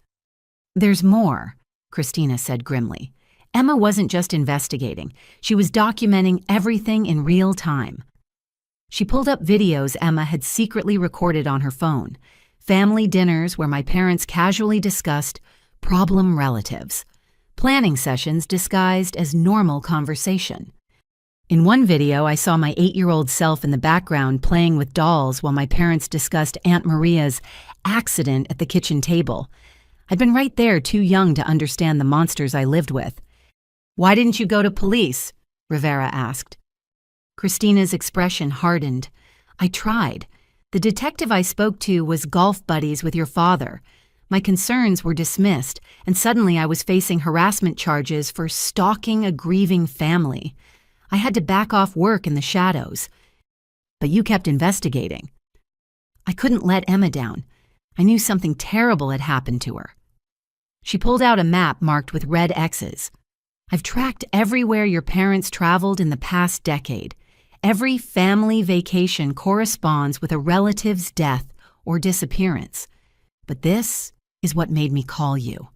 "There's more," Christina said grimly. "Emma wasn't just investigating. She was documenting everything in real time." She pulled up videos Emma had secretly recorded on her phone. Family dinners where my parents casually discussed problem relatives. Planning sessions disguised as normal conversation. In one video, I saw my 8-year-old self in the background playing with dolls while my parents discussed Aunt Maria's accident at the kitchen table. I'd been right there, too young to understand the monsters I lived with. "Why didn't you go to police?" Rivera asked. Christina's expression hardened. I tried. The detective I spoke to was golf buddies with your father. My concerns were dismissed, and suddenly I was facing harassment charges for stalking a grieving family. I had to back off work in the shadows. But you kept investigating. I couldn't let Emma down. I knew something terrible had happened to her. She pulled out a map marked with red X's. I've tracked everywhere your parents traveled in the past decade. Every family vacation corresponds with a relative's death or disappearance. But this is what made me call you.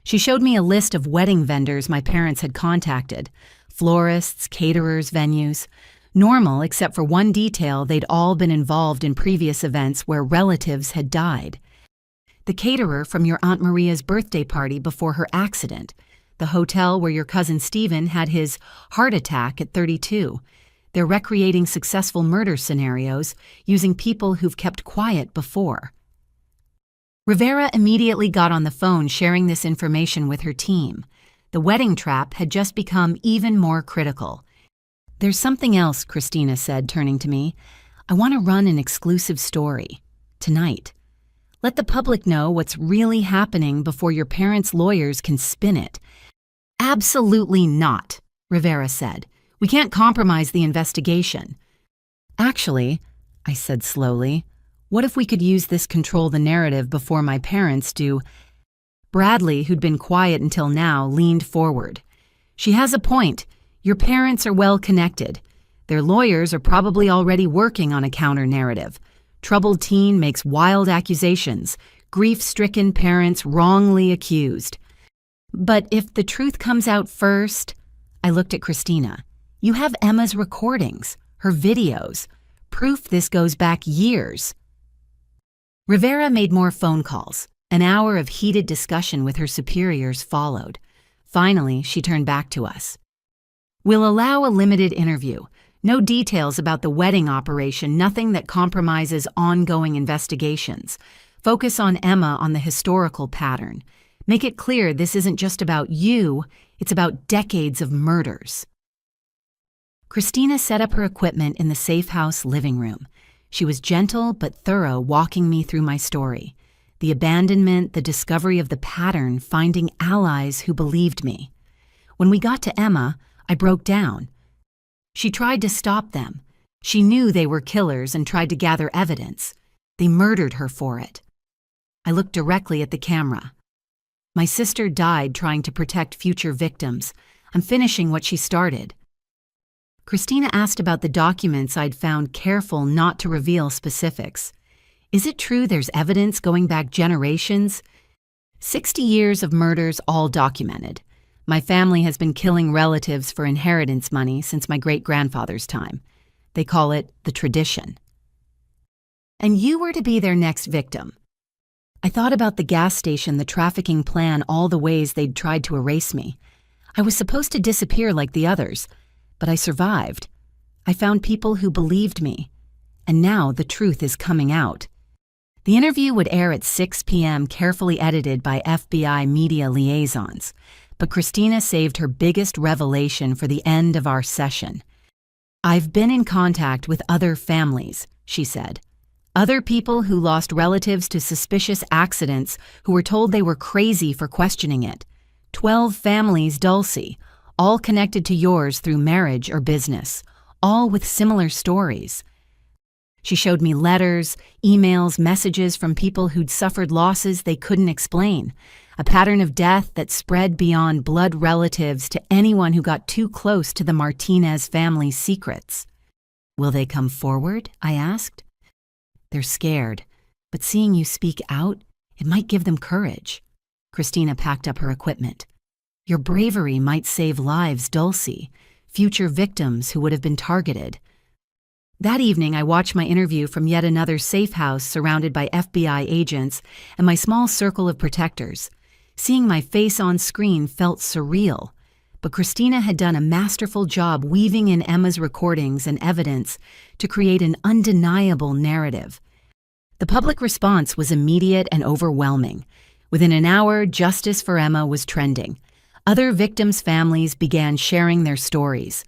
She showed me a list of wedding vendors my parents had contacted, florists, caterers, venues. Normal, except for one detail: they'd all been involved in previous events where relatives had died. The caterer from your Aunt Maria's birthday party before her accident, the hotel where your cousin Stephen had his heart attack at 32. They're recreating successful murder scenarios using people who've kept quiet before. Rivera immediately got on the phone sharing this information with her team. The wedding trap had just become even more critical. There's something else, Christina said, turning to me. I want to run an exclusive story. Tonight. Let the public know what's really happening before your parents' lawyers can spin it. Absolutely not, Rivera said. We can't compromise the investigation. Actually, I said slowly, what if we could use this control the narrative before my parents do? Bradley, who'd been quiet until now, leaned forward. She has a point. Your parents are well connected. Their lawyers are probably already working on a counter-narrative. Troubled teen makes wild accusations. Grief-stricken parents wrongly accused. But if the truth comes out first, I looked at Christina. You have Emma's recordings, her videos, proof this goes back years. Rivera made more phone calls. An hour of heated discussion with her superiors followed. Finally, she turned back to us. We'll allow a limited interview. No details about the wedding operation, nothing that compromises ongoing investigations. Focus on Emma on the historical pattern. Make it clear this isn't just about you, it's about decades of murders. Christina set up her equipment in the safe house living room. She was gentle but thorough, walking me through my story. The abandonment, the discovery of the pattern, finding allies who believed me. When we got to Emma, I broke down. She tried to stop them. She knew they were killers and tried to gather evidence. They murdered her for it. I looked directly at the camera. My sister died trying to protect future victims. I'm finishing what she started. Christina asked about the documents I'd found, careful not to reveal specifics. Is it true there's evidence going back generations? 60 years of murders, all documented. My family has been killing relatives for inheritance money since my great-grandfather's time. They call it the tradition. And you were to be their next victim. I thought about the gas station, the trafficking plan, all the ways they'd tried to erase me. I was supposed to disappear like the others, but I survived. I found people who believed me. And now the truth is coming out. The interview would air at 6 p.m., carefully edited by FBI media liaisons. But Christina saved her biggest revelation for the end of our session. I've been in contact with other families, she said. Other people who lost relatives to suspicious accidents who were told they were crazy for questioning it. 12 families, Dulcie, all connected to yours through marriage or business, all with similar stories. She showed me letters, emails, messages from people who'd suffered losses they couldn't explain, a pattern of death that spread beyond blood relatives to anyone who got too close to the Martinez family's secrets. Will they come forward? I asked. They're scared, but seeing you speak out, it might give them courage. Christina packed up her equipment. Your bravery might save lives, Dulcie, future victims who would have been targeted. That evening, I watched my interview from yet another safe house surrounded by FBI agents and my small circle of protectors. Seeing my face on screen felt surreal, but Christina had done a masterful job weaving in Emma's recordings and evidence to create an undeniable narrative. The public response was immediate and overwhelming. Within an hour, justice for Emma was trending. Other victims' families began sharing their stories.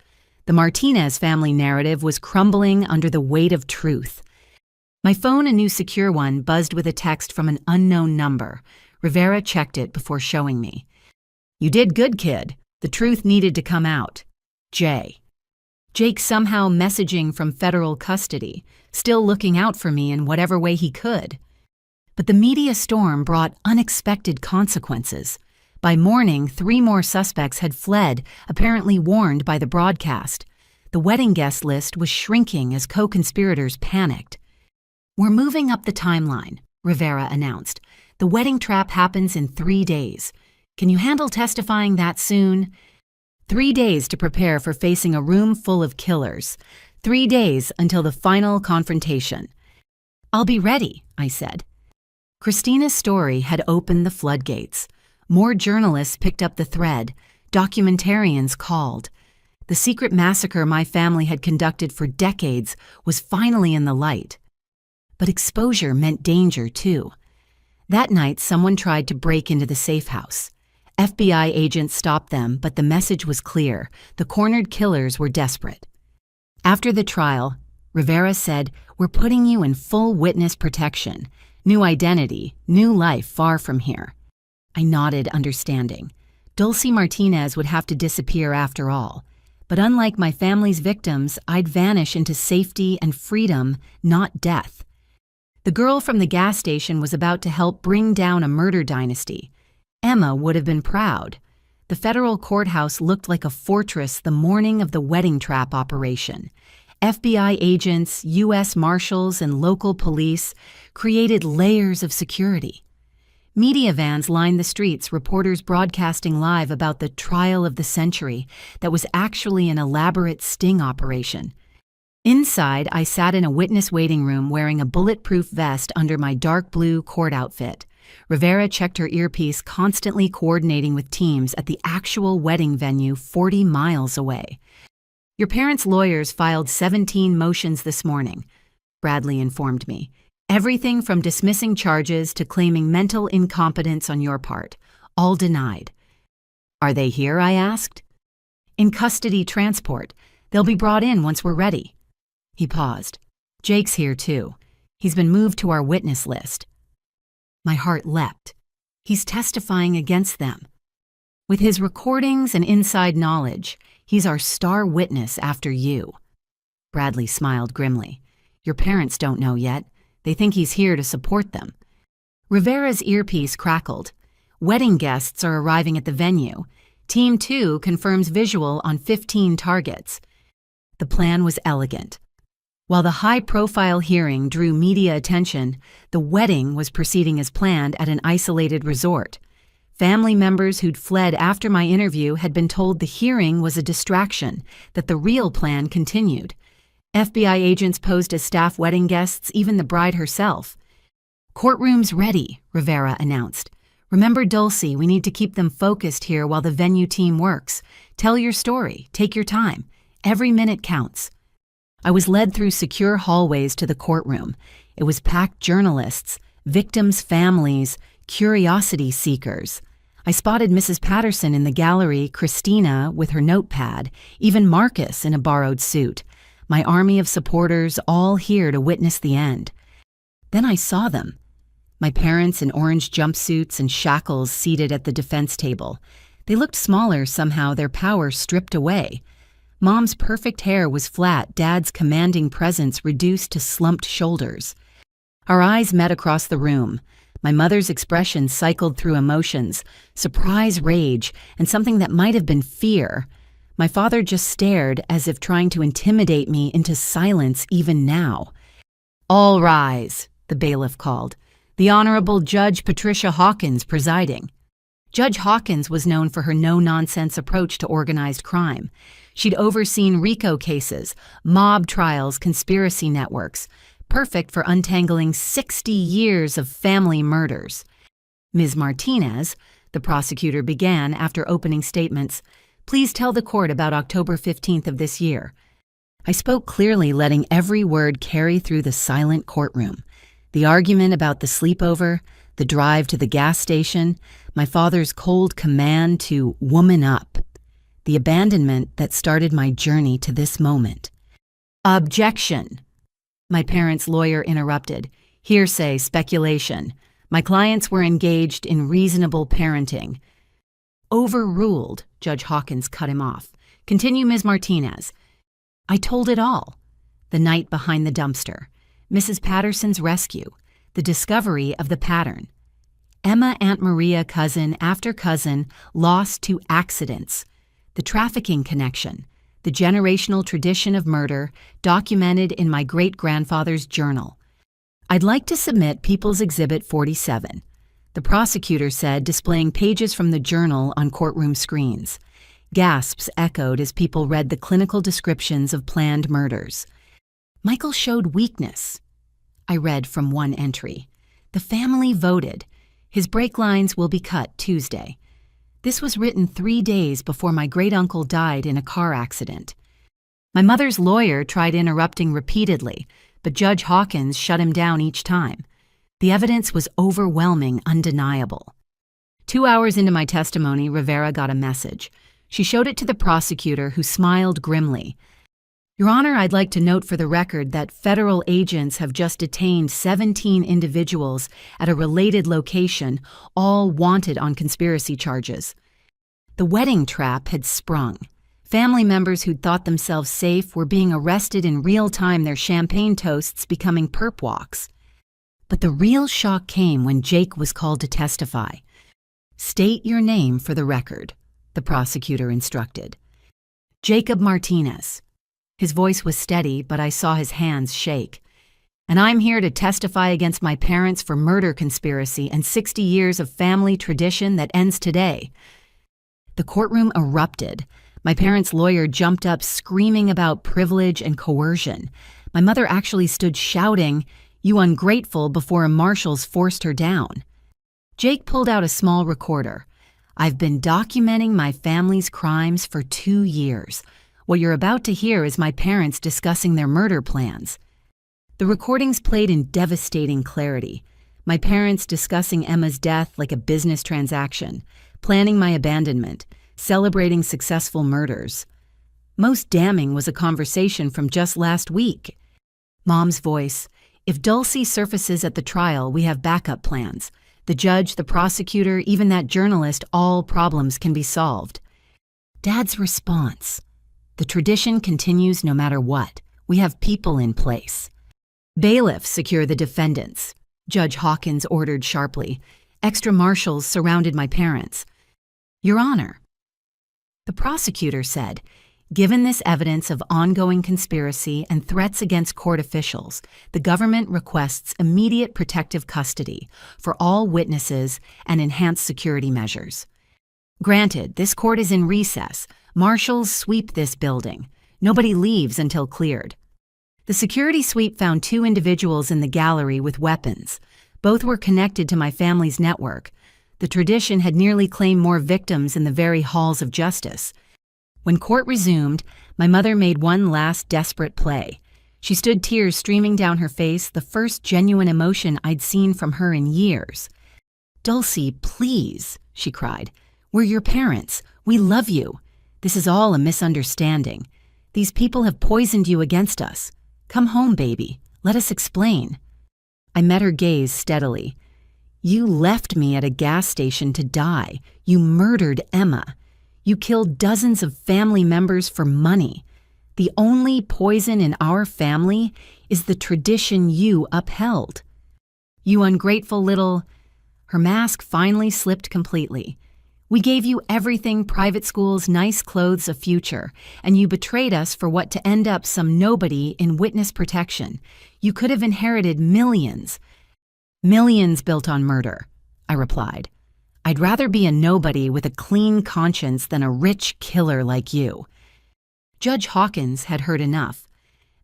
The Martinez family narrative was crumbling under the weight of truth. My phone, a new secure one, buzzed with a text from an unknown number. Rivera checked it before showing me. "You did good, kid. The truth needed to come out. Jay." Jake somehow messaging from federal custody, still looking out for me in whatever way he could. But the media storm brought unexpected consequences. By morning, 3 more suspects had fled, apparently warned by the broadcast. The wedding guest list was shrinking as co-conspirators panicked. "We're moving up the timeline," Rivera announced. "The wedding trap happens in 3 days. Can you handle testifying that soon?" 3 days to prepare for facing a room full of killers. 3 days until the final confrontation. "I'll be ready," I said. Christina's story had opened the floodgates. More journalists picked up the thread. Documentarians called. The secret massacre my family had conducted for decades was finally in the light. But exposure meant danger, too. That night, someone tried to break into the safe house. FBI agents stopped them, but the message was clear. The cornered killers were desperate. After the trial, Rivera said, "We're putting you in full witness protection. New identity, new life far from here." I nodded, understanding. Dulcie Martinez would have to disappear after all. But unlike my family's victims, I'd vanish into safety and freedom, not death. The girl from the gas station was about to help bring down a murder dynasty. Emma would have been proud. The federal courthouse looked like a fortress the morning of the wedding trap operation. FBI agents, U.S. Marshals, and local police created layers of security. Media vans lined the streets, reporters broadcasting live about the trial of the century that was actually an elaborate sting operation. Inside, I sat in a witness waiting room wearing a bulletproof vest under my dark blue court outfit. Rivera checked her earpiece, constantly coordinating with teams at the actual wedding venue 40 miles away. "Your parents' lawyers filed 17 motions this morning," Bradley informed me. "Everything from dismissing charges to claiming mental incompetence on your part. All denied." "Are they here?" I asked. "In custody transport. They'll be brought in once we're ready." He paused. "Jake's here too. He's been moved to our witness list." My heart leapt. He's testifying against them. With his recordings and inside knowledge, he's our star witness after you. Bradley smiled grimly. "Your parents don't know yet. They think he's here to support them." Rivera's earpiece crackled. "Wedding guests are arriving at the venue. Team 2 confirms visual on 15 targets." The plan was elegant. While the high-profile hearing drew media attention, the wedding was proceeding as planned at an isolated resort. Family members who'd fled after my interview had been told the hearing was a distraction, that the real plan continued. FBI agents posed as staff wedding guests, even the bride herself. "Courtroom's ready," Rivera announced. "Remember Dulcie, we need to keep them focused here while the venue team works. Tell your story, take your time. Every minute counts." I was led through secure hallways to the courtroom. It was packed journalists, victims' families, curiosity seekers. I spotted Mrs. Patterson in the gallery, Christina with her notepad, even Marcus in a borrowed suit. My army of supporters, all here to witness the end. Then I saw them. My parents in orange jumpsuits and shackles seated at the defense table. They looked smaller somehow, their power stripped away. Mom's perfect hair was flat, Dad's commanding presence reduced to slumped shoulders. Our eyes met across the room. My mother's expression cycled through emotions, surprise, rage, and something that might have been fear. My father just stared as if trying to intimidate me into silence even now. "All rise," the bailiff called. "The Honorable Judge Patricia Hawkins presiding." Judge Hawkins was known for her no-nonsense approach to organized crime. She'd overseen RICO cases, mob trials, conspiracy networks, perfect for untangling 60 years of family murders. "Ms. Martinez," the prosecutor began after opening statements, "please tell the court about October 15th of this year." I spoke clearly, letting every word carry through the silent courtroom. The argument about the sleepover, the drive to the gas station, my father's cold command to woman up. the abandonment that started my journey to this moment. Objection! My parents' lawyer interrupted. Hearsay, speculation. My clients were engaged in reasonable parenting. Overruled, Judge Hawkins cut him off. Continue, Ms. Martinez. I told it all. The night behind the dumpster, Mrs. Patterson's rescue, the discovery of the pattern. Emma, Aunt Maria, cousin after cousin, lost to accidents. The trafficking connection, the generational tradition of murder documented in my great-grandfather's journal. I'd like to submit People's Exhibit 47, the prosecutor said, displaying pages from the journal on courtroom screens. Gasps echoed as people read the clinical descriptions of planned murders. Michael showed weakness. I read from one entry. The family voted. His brake lines will be cut Tuesday. This was written 3 days before my great-uncle died in a car accident. My mother's lawyer tried interrupting repeatedly, but Judge Hawkins shut him down each time. The evidence was overwhelming, undeniable. 2 hours into my testimony, Rivera got a message. She showed it to the prosecutor, who smiled grimly. Your Honor, I'd like to note for the record that federal agents have just detained 17 individuals at a related location, all wanted on conspiracy charges. The wedding trap had sprung. Family members who'd thought themselves safe were being arrested in real time, their champagne toasts becoming perp walks. But the real shock came when Jake was called to testify. State your name for the record, the prosecutor instructed. Jacob Martinez. His voice was steady, but I saw his hands shake. And I'm here to testify against my parents for murder conspiracy and 60 years of family tradition that ends today. The courtroom erupted. My parents' lawyer jumped up, screaming about privilege and coercion. My mother actually stood shouting, "You ungrateful," before marshals forced her down. Jake pulled out a small recorder. I've been documenting my family's crimes for 2 years. What you're about to hear is my parents discussing their murder plans. The recordings played in devastating clarity. My parents discussing Emma's death like a business transaction, planning my abandonment, celebrating successful murders. Most damning was a conversation from just last week. Mom's voice, "If Dulcie surfaces at the trial, we have backup plans. The judge, the prosecutor, even that journalist, all problems can be solved." Dad's response, "The tradition continues no matter what. We have people in place." "Bailiffs secure the defendants," Judge Hawkins ordered sharply. Extra marshals surrounded my parents. "Your Honor," the prosecutor said, "given this evidence of ongoing conspiracy and threats against court officials, the government requests immediate protective custody for all witnesses and enhanced security measures. Granted, this court is in recess. Marshals sweep this building. Nobody leaves until cleared." The security sweep found 2 individuals in the gallery with weapons. Both were connected to my family's network. The tradition had nearly claimed more victims in the very halls of justice. When court resumed, my mother made one last desperate play. She stood, tears streaming down her face, the first genuine emotion I'd seen from her in years. "Dulcie, please," she cried. "We're your parents. We love you. This is all a misunderstanding. These people have poisoned you against us. Come home, baby. Let us explain." I met her gaze steadily. "You left me at a gas station to die. You murdered Emma. You killed dozens of family members for money. The only poison in our family is the tradition you upheld. You ungrateful little—" Her mask finally slipped completely. "We gave you everything, private schools, nice clothes, a future, and you betrayed us for what to end up some nobody in witness protection. You could have inherited millions." "Millions built on murder," I replied. "I'd rather be a nobody with a clean conscience than a rich killer like you." Judge Hawkins had heard enough.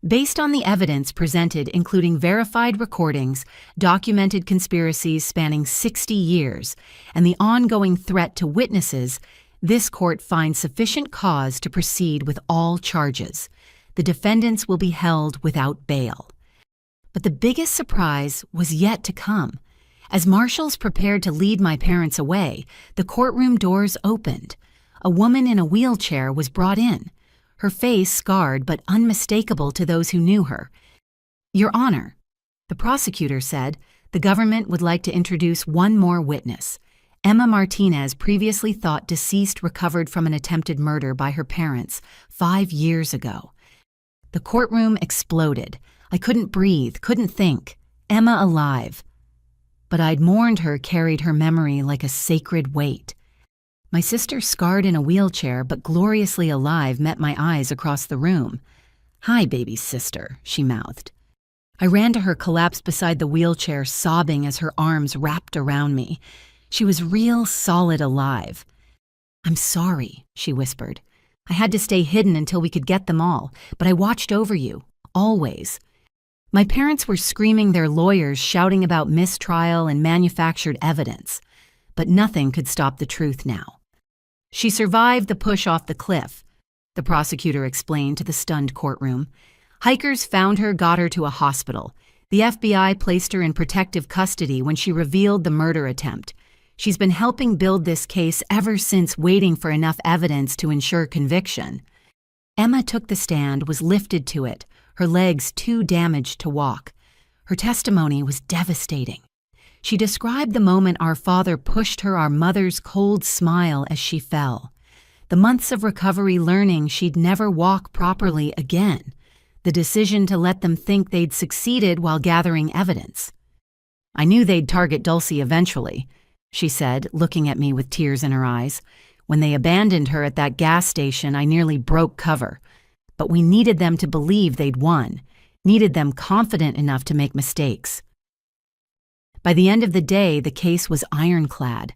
Based on the evidence presented, including verified recordings, documented conspiracies spanning 60 years, and the ongoing threat to witnesses, this court finds sufficient cause to proceed with all charges. The defendants will be held without bail. But the biggest surprise was yet to come. As marshals prepared to lead my parents away, the courtroom doors opened. a woman in a wheelchair was brought in, her face scarred but unmistakable to those who knew her. "Your Honor," the prosecutor said, "the government would like to introduce one more witness. Emma Martinez, previously thought deceased, recovered from an attempted murder by her parents 5 years ago." The courtroom exploded. I couldn't breathe, couldn't think. Emma alive. But I'd mourned her, carried her memory like a sacred weight. My sister, scarred in a wheelchair but gloriously alive, met my eyes across the room. "Hi, baby sister," she mouthed. I ran to her, collapsed beside the wheelchair, sobbing as her arms wrapped around me. She was real, solid, alive. "I'm sorry," she whispered. "I had to stay hidden until we could get them all, but I watched over you, always." My parents were screaming, their lawyers shouting about mistrial and manufactured evidence, but nothing could stop the truth now. "She survived the push off the cliff," the prosecutor explained to the stunned courtroom. "Hikers found her, got her to a hospital. The FBI placed her in protective custody when she revealed the murder attempt. She's been helping build this case ever since, waiting for enough evidence to ensure conviction." Emma took the stand, was lifted to it, her legs too damaged to walk. Her testimony was devastating. She described the moment our father pushed her, our mother's cold smile as she fell. The months of recovery, learning she'd never walk properly again. The decision to let them think they'd succeeded while gathering evidence. "I knew they'd target Dulcie eventually," she said, looking at me with tears in her eyes. "When they abandoned her at that gas station, I nearly broke cover. But we needed them to believe they'd won, needed them confident enough to make mistakes." By the end of the day, the case was ironclad.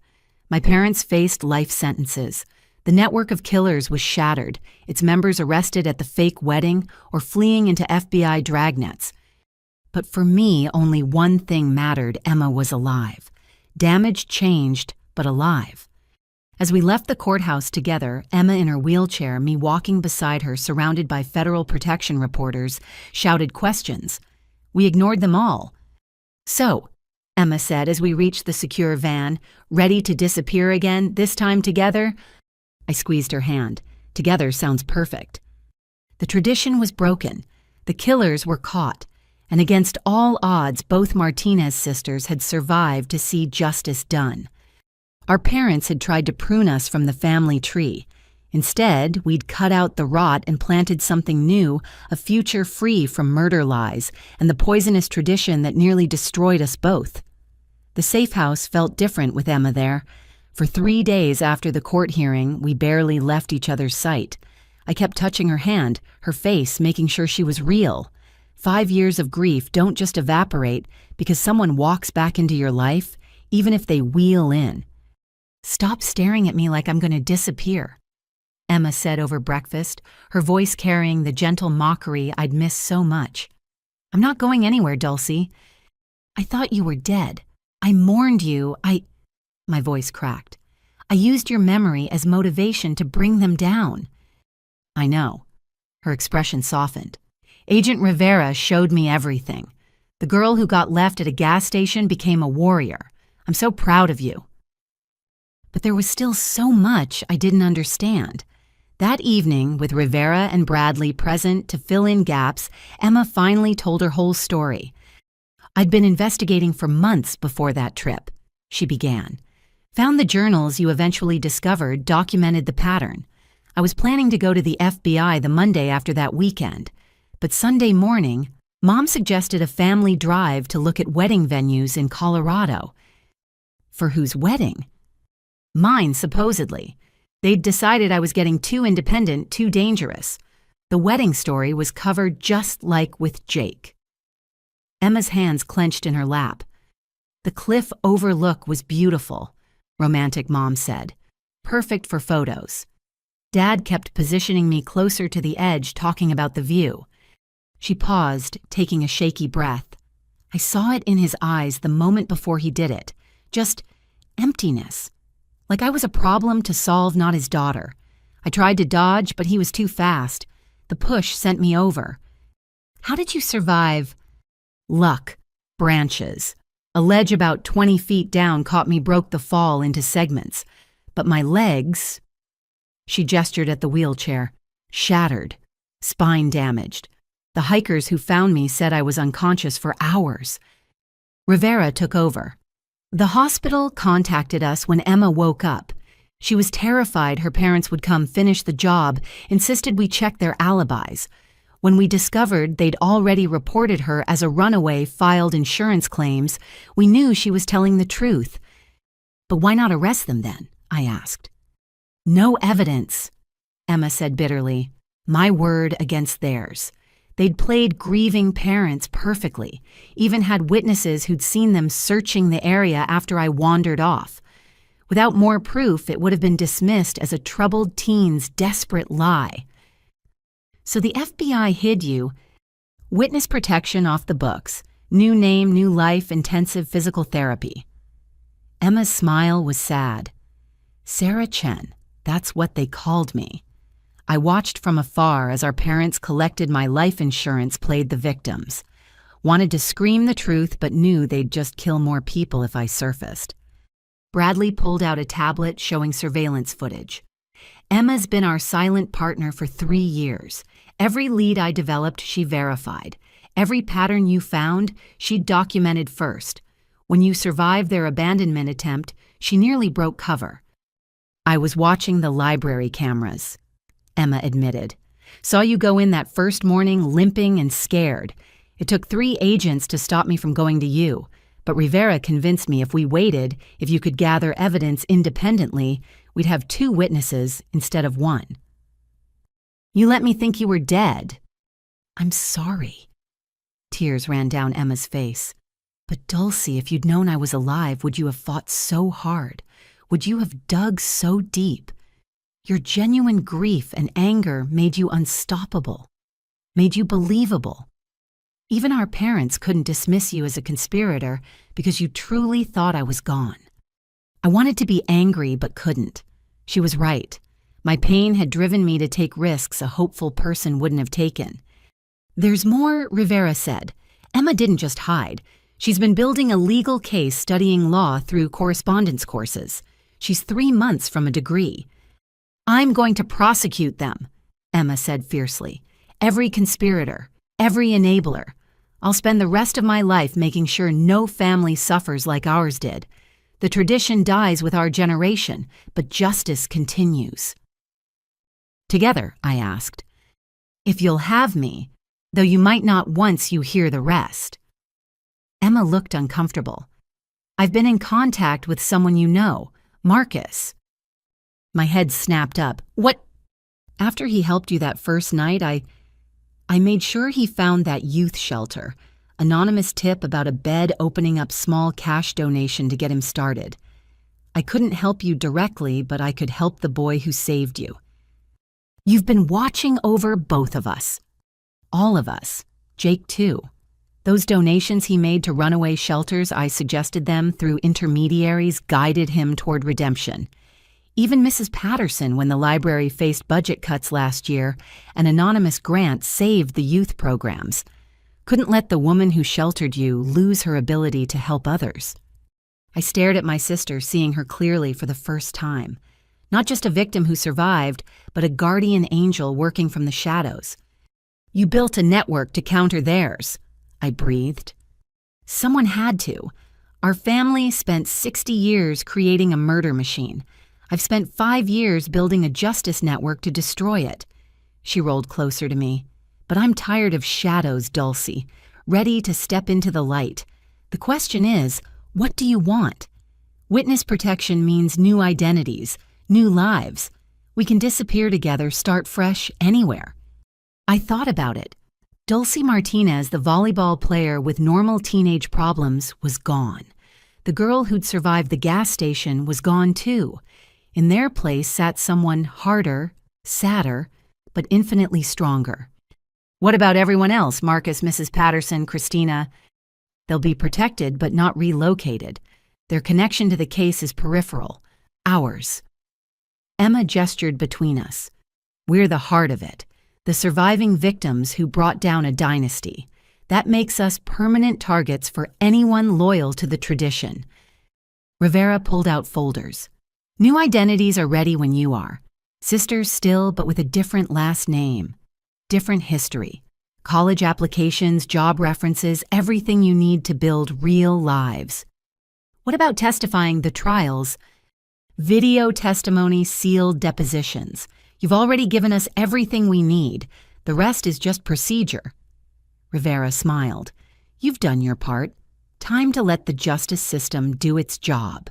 My parents faced life sentences. The network of killers was shattered, its members arrested at the fake wedding or fleeing into FBI dragnets. But for me, only one thing mattered: Emma was alive. Damage changed, but alive. As we left the courthouse together, Emma in her wheelchair, me walking beside her, surrounded by federal protection reporters, shouted questions. We ignored them all. "So," Emma said as we reached the secure van, "ready to disappear again, this time together?" I squeezed her hand. Together sounds perfect. The tradition was broken. The killers were caught. And against all odds, both Martinez sisters had survived to see justice done. Our parents had tried to prune us from the family tree. Instead, we'd cut out the rot and planted something new, a future free from murder lies and the poisonous tradition that nearly destroyed us both. The safe house felt different with Emma there. For 3 days after the court hearing, we barely left each other's sight. I kept touching her hand, her face, making sure she was real. 5 years of grief don't just evaporate because someone walks back into your life, even if they wheel in. "Stop staring at me like I'm going to disappear," Emma said over breakfast, her voice carrying the gentle mockery I'd missed so much. "I'm not going anywhere, Dulcie. I thought you were dead. I mourned you. My voice cracked. "I used your memory as motivation to bring them down." "I know." Her expression softened. "Agent Rivera showed me everything. The girl who got left at a gas station became a warrior. I'm so proud of you." But there was still so much I didn't understand. That evening, with Rivera and Bradley present to fill in gaps, Emma finally told her whole story. "I'd been investigating for months before that trip," she began. "Found the journals you eventually discovered, documented the pattern. I was planning to go to the FBI the Monday after that weekend. But Sunday morning, Mom suggested a family drive to look at wedding venues in Colorado." "For whose wedding?" "Mine, supposedly. They'd decided I was getting too independent, too dangerous. The wedding story was covered just like with Jake." Emma's hands clenched in her lap. "The cliff overlook was beautiful," romantic Mom said. "Perfect for photos. Dad kept positioning me closer to the edge, talking about the view." She paused, taking a shaky breath. I saw it in his eyes the moment before he did it. Just emptiness. Like I was a problem to solve, not his daughter. I tried to dodge, but he was too fast. The push sent me over. "How did you survive?" "Luck. Branches. A ledge about 20 feet down caught me, broke the fall into segments. But my legs..." She gestured at the wheelchair. Shattered. Spine damaged. The hikers who found me said I was unconscious for hours. Rivera took over. The hospital contacted us when Emma woke up. She was terrified her parents would come finish the job, insisted we check their alibis. When we discovered they'd already reported her as a runaway, filed insurance claims, we knew she was telling the truth. But why not arrest them then? I asked. No evidence, Emma said bitterly. My word against theirs. They'd played grieving parents perfectly, even had witnesses who'd seen them searching the area after I wandered off. Without more proof, it would have been dismissed as a troubled teen's desperate lie. So the FBI hid you. Witness protection off the books. New name, new life, intensive physical therapy. Emma's smile was sad. Sarah Chen, that's what they called me. I watched from afar as our parents collected my life insurance, played the victims. Wanted to scream the truth, but knew they'd just kill more people if I surfaced. Bradley pulled out a tablet showing surveillance footage. Emma's been our silent partner for 3 years. Every lead I developed, she verified. Every pattern you found, she documented first. When you survived their abandonment attempt, she nearly broke cover. I was watching the library cameras, Emma admitted. Saw you go in that first morning limping and scared. It took 3 agents to stop me from going to you, but Rivera convinced me if we waited, if you could gather evidence independently, we'd have 2 witnesses instead of 1. You let me think you were dead. I'm sorry. Tears ran down Emma's face. But Dulcie, if you'd known I was alive, would you have fought so hard? Would you have dug so deep? Your genuine grief and anger made you unstoppable, made you believable. Even our parents couldn't dismiss you as a conspirator because you truly thought I was gone. I wanted to be angry but couldn't. She was right. My pain had driven me to take risks a hopeful person wouldn't have taken. There's more, Rivera said. Emma didn't just hide. She's been building a legal case, studying law through correspondence courses. She's 3 months from a degree. I'm going to prosecute them, Emma said fiercely. Every conspirator, every enabler. I'll spend the rest of my life making sure no family suffers like ours did. The tradition dies with our generation, but justice continues. Together, I asked. If you'll have me, though you might not once you hear the rest. Emma looked uncomfortable. I've been in contact with someone you know, Marcus. My head snapped up. What? After he helped you that first night, I made sure he found that youth shelter. Anonymous tip about a bed opening up small cash donation to get him started. I couldn't help you directly, but I could help the boy who saved you. You've been watching over both of us. All of us. Jake too. Those donations he made to runaway shelters, I suggested them through intermediaries, guided him toward redemption. Even Mrs. Patterson, when the library faced budget cuts last year, an anonymous grant saved the youth programs. Couldn't let the woman who sheltered you lose her ability to help others. I stared at my sister, seeing her clearly for the first time. Not just a victim who survived, but a guardian angel working from the shadows. You built a network to counter theirs, I breathed. Someone had to. Our family spent 60 years creating a murder machine. I've spent 5 years building a justice network to destroy it. She rolled closer to me. But I'm tired of shadows, Dulcie, ready to step into the light. The question is, what do you want? Witness protection means new identities, new lives. We can disappear together, start fresh, anywhere. I thought about it. Dulcie Martinez, the volleyball player with normal teenage problems, was gone. The girl who'd survived the gas station was gone too. In their place sat someone harder, sadder, but infinitely stronger. What about everyone else, Marcus, Mrs. Patterson, Christina? They'll be protected but not relocated. Their connection to the case is peripheral. Ours. Emma gestured between us. We're the heart of it. The surviving victims who brought down a dynasty. That makes us permanent targets for anyone loyal to the tradition. Rivera pulled out folders. New identities are ready when you are. Sisters still, but with a different last name. Different history. College applications, job references, everything you need to build real lives. What about testifying the trials? Video testimony, sealed depositions. You've already given us everything we need. The rest is just procedure. Rivera smiled. You've done your part. Time to let the justice system do its job.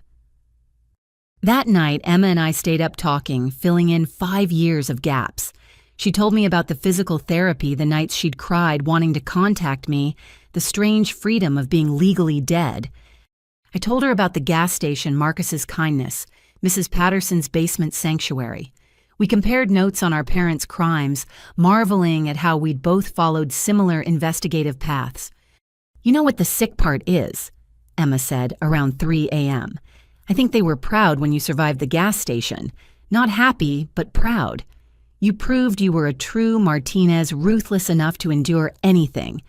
That night, Emma and I stayed up talking, filling in 5 years of gaps. She told me about the physical therapy the nights she'd cried wanting to contact me, the strange freedom of being legally dead. I told her about the gas station, Marcus's kindness, Mrs. Patterson's basement sanctuary. We compared notes on our parents' crimes, marveling at how we'd both followed similar investigative paths. You know what the sick part is, Emma said around 3 a.m. I think they were proud when you survived the gas station. Not happy, but proud. You proved you were a true Martinez, ruthless enough to endure anything.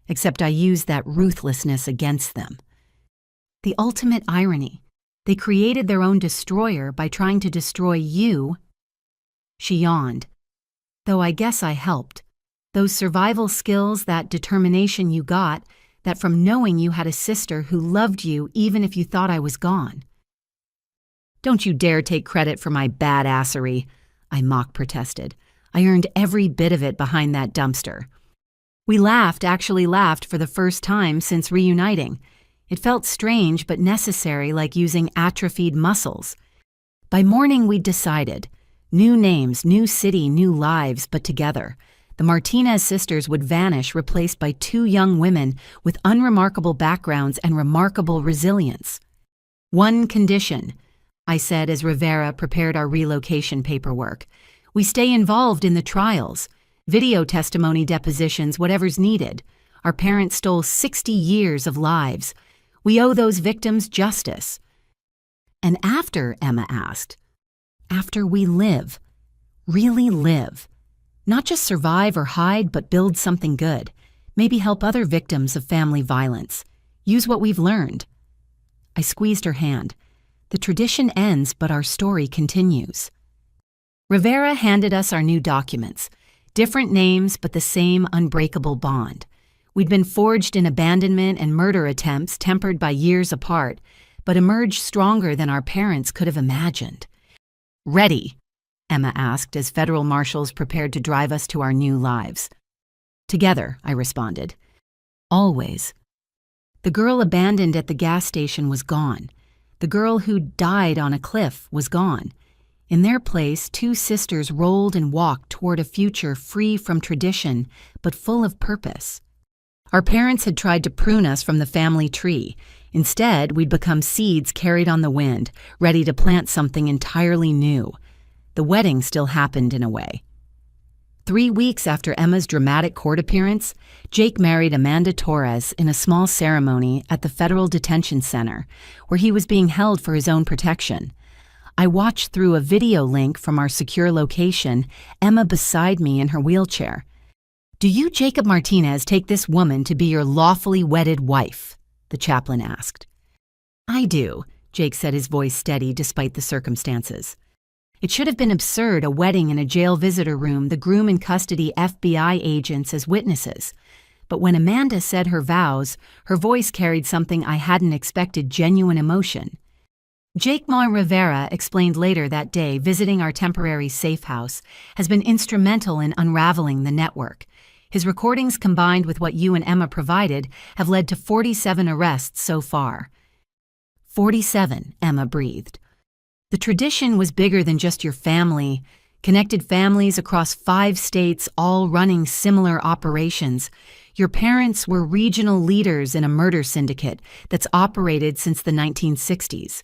Except I used that ruthlessness against them. The ultimate irony. They created their own destroyer by trying to destroy you. She yawned. Though I guess I helped. Those survival skills, that determination you got, that from knowing you had a sister who loved you even if you thought I was gone. Don't you dare take credit for my badassery, I mock protested. I earned every bit of it behind that dumpster. We actually laughed for the first time since reuniting. It felt strange but necessary, like using atrophied muscles. By morning we'd decided. New names, new city, new lives, but together. The Martinez sisters would vanish, replaced by 2 young women with unremarkable backgrounds and remarkable resilience. One condition, I said as Rivera prepared our relocation paperwork. We stay involved in the trials. Video testimony, depositions, whatever's needed. Our parents stole 60 years of lives. We owe those victims justice. And after, Emma asked, after we live, really live. Not just survive or hide, but build something good. Maybe help other victims of family violence. Use what we've learned. I squeezed her hand. The tradition ends, but our story continues. Rivera handed us our new documents. Different names, but the same unbreakable bond. We'd been forged in abandonment and murder attempts tempered by years apart, but emerged stronger than our parents could have imagined. Ready? Emma asked as federal marshals prepared to drive us to our new lives. Together, I responded. Always. The girl abandoned at the gas station was gone. The girl who died on a cliff was gone. In their place, 2 sisters rolled and walked toward a future free from tradition, but full of purpose. Our parents had tried to prune us from the family tree. Instead, we'd become seeds carried on the wind, ready to plant something entirely new. The wedding still happened in a way. 3 weeks after Emma's dramatic court appearance, Jake married Amanda Torres in a small ceremony at the Federal Detention Center, where he was being held for his own protection. I watched through a video link from our secure location, Emma beside me in her wheelchair. "Do you, Jacob Martinez, take this woman to be your lawfully wedded wife?" the chaplain asked. "I do," Jake said, his voice steady despite the circumstances. It should have been absurd, a wedding in a jail visitor room, the groom in custody, FBI agents as witnesses. But when Amanda said her vows, her voice carried something I hadn't expected, genuine emotion. Jake Rivera explained later that day visiting our temporary safe house has been instrumental in unraveling the network. His recordings combined with what you and Emma provided have led to 47 arrests so far. 47, Emma breathed. The tradition was bigger than just your family. Connected families across 5 states, all running similar operations. Your parents were regional leaders in a murder syndicate that's operated since the 1960s.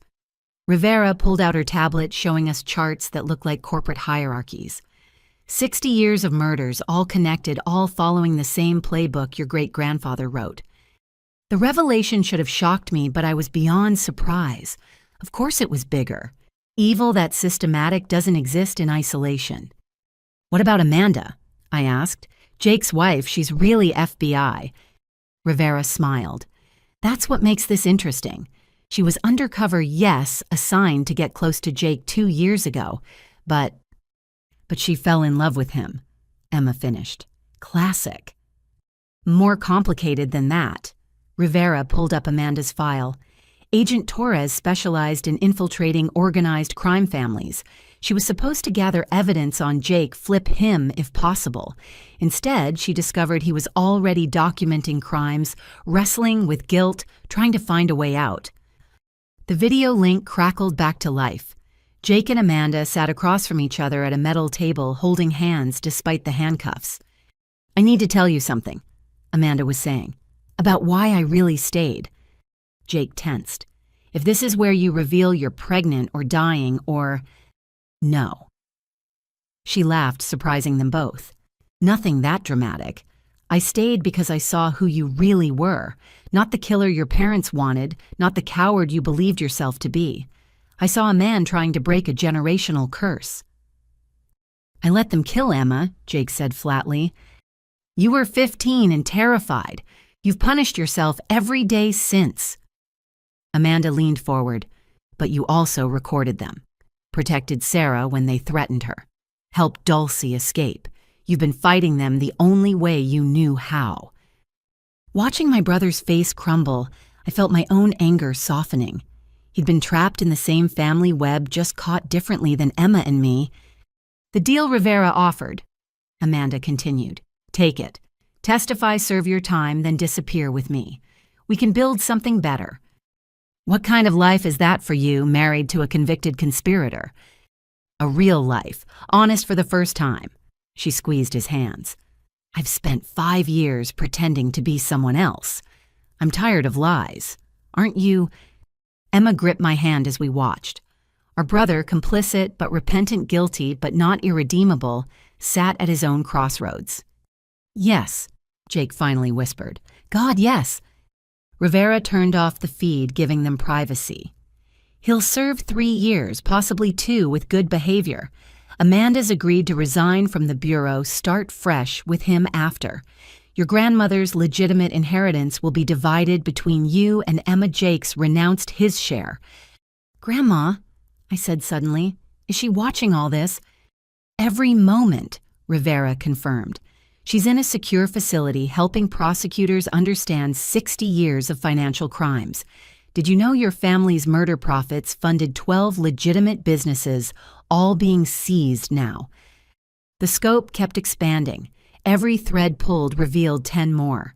Rivera pulled out her tablet, showing us charts that look like corporate hierarchies. 60 years of murders, all connected, all following the same playbook your great-grandfather wrote. The revelation should have shocked me, but I was beyond surprise. Of course it was bigger. Evil that's systematic doesn't exist in isolation. "What about Amanda?" I asked. "Jake's wife, she's really FBI." Rivera smiled. "That's what makes this interesting. She was undercover, yes, assigned to get close to Jake 2 years ago, but But she fell in love with him, Emma finished. Classic. More complicated than that. Rivera pulled up Amanda's file. Agent Torres specialized in infiltrating organized crime families. She was supposed to gather evidence on Jake, flip him if possible. Instead, she discovered he was already documenting crimes, wrestling with guilt, trying to find a way out. The video link crackled back to life. Jake and Amanda sat across from each other at a metal table, holding hands despite the handcuffs. "I need to tell you something," Amanda was saying, "about why I really stayed." Jake tensed. "If this is where you reveal you're pregnant or dying or—" "No." She laughed, surprising them both. "Nothing that dramatic. I stayed because I saw who you really were, not the killer your parents wanted, not the coward you believed yourself to be. I saw a man trying to break a generational curse." "I let them kill Emma," Jake said flatly. "You were 15 and terrified. You've punished yourself every day since." Amanda leaned forward. "But you also recorded them. Protected Sarah when they threatened her. Helped Dulcie escape. You've been fighting them the only way you knew how." Watching my brother's face crumble, I felt my own anger softening. He'd been trapped in the same family web, just caught differently than Emma and me. "The deal Rivera offered," Amanda continued. "Take it. Testify, serve your time, then disappear with me. We can build something better." "What kind of life is that for you, married to a convicted conspirator?" "A real life, honest for the first time." She squeezed his hands. "I've spent 5 years pretending to be someone else. I'm tired of lies. Aren't you?" Emma gripped my hand as we watched. Our brother, complicit but repentant, guilty but not irredeemable, sat at his own crossroads. "Yes," Jake finally whispered. "God, yes." Rivera turned off the feed, giving them privacy. "He'll serve 3 years, possibly 2, with good behavior. Amanda's agreed to resign from the Bureau, start fresh with him after. Your grandmother's legitimate inheritance will be divided between you and Emma. Jake's renounced his share." "Grandma," I said suddenly, "is she watching all this?" "Every moment," Rivera confirmed. "She's in a secure facility helping prosecutors understand 60 years of financial crimes. Did you know your family's murder profits funded 12 legitimate businesses, all being seized now?" The scope kept expanding. Every thread pulled revealed 10 more.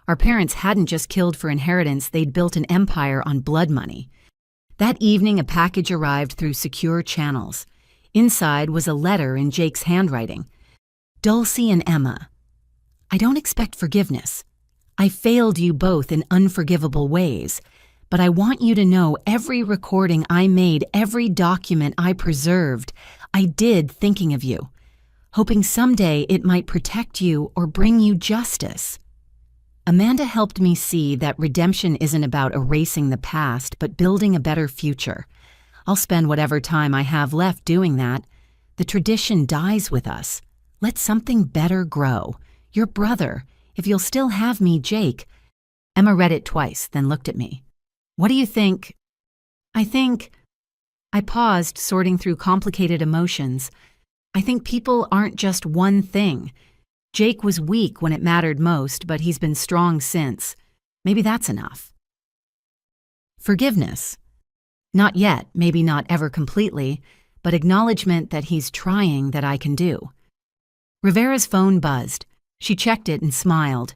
Our parents hadn't just killed for inheritance, they'd built an empire on blood money. That evening, a package arrived through secure channels. Inside was a letter in Jake's handwriting. "Dulcie and Emma, I don't expect forgiveness. I failed you both in unforgivable ways, but I want you to know every recording I made, every document I preserved, I did thinking of you, hoping someday it might protect you or bring you justice." Amanda helped me see that redemption isn't about erasing the past, but building a better future. I'll spend whatever time I have left doing that. The tradition dies with us. Let something better grow. Your brother, if you'll still have me, Jake. Emma read it twice, then looked at me. "What do you think?" I paused, sorting through complicated emotions. "I think people aren't just one thing. Jake was weak when it mattered most, but he's been strong since. Maybe that's enough." "Forgiveness? Not yet, maybe not ever completely, but acknowledgement that he's trying, that I can do." Rivera's phone buzzed. She checked it and smiled.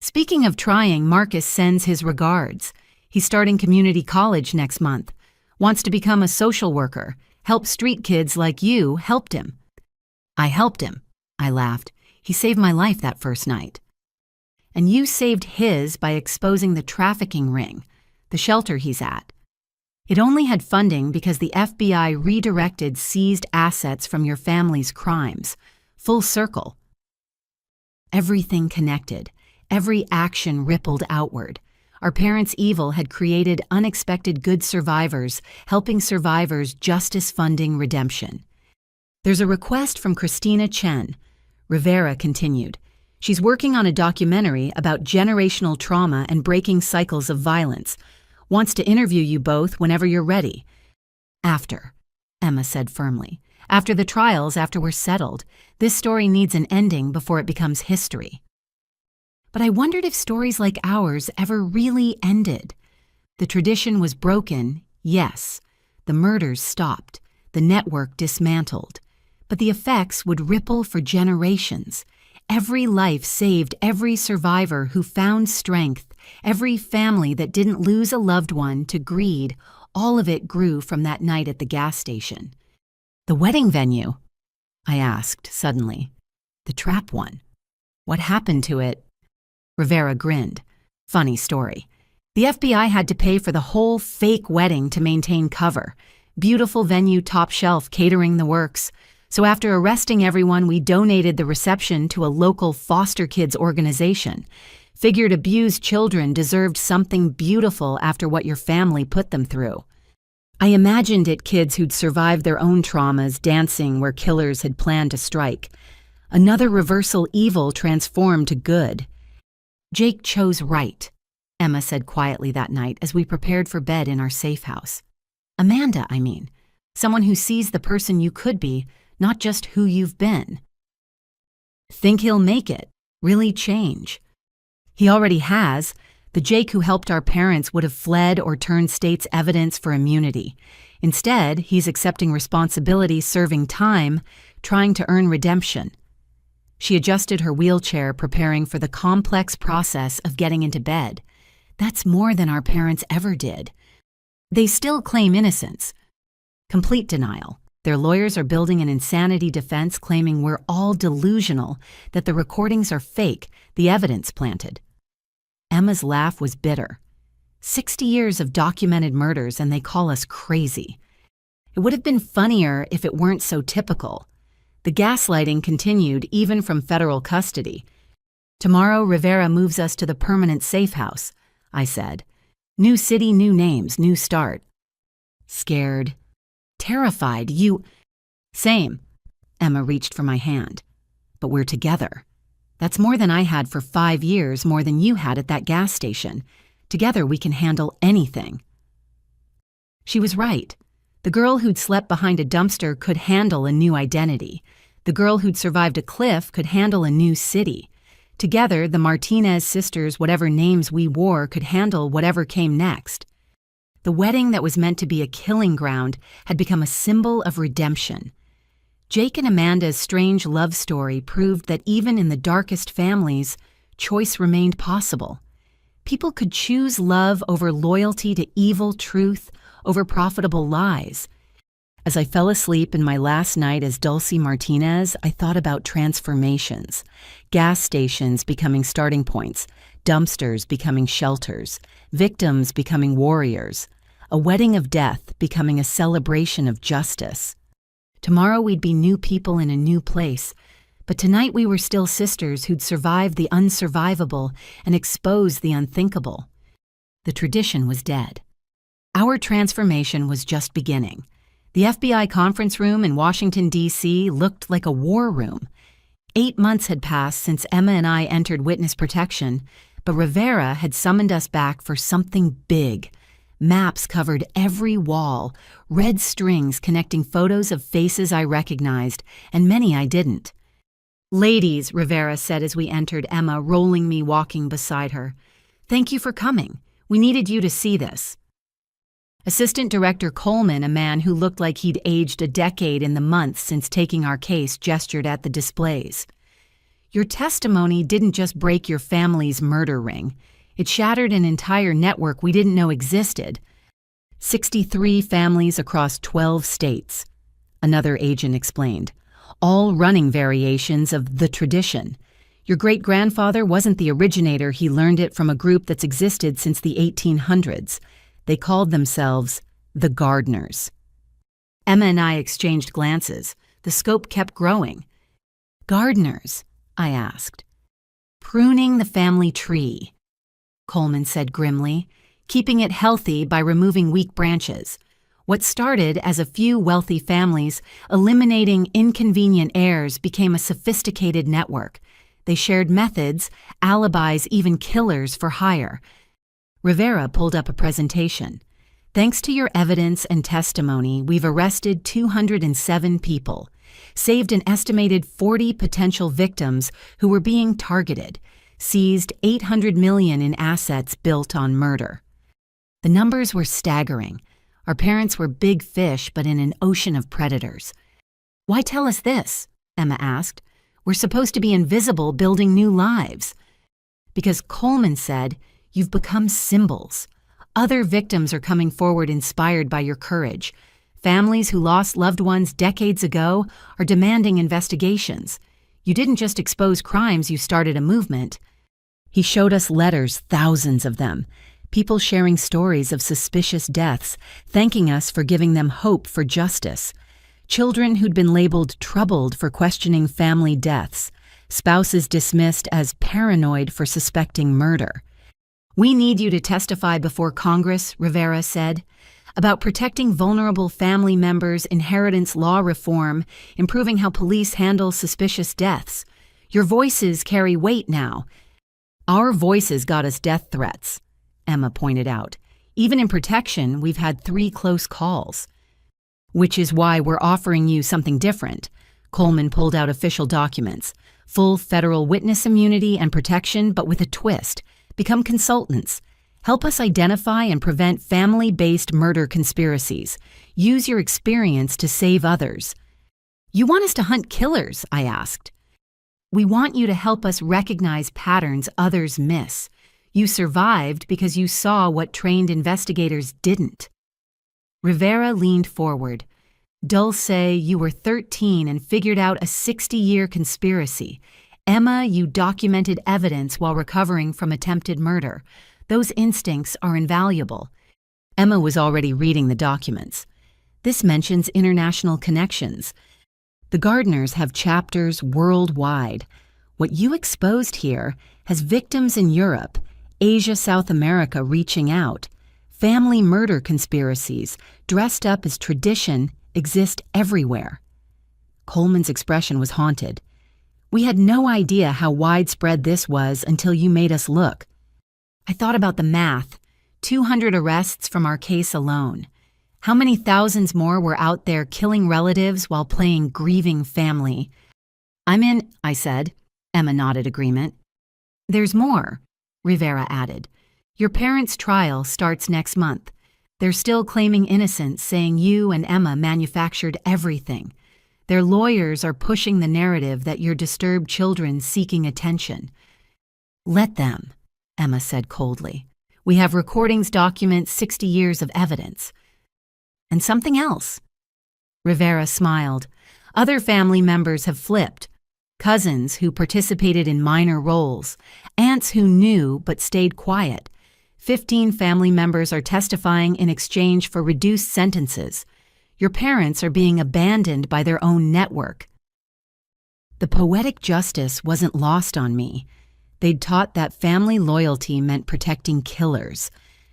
"Speaking of trying, Marcus sends his regards. He's starting community college next month. Wants to become a social worker. Help street kids like you helped him." "I helped him," I laughed. "He saved my life that first night." "And you saved his by exposing the trafficking ring, the shelter he's at. It only had funding because the FBI redirected seized assets from your family's crimes. Full circle." Everything connected. Every action rippled outward. Our parents' evil had created unexpected good survivors, helping survivors, justice funding redemption. "There's a request from Christina Chen," Rivera continued. "She's working on a documentary about generational trauma and breaking cycles of violence. Wants to interview you both whenever you're ready." "After," Emma said firmly. After the trials, after we're settled, this story needs an ending before it becomes history. But I wondered if stories like ours ever really ended. The tradition was broken, yes. The murders stopped. The network dismantled. But the effects would ripple for generations. Every life saved, every survivor who found strength, every family that didn't lose a loved one to greed, all of it grew from that night at the gas station. The wedding venue? I asked suddenly. The trap one. What happened to it? Rivera grinned. Funny story. The FBI had to pay for the whole fake wedding to maintain cover. Beautiful venue, top shelf, catering the works. So after arresting everyone, we donated the reception to a local foster kids organization. Figured abused children deserved something beautiful after what your family put them through. I imagined it kids who'd survived their own traumas dancing where killers had planned to strike. Another reversal evil transformed to good. Jake chose right, Emma said quietly that night as we prepared for bed in our safe house. Amanda, I mean. Someone who sees the person you could be, not just who you've been. Think he'll make it, really change. He already has. The Jake who helped our parents would have fled or turned state's evidence for immunity. Instead, he's accepting responsibility, serving time, trying to earn redemption. She adjusted her wheelchair, preparing for the complex process of getting into bed. That's more than our parents ever did. They still claim innocence. Complete denial. Their lawyers are building an insanity defense claiming we're all delusional, that the recordings are fake, the evidence planted. Emma's laugh was bitter. 60 years of documented murders and they call us crazy. It would have been funnier if it weren't so typical. The gaslighting continued even from federal custody. Tomorrow, Rivera moves us to the permanent safe house, I said. New city, new names, new start. Scared. Terrified. Same. Emma reached for my hand. But we're together. That's more than I had for 5 years, more than you had at that gas station. Together we can handle anything. She was right. The girl who'd slept behind a dumpster could handle a new identity. The girl who'd survived a cliff could handle a new city. Together, the Martinez sisters, whatever names we wore, could handle whatever came next. The wedding that was meant to be a killing ground had become a symbol of redemption. Jake and Amanda's strange love story proved that even in the darkest families, choice remained possible. People could choose love over loyalty to evil truth, over profitable lies. As I fell asleep in my last night as Dulcie Martinez, I thought about transformations. Gas stations becoming starting points, dumpsters becoming shelters, victims becoming warriors, a wedding of death becoming a celebration of justice. Tomorrow we'd be new people in a new place, but tonight we were still sisters who'd survived the unsurvivable and exposed the unthinkable. The tradition was dead. Our transformation was just beginning. The FBI conference room in Washington, D.C. looked like a war room. 8 months had passed since Emma and I entered witness protection, but Rivera had summoned us back for something big. Maps covered every wall, red strings connecting photos of faces I recognized, and many I didn't. Ladies, Rivera said as we entered, Emma rolling me walking beside her. Thank you for coming. We needed you to see this. Assistant Director Coleman, a man who looked like he'd aged a decade in the months since taking our case, gestured at the displays. Your testimony didn't just break your family's murder ring. It shattered an entire network we didn't know existed. 63 families across 12 states. Another agent explained. All running variations of the tradition. Your great-grandfather wasn't the originator. He learned it from a group that's existed since the 1800s. They called themselves the Gardeners. Emma and I exchanged glances. The scope kept growing. Gardeners, I asked. Pruning the family tree, Coleman said grimly, keeping it healthy by removing weak branches. What started as a few wealthy families eliminating inconvenient heirs became a sophisticated network. They shared methods, alibis, even killers for hire. Rivera pulled up a presentation. Thanks to your evidence and testimony, we've arrested 207 people, saved an estimated 40 potential victims who were being targeted, seized $800 million in assets built on murder. The numbers were staggering. Our parents were big fish, but in an ocean of predators. Why tell us this? Emma asked. We're supposed to be invisible, building new lives. Because Coleman said, you've become symbols. Other victims are coming forward inspired by your courage. Families who lost loved ones decades ago are demanding investigations. You didn't just expose crimes, you started a movement. He showed us letters, thousands of them. People sharing stories of suspicious deaths, thanking us for giving them hope for justice. Children who'd been labeled troubled for questioning family deaths. Spouses dismissed as paranoid for suspecting murder. We need you to testify before Congress, Rivera said, about protecting vulnerable family members, inheritance law reform, improving how police handle suspicious deaths. Your voices carry weight now. Our voices got us death threats, Emma pointed out. Even in protection, we've had 3 close calls. Which is why we're offering you something different. Coleman pulled out official documents. Full federal witness immunity and protection, but with a twist. Become consultants. Help us identify and prevent family-based murder conspiracies. Use your experience to save others. You want us to hunt killers? I asked. We want you to help us recognize patterns others miss. You survived because you saw what trained investigators didn't. Rivera leaned forward. Dulce, you were 13 and figured out a 60-year conspiracy. Emma, you documented evidence while recovering from attempted murder. Those instincts are invaluable. Emma was already reading the documents. This mentions international connections. The Gardners have chapters worldwide. What you exposed here has victims in Europe, Asia, South America reaching out. Family murder conspiracies, dressed up as tradition, exist everywhere. Coleman's expression was haunted. We had no idea how widespread this was until you made us look. I thought about the math. 200 arrests from our case alone. How many thousands more were out there killing relatives while playing grieving family? I'm in, I said. Emma nodded agreement. There's more, Rivera added. Your parents' trial starts next month. They're still claiming innocence, saying you and Emma manufactured everything. Their lawyers are pushing the narrative that you're disturbed children seeking attention. Let them, Emma said coldly. We have recordings document 60 years of evidence. And something else. Rivera smiled. Other family members have flipped. Cousins who participated in minor roles. Aunts who knew but stayed quiet. 15 family members are testifying in exchange for reduced sentences. Your parents are being abandoned by their own network. The poetic justice wasn't lost on me. They'd taught that family loyalty meant protecting killers.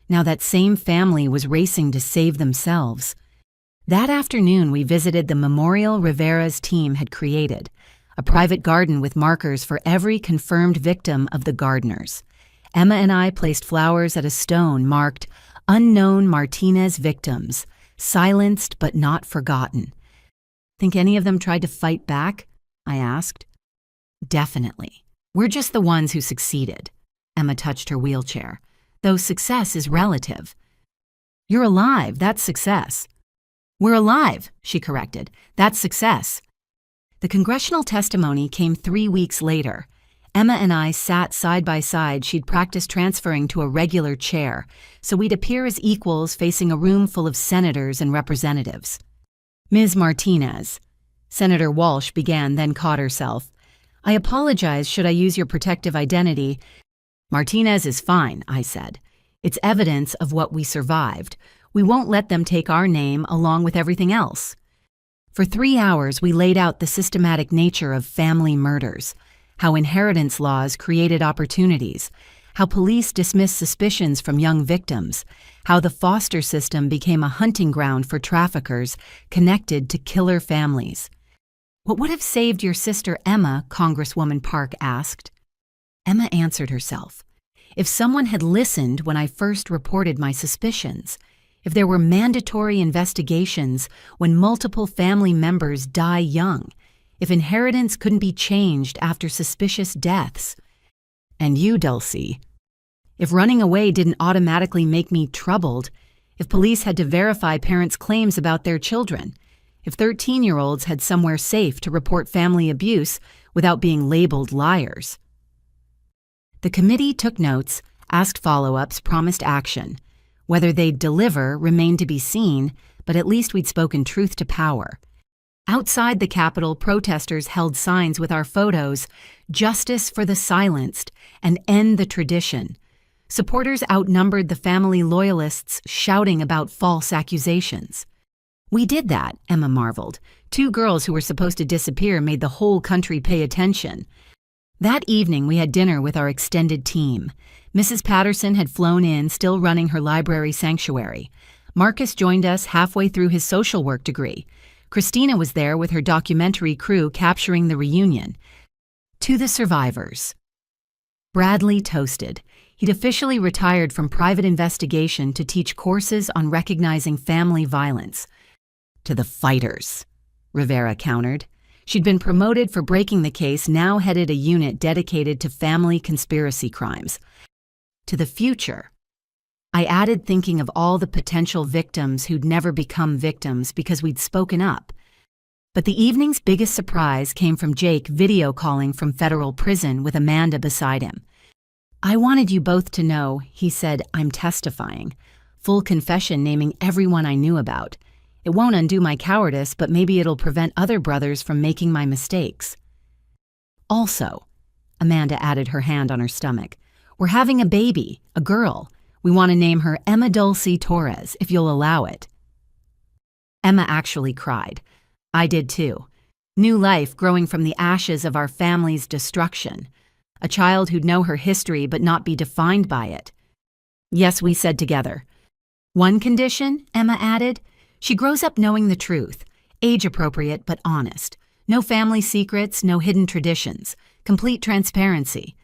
Now that same family was racing to save themselves. That afternoon, we visited the memorial Rivera's team had created, a private garden with markers for every confirmed victim of the Gardners. Emma and I placed flowers at a stone marked Unknown Martinez Victims, silenced but not forgotten. Think any of them tried to fight back? I asked. Definitely. We're just the ones who succeeded. Emma touched her wheelchair. Though success is relative. You're alive, that's success. We're alive, she corrected. That's success. The congressional testimony came 3 weeks later. Emma and I sat side by side. She'd practiced transferring to a regular chair, so we'd appear as equals facing a room full of senators and representatives. Ms. Martinez. Senator Walsh began, then caught herself. I apologize, should I use your protective identity? Martinez is fine, I said. It's evidence of what we survived. We won't let them take our name along with everything else. For 3 hours, we laid out the systematic nature of family murders, how inheritance laws created opportunities, how police dismissed suspicions from young victims, how the foster system became a hunting ground for traffickers connected to killer families. What would have saved your sister Emma? Congresswoman Park asked. Emma answered herself. If someone had listened when I first reported my suspicions, If there were mandatory investigations when multiple family members die young, if inheritance couldn't be changed after suspicious deaths. And you, Dulcie. If running away didn't automatically make me troubled, if police had to verify parents' claims about their children, if 13-year-olds had somewhere safe to report family abuse without being labeled liars. The committee took notes, asked follow-ups, promised action. Whether they'd deliver remained to be seen, but at least we'd spoken truth to power. Outside the Capitol, protesters held signs with our photos, "Justice for the silenced," and "End the tradition." Supporters outnumbered the family loyalists shouting about false accusations. We did that, Emma marveled. 2 girls who were supposed to disappear made the whole country pay attention. That evening, we had dinner with our extended team. Mrs. Patterson had flown in, still running her library sanctuary. Marcus joined us halfway through his social work degree. Christina was there with her documentary crew capturing the reunion. To the survivors. Bradley toasted. He'd officially retired from private investigation to teach courses on recognizing family violence. To the fighters, Rivera countered. She'd been promoted for breaking the case, now headed a unit dedicated to family conspiracy crimes. To the future. I added, thinking of all the potential victims who'd never become victims because we'd spoken up. But the evening's biggest surprise came from Jake video calling from federal prison with Amanda beside him. "I wanted you both to know," he said, "I'm testifying. Full confession naming everyone I knew about. It won't undo my cowardice, but maybe it'll prevent other brothers from making my mistakes." "Also," Amanda added, her hand on her stomach, "we're having a baby, a girl. We want to name her Emma Dulcie Torres, if you'll allow it." Emma actually cried. I did too. New life growing from the ashes of our family's destruction. A child who'd know her history but not be defined by it. "Yes," we said together. "One condition," Emma added. "She grows up knowing the truth. Age-appropriate but honest. No family secrets, no hidden traditions. Complete transparency."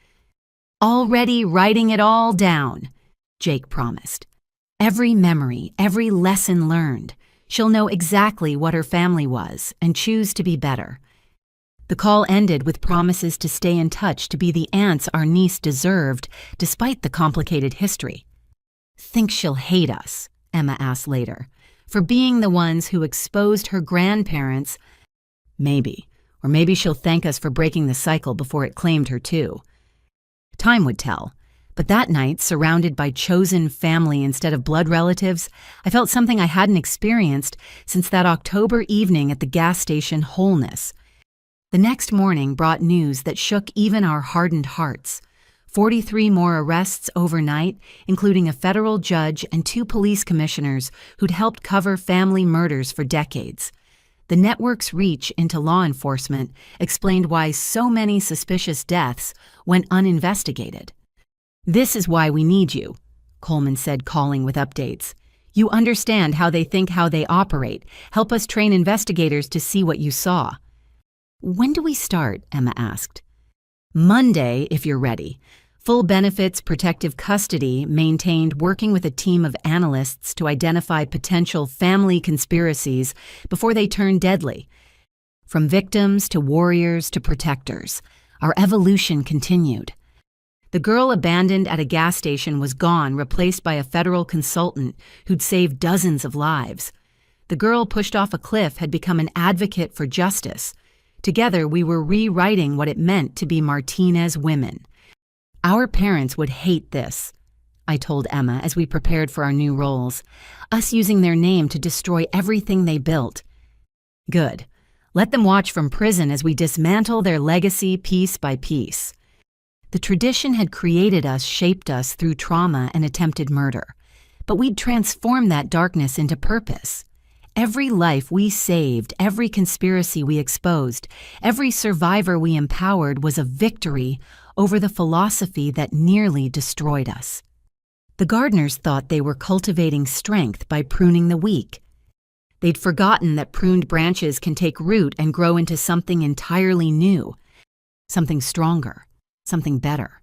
"Already writing it all down," Jake promised. "Every memory, every lesson learned. She'll know exactly what her family was and choose to be better." The call ended with promises to stay in touch, to be the aunts our niece deserved, despite the complicated history. "Think she'll hate us?" Emma asked later. "For being the ones who exposed her grandparents?" "Maybe. Or maybe she'll thank us for breaking the cycle before it claimed her too." Time would tell. But that night, surrounded by chosen family instead of blood relatives, I felt something I hadn't experienced since that October evening at the gas station, wholeness. The next morning brought news that shook even our hardened hearts. 43 more arrests overnight, including a federal judge and 2 police commissioners who'd helped cover family murders for decades. The network's reach into law enforcement explained why so many suspicious deaths went uninvestigated. "This is why we need you," Coleman said, calling with updates. "You understand how they think, how they operate. Help us train investigators to see what you saw." "When do we start?" Emma asked. "Monday, if you're ready. Full benefits, protective custody, maintained, working with a team of analysts to identify potential family conspiracies before they turn deadly. From victims to warriors to protectors, our evolution continued." The girl abandoned at a gas station was gone, replaced by a federal consultant who'd saved dozens of lives. The girl pushed off a cliff had become an advocate for justice. Together, we were rewriting what it meant to be Martinez women. "Our parents would hate this," I told Emma as we prepared for our new roles. "Us using their name to destroy everything they built." "Good. Let them watch from prison as we dismantle their legacy piece by piece." The tradition had created us, shaped us through trauma and attempted murder. But we'd transformed that darkness into purpose. Every life we saved, every conspiracy we exposed, every survivor we empowered was a victory over the philosophy that nearly destroyed us. The gardeners thought they were cultivating strength by pruning the weak. They'd forgotten that pruned branches can take root and grow into something entirely new, something stronger, something better,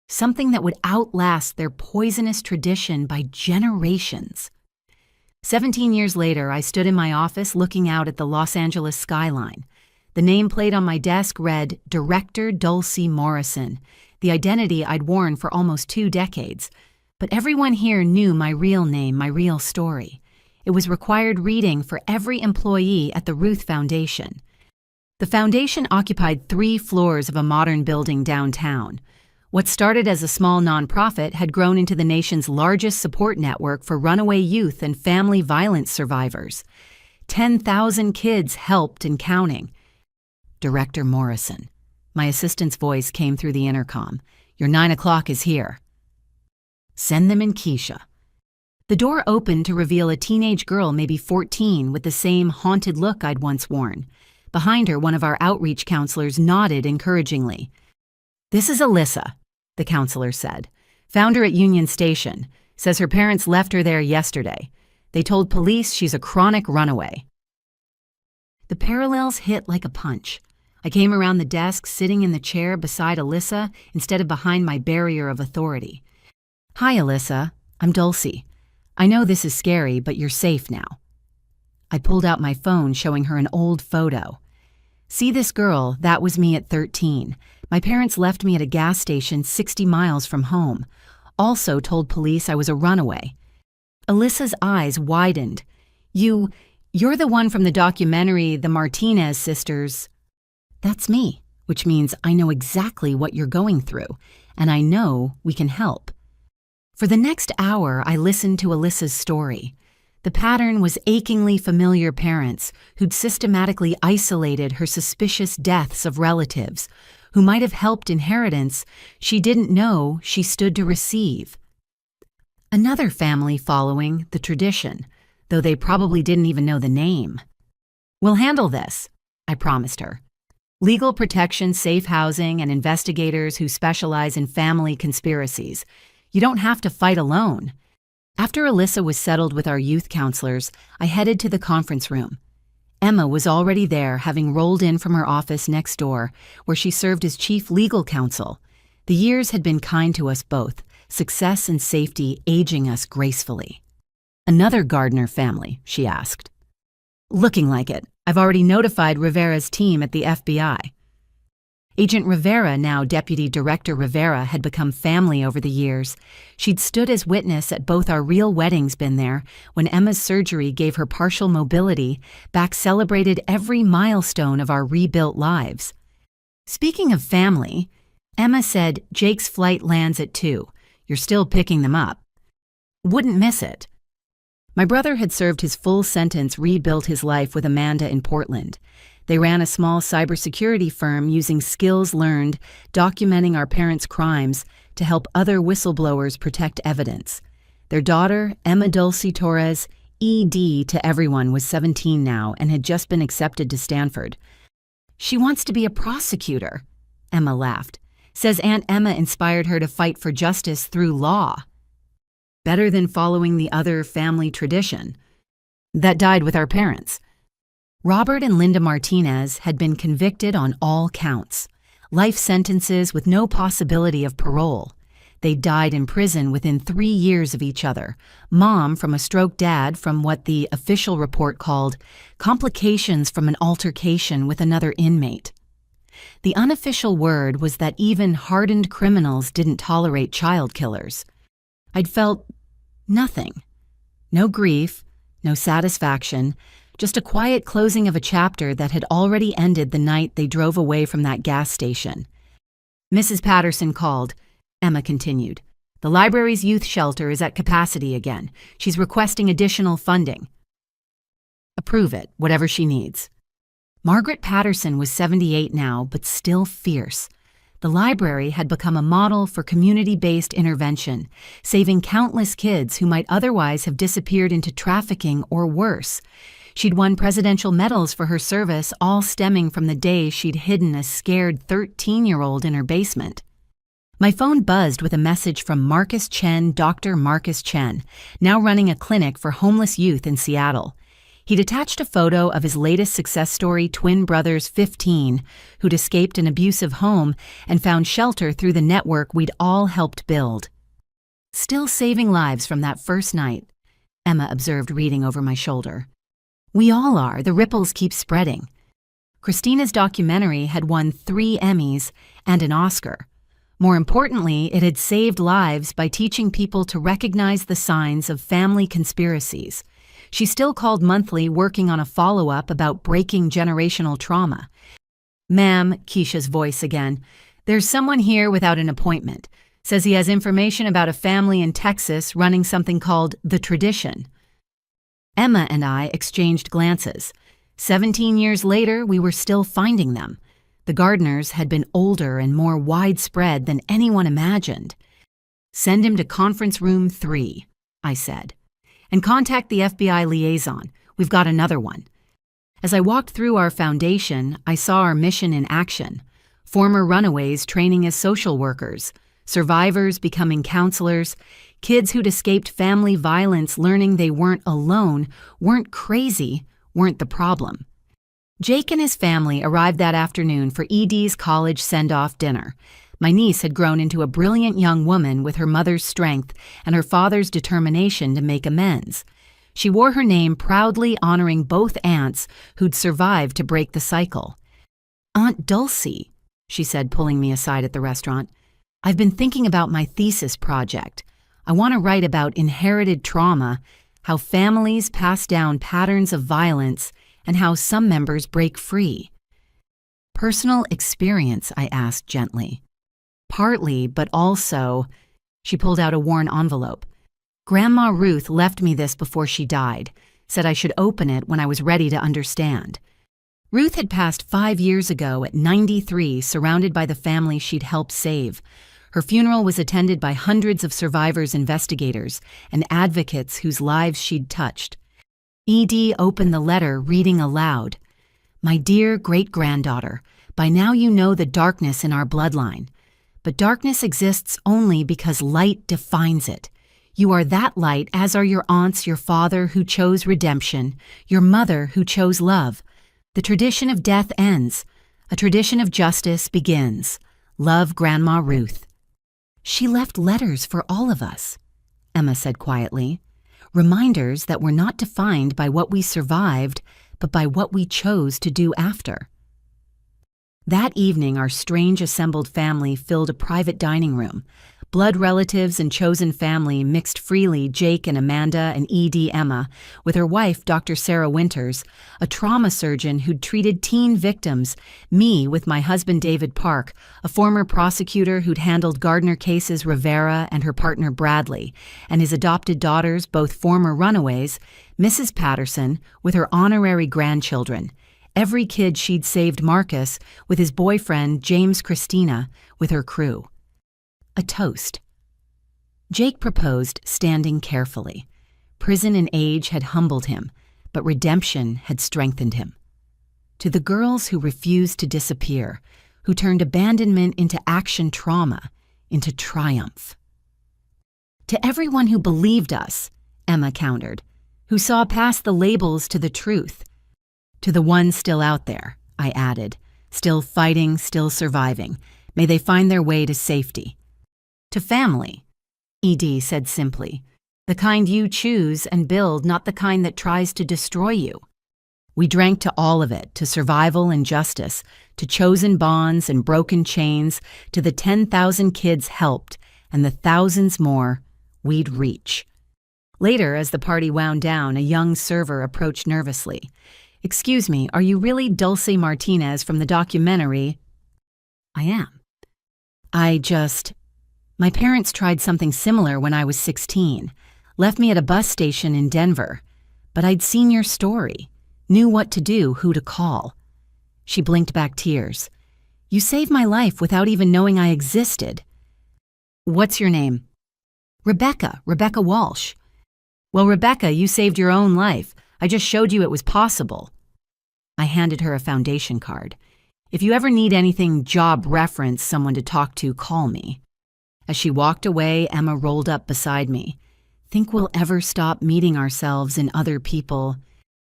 something that would outlast their poisonous tradition by generations. 17 years later, I stood in my office looking out at the Los Angeles skyline. The nameplate on my desk read Director Dulcie Morrison, the identity I'd worn for almost 2 decades. But everyone here knew my real name, my real story. It was required reading for every employee at the Ruth Foundation. The foundation occupied 3 floors of a modern building downtown. What started as a small nonprofit had grown into the nation's largest support network for runaway youth and family violence survivors. 10,000 kids helped and counting. Director Morrison. My assistant's voice came through the intercom. Your 9 o'clock is here. Send them in, Keisha. The door opened to reveal a teenage girl, maybe 14, with the same haunted look I'd once worn. Behind her, one of our outreach counselors nodded encouragingly. This is Alyssa, the counselor said. Found her at Union Station. Says her parents left her there yesterday. They told police she's a chronic runaway. The parallels hit like a punch. I came around the desk, sitting in the chair beside Alyssa instead of behind my barrier of authority. Hi, Alyssa. I'm Dulcie. I know this is scary, but you're safe now. I pulled out my phone, showing her an old photo. See this girl? That was me at 13. My parents left me at a gas station 60 miles from home. Also told police I was a runaway. Alyssa's eyes widened. You're the one from the documentary, The Martinez Sisters. That's me, which means I know exactly what you're going through, and I know we can help. For the next hour, I listened to Alyssa's story. The pattern was achingly familiar parents who'd systematically isolated her suspicious deaths of relatives, who might have helped inheritance she didn't know she stood to receive. Another family following the tradition, though they probably didn't even know the name. We'll handle this, I promised her. Legal protection, safe housing, and investigators who specialize in family conspiracies. You don't have to fight alone. After Alyssa was settled with our youth counselors, I headed to the conference room. Emma was already there, having rolled in from her office next door, where she served as chief legal counsel. The years had been kind to us both, success and safety aging us gracefully. Another Gardner family, she asked. Looking like it. I've already notified Rivera's team at the FBI. Agent Rivera, now Deputy Director Rivera, had become family over the years. She'd stood as witness at both our real weddings, been there, when Emma's surgery gave her partial mobility, back celebrated every milestone of our rebuilt lives. Speaking of family, Emma said Jake's flight lands at 2. You're still picking them up. Wouldn't miss it. My brother had served his full sentence, rebuilt his life with Amanda in Portland. They ran a small cybersecurity firm using skills learned, documenting our parents' crimes to help other whistleblowers protect evidence. Their daughter, Emma Dulcie Torres, ED to everyone, was 17 now and had just been accepted to Stanford. She wants to be a prosecutor, Emma laughed. Says Aunt Emma inspired her to fight for justice through law. Better than following the other family tradition that died with our parents. Robert and Linda Martinez had been convicted on all counts, life sentences with no possibility of parole. They died in prison within 3 years of each other, Mom from a stroke, Dad from what the official report called complications from an altercation with another inmate. The unofficial word was that even hardened criminals didn't tolerate child killers. I'd felt nothing. No grief, no satisfaction, just a quiet closing of a chapter that had already ended the night they drove away from that gas station. Mrs. Patterson called. Emma continued. The library's youth shelter is at capacity again. She's requesting additional funding. Approve it, whatever she needs. Margaret Patterson was 78 now, but still fierce. The library had become a model for community-based intervention, saving countless kids who might otherwise have disappeared into trafficking or worse. She'd won presidential medals for her service, all stemming from the day she'd hidden a scared 13-year-old in her basement. My phone buzzed with a message from Marcus Chen, Dr. Marcus Chen, now running a clinic for homeless youth in Seattle. He'd attached a photo of his latest success story, twin brothers 15, who'd escaped an abusive home and found shelter through the network we'd all helped build. Still saving lives from that first night. Emma observed, reading over my shoulder. We all are. The ripples keep spreading. Christina's documentary had won 3 Emmys and an Oscar. More importantly, it had saved lives by teaching people to recognize the signs of family conspiracies. She still called monthly, working on a follow-up about breaking generational trauma. Ma'am, Keisha's voice again, there's someone here without an appointment. Says he has information about a family in Texas running something called The Tradition. Emma and I exchanged glances. 17 years later, we were still finding them. The Gardners had been older and more widespread than anyone imagined. Send him to conference room 3, I said. And contact the FBI liaison. We've got another one. As I walked through our foundation, I saw our mission in action. Former runaways training as social workers, survivors becoming counselors, kids who'd escaped family violence learning they weren't alone, weren't crazy, weren't the problem. Jake and his family arrived that afternoon for ED's college send-off dinner. My niece had grown into a brilliant young woman with her mother's strength and her father's determination to make amends. She wore her name proudly, honoring both aunts who'd survived to break the cycle. Aunt Dulcie, she said, pulling me aside at the restaurant, I've been thinking about my thesis project. I want to write about inherited trauma, how families pass down patterns of violence, and how some members break free. Personal experience, I asked gently. Partly, but also, she pulled out a worn envelope. Grandma Ruth left me this before she died, said I should open it when I was ready to understand. Ruth had passed 5 years ago at 93, surrounded by the family she'd helped save. Her funeral was attended by hundreds of survivors, investigators, and advocates whose lives she'd touched. ED opened the letter, reading aloud. My dear great-granddaughter, by now you know the darkness in our bloodline. But darkness exists only because light defines it. You are that light, as are your aunts, your father who chose redemption, your mother who chose love. The tradition of death ends. A tradition of justice begins. Love, Grandma Ruth. She left letters for all of us, Emma said quietly. Reminders that we're not defined by what we survived, but by what we chose to do after. That evening, our strange assembled family filled a private dining room. Blood relatives and chosen family mixed freely, Jake and Amanda and ED Emma, with her wife, Dr. Sarah Winters, a trauma surgeon who'd treated teen victims, me with my husband David Park, a former prosecutor who'd handled Gardner cases, Rivera and her partner Bradley, and his adopted daughters, both former runaways, Mrs. Patterson, with her honorary grandchildren, every kid she'd saved, Marcus, with his boyfriend, James Christina, with her crew. A toast. Jake proposed, standing carefully. Prison and age had humbled him, but redemption had strengthened him. To the girls who refused to disappear, who turned abandonment into action trauma, into triumph. To everyone who believed us, Emma countered, who saw past the labels to the truth. To the ones still out there, I added, still fighting, still surviving, may they find their way to safety. To family, ED said simply, the kind you choose and build, not the kind that tries to destroy you. We drank to all of it, to survival and justice, to chosen bonds and broken chains, to the 10,000 kids helped, and the thousands more we'd reach. Later, as the party wound down, a young server approached nervously. Excuse me, are you really Dulce Martinez from the documentary? I am. My parents tried something similar when I was 16, left me at a bus station in Denver, but I'd seen your story, knew what to do, who to call. She blinked back tears. You saved my life without even knowing I existed. What's your name? Rebecca Walsh. Well, Rebecca, you saved your own life. I just showed you it was possible. I handed her a foundation card. If you ever need anything job reference, someone to talk to, call me. As she walked away, Emma rolled up beside me. Think we'll ever stop meeting ourselves in other people?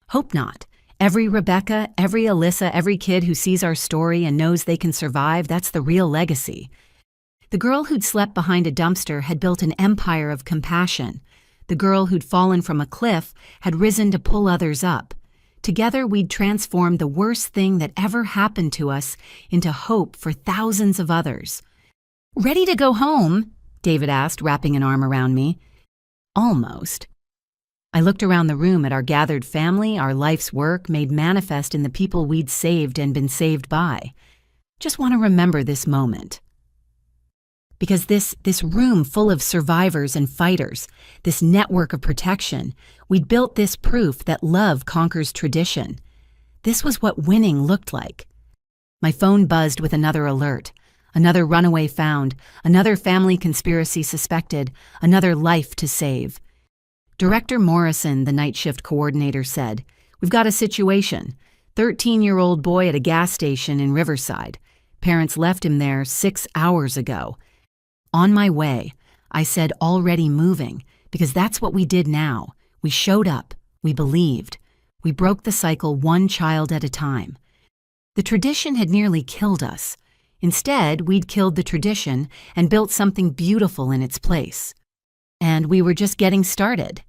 Hope not. Every Rebecca, every Alyssa, every kid who sees our story and knows they can survive, that's the real legacy. The girl who'd slept behind a dumpster had built an empire of compassion. The girl who'd fallen from a cliff had risen to pull others up. Together, we'd transformed the worst thing that ever happened to us into hope for thousands of others. "Ready to go home?" David asked, wrapping an arm around me. Almost. I looked around the room at our gathered family, our life's work made manifest in the people we'd saved and been saved by. Just want to remember this moment. Because this room full of survivors and fighters, this network of protection, we'd built this proof that love conquers tradition. This was what winning looked like. My phone buzzed with another alert. Another runaway found, another family conspiracy suspected, another life to save. Director Morrison, the night shift coordinator, said, "We've got a situation. 13-year-old boy at a gas station in Riverside. Parents left him there 6 hours ago." On my way, I said already moving, because that's what we did now. We showed up. We believed. We broke the cycle one child at a time. The tradition had nearly killed us. Instead, we'd killed the tradition and built something beautiful in its place. And we were just getting started.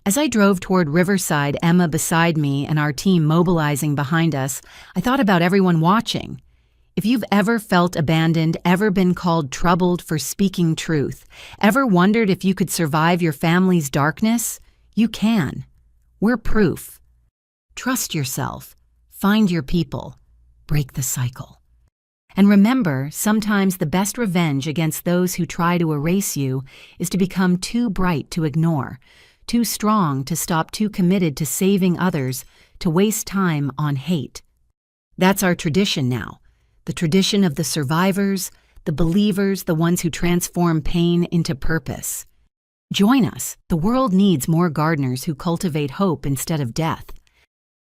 As I drove toward Riverside, Emma beside me and our team mobilizing behind us, I thought about everyone watching. If you've ever felt abandoned, ever been called troubled for speaking truth, ever wondered if you could survive your family's darkness, you can. We're proof. Trust yourself. Find your people. Break the cycle. And remember, sometimes the best revenge against those who try to erase you is to become too bright to ignore, too strong to stop, too committed to saving others, to waste time on hate. That's our tradition now. The tradition of the survivors, the believers, the ones who transform pain into purpose. Join us. The world needs more gardeners who cultivate hope instead of death.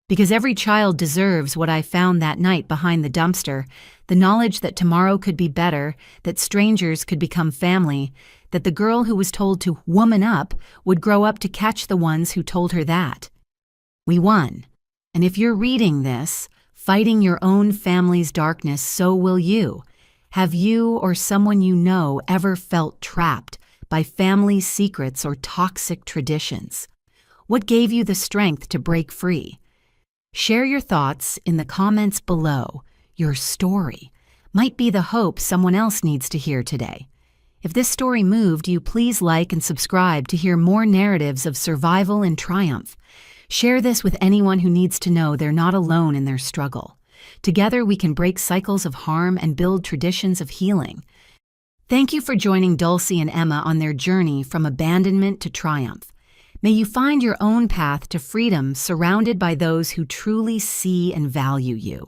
Because every child deserves what I found that night behind the dumpster, the knowledge that tomorrow could be better, that strangers could become family, that the girl who was told to woman up would grow up to catch the ones who told her that. We won. And if you're reading this, fighting your own family's darkness, so will you. Have you or someone you know ever felt trapped by family secrets or toxic traditions? What gave you the strength to break free? Share your thoughts in the comments below. Your story might be the hope someone else needs to hear today. If this story moved you, please like and subscribe to hear more narratives of survival and triumph. Share this with anyone who needs to know they're not alone in their struggle. Together we can break cycles of harm and build traditions of healing. Thank you for joining Dulcie and Emma on their journey from abandonment to triumph. May you find your own path to freedom surrounded by those who truly see and value you.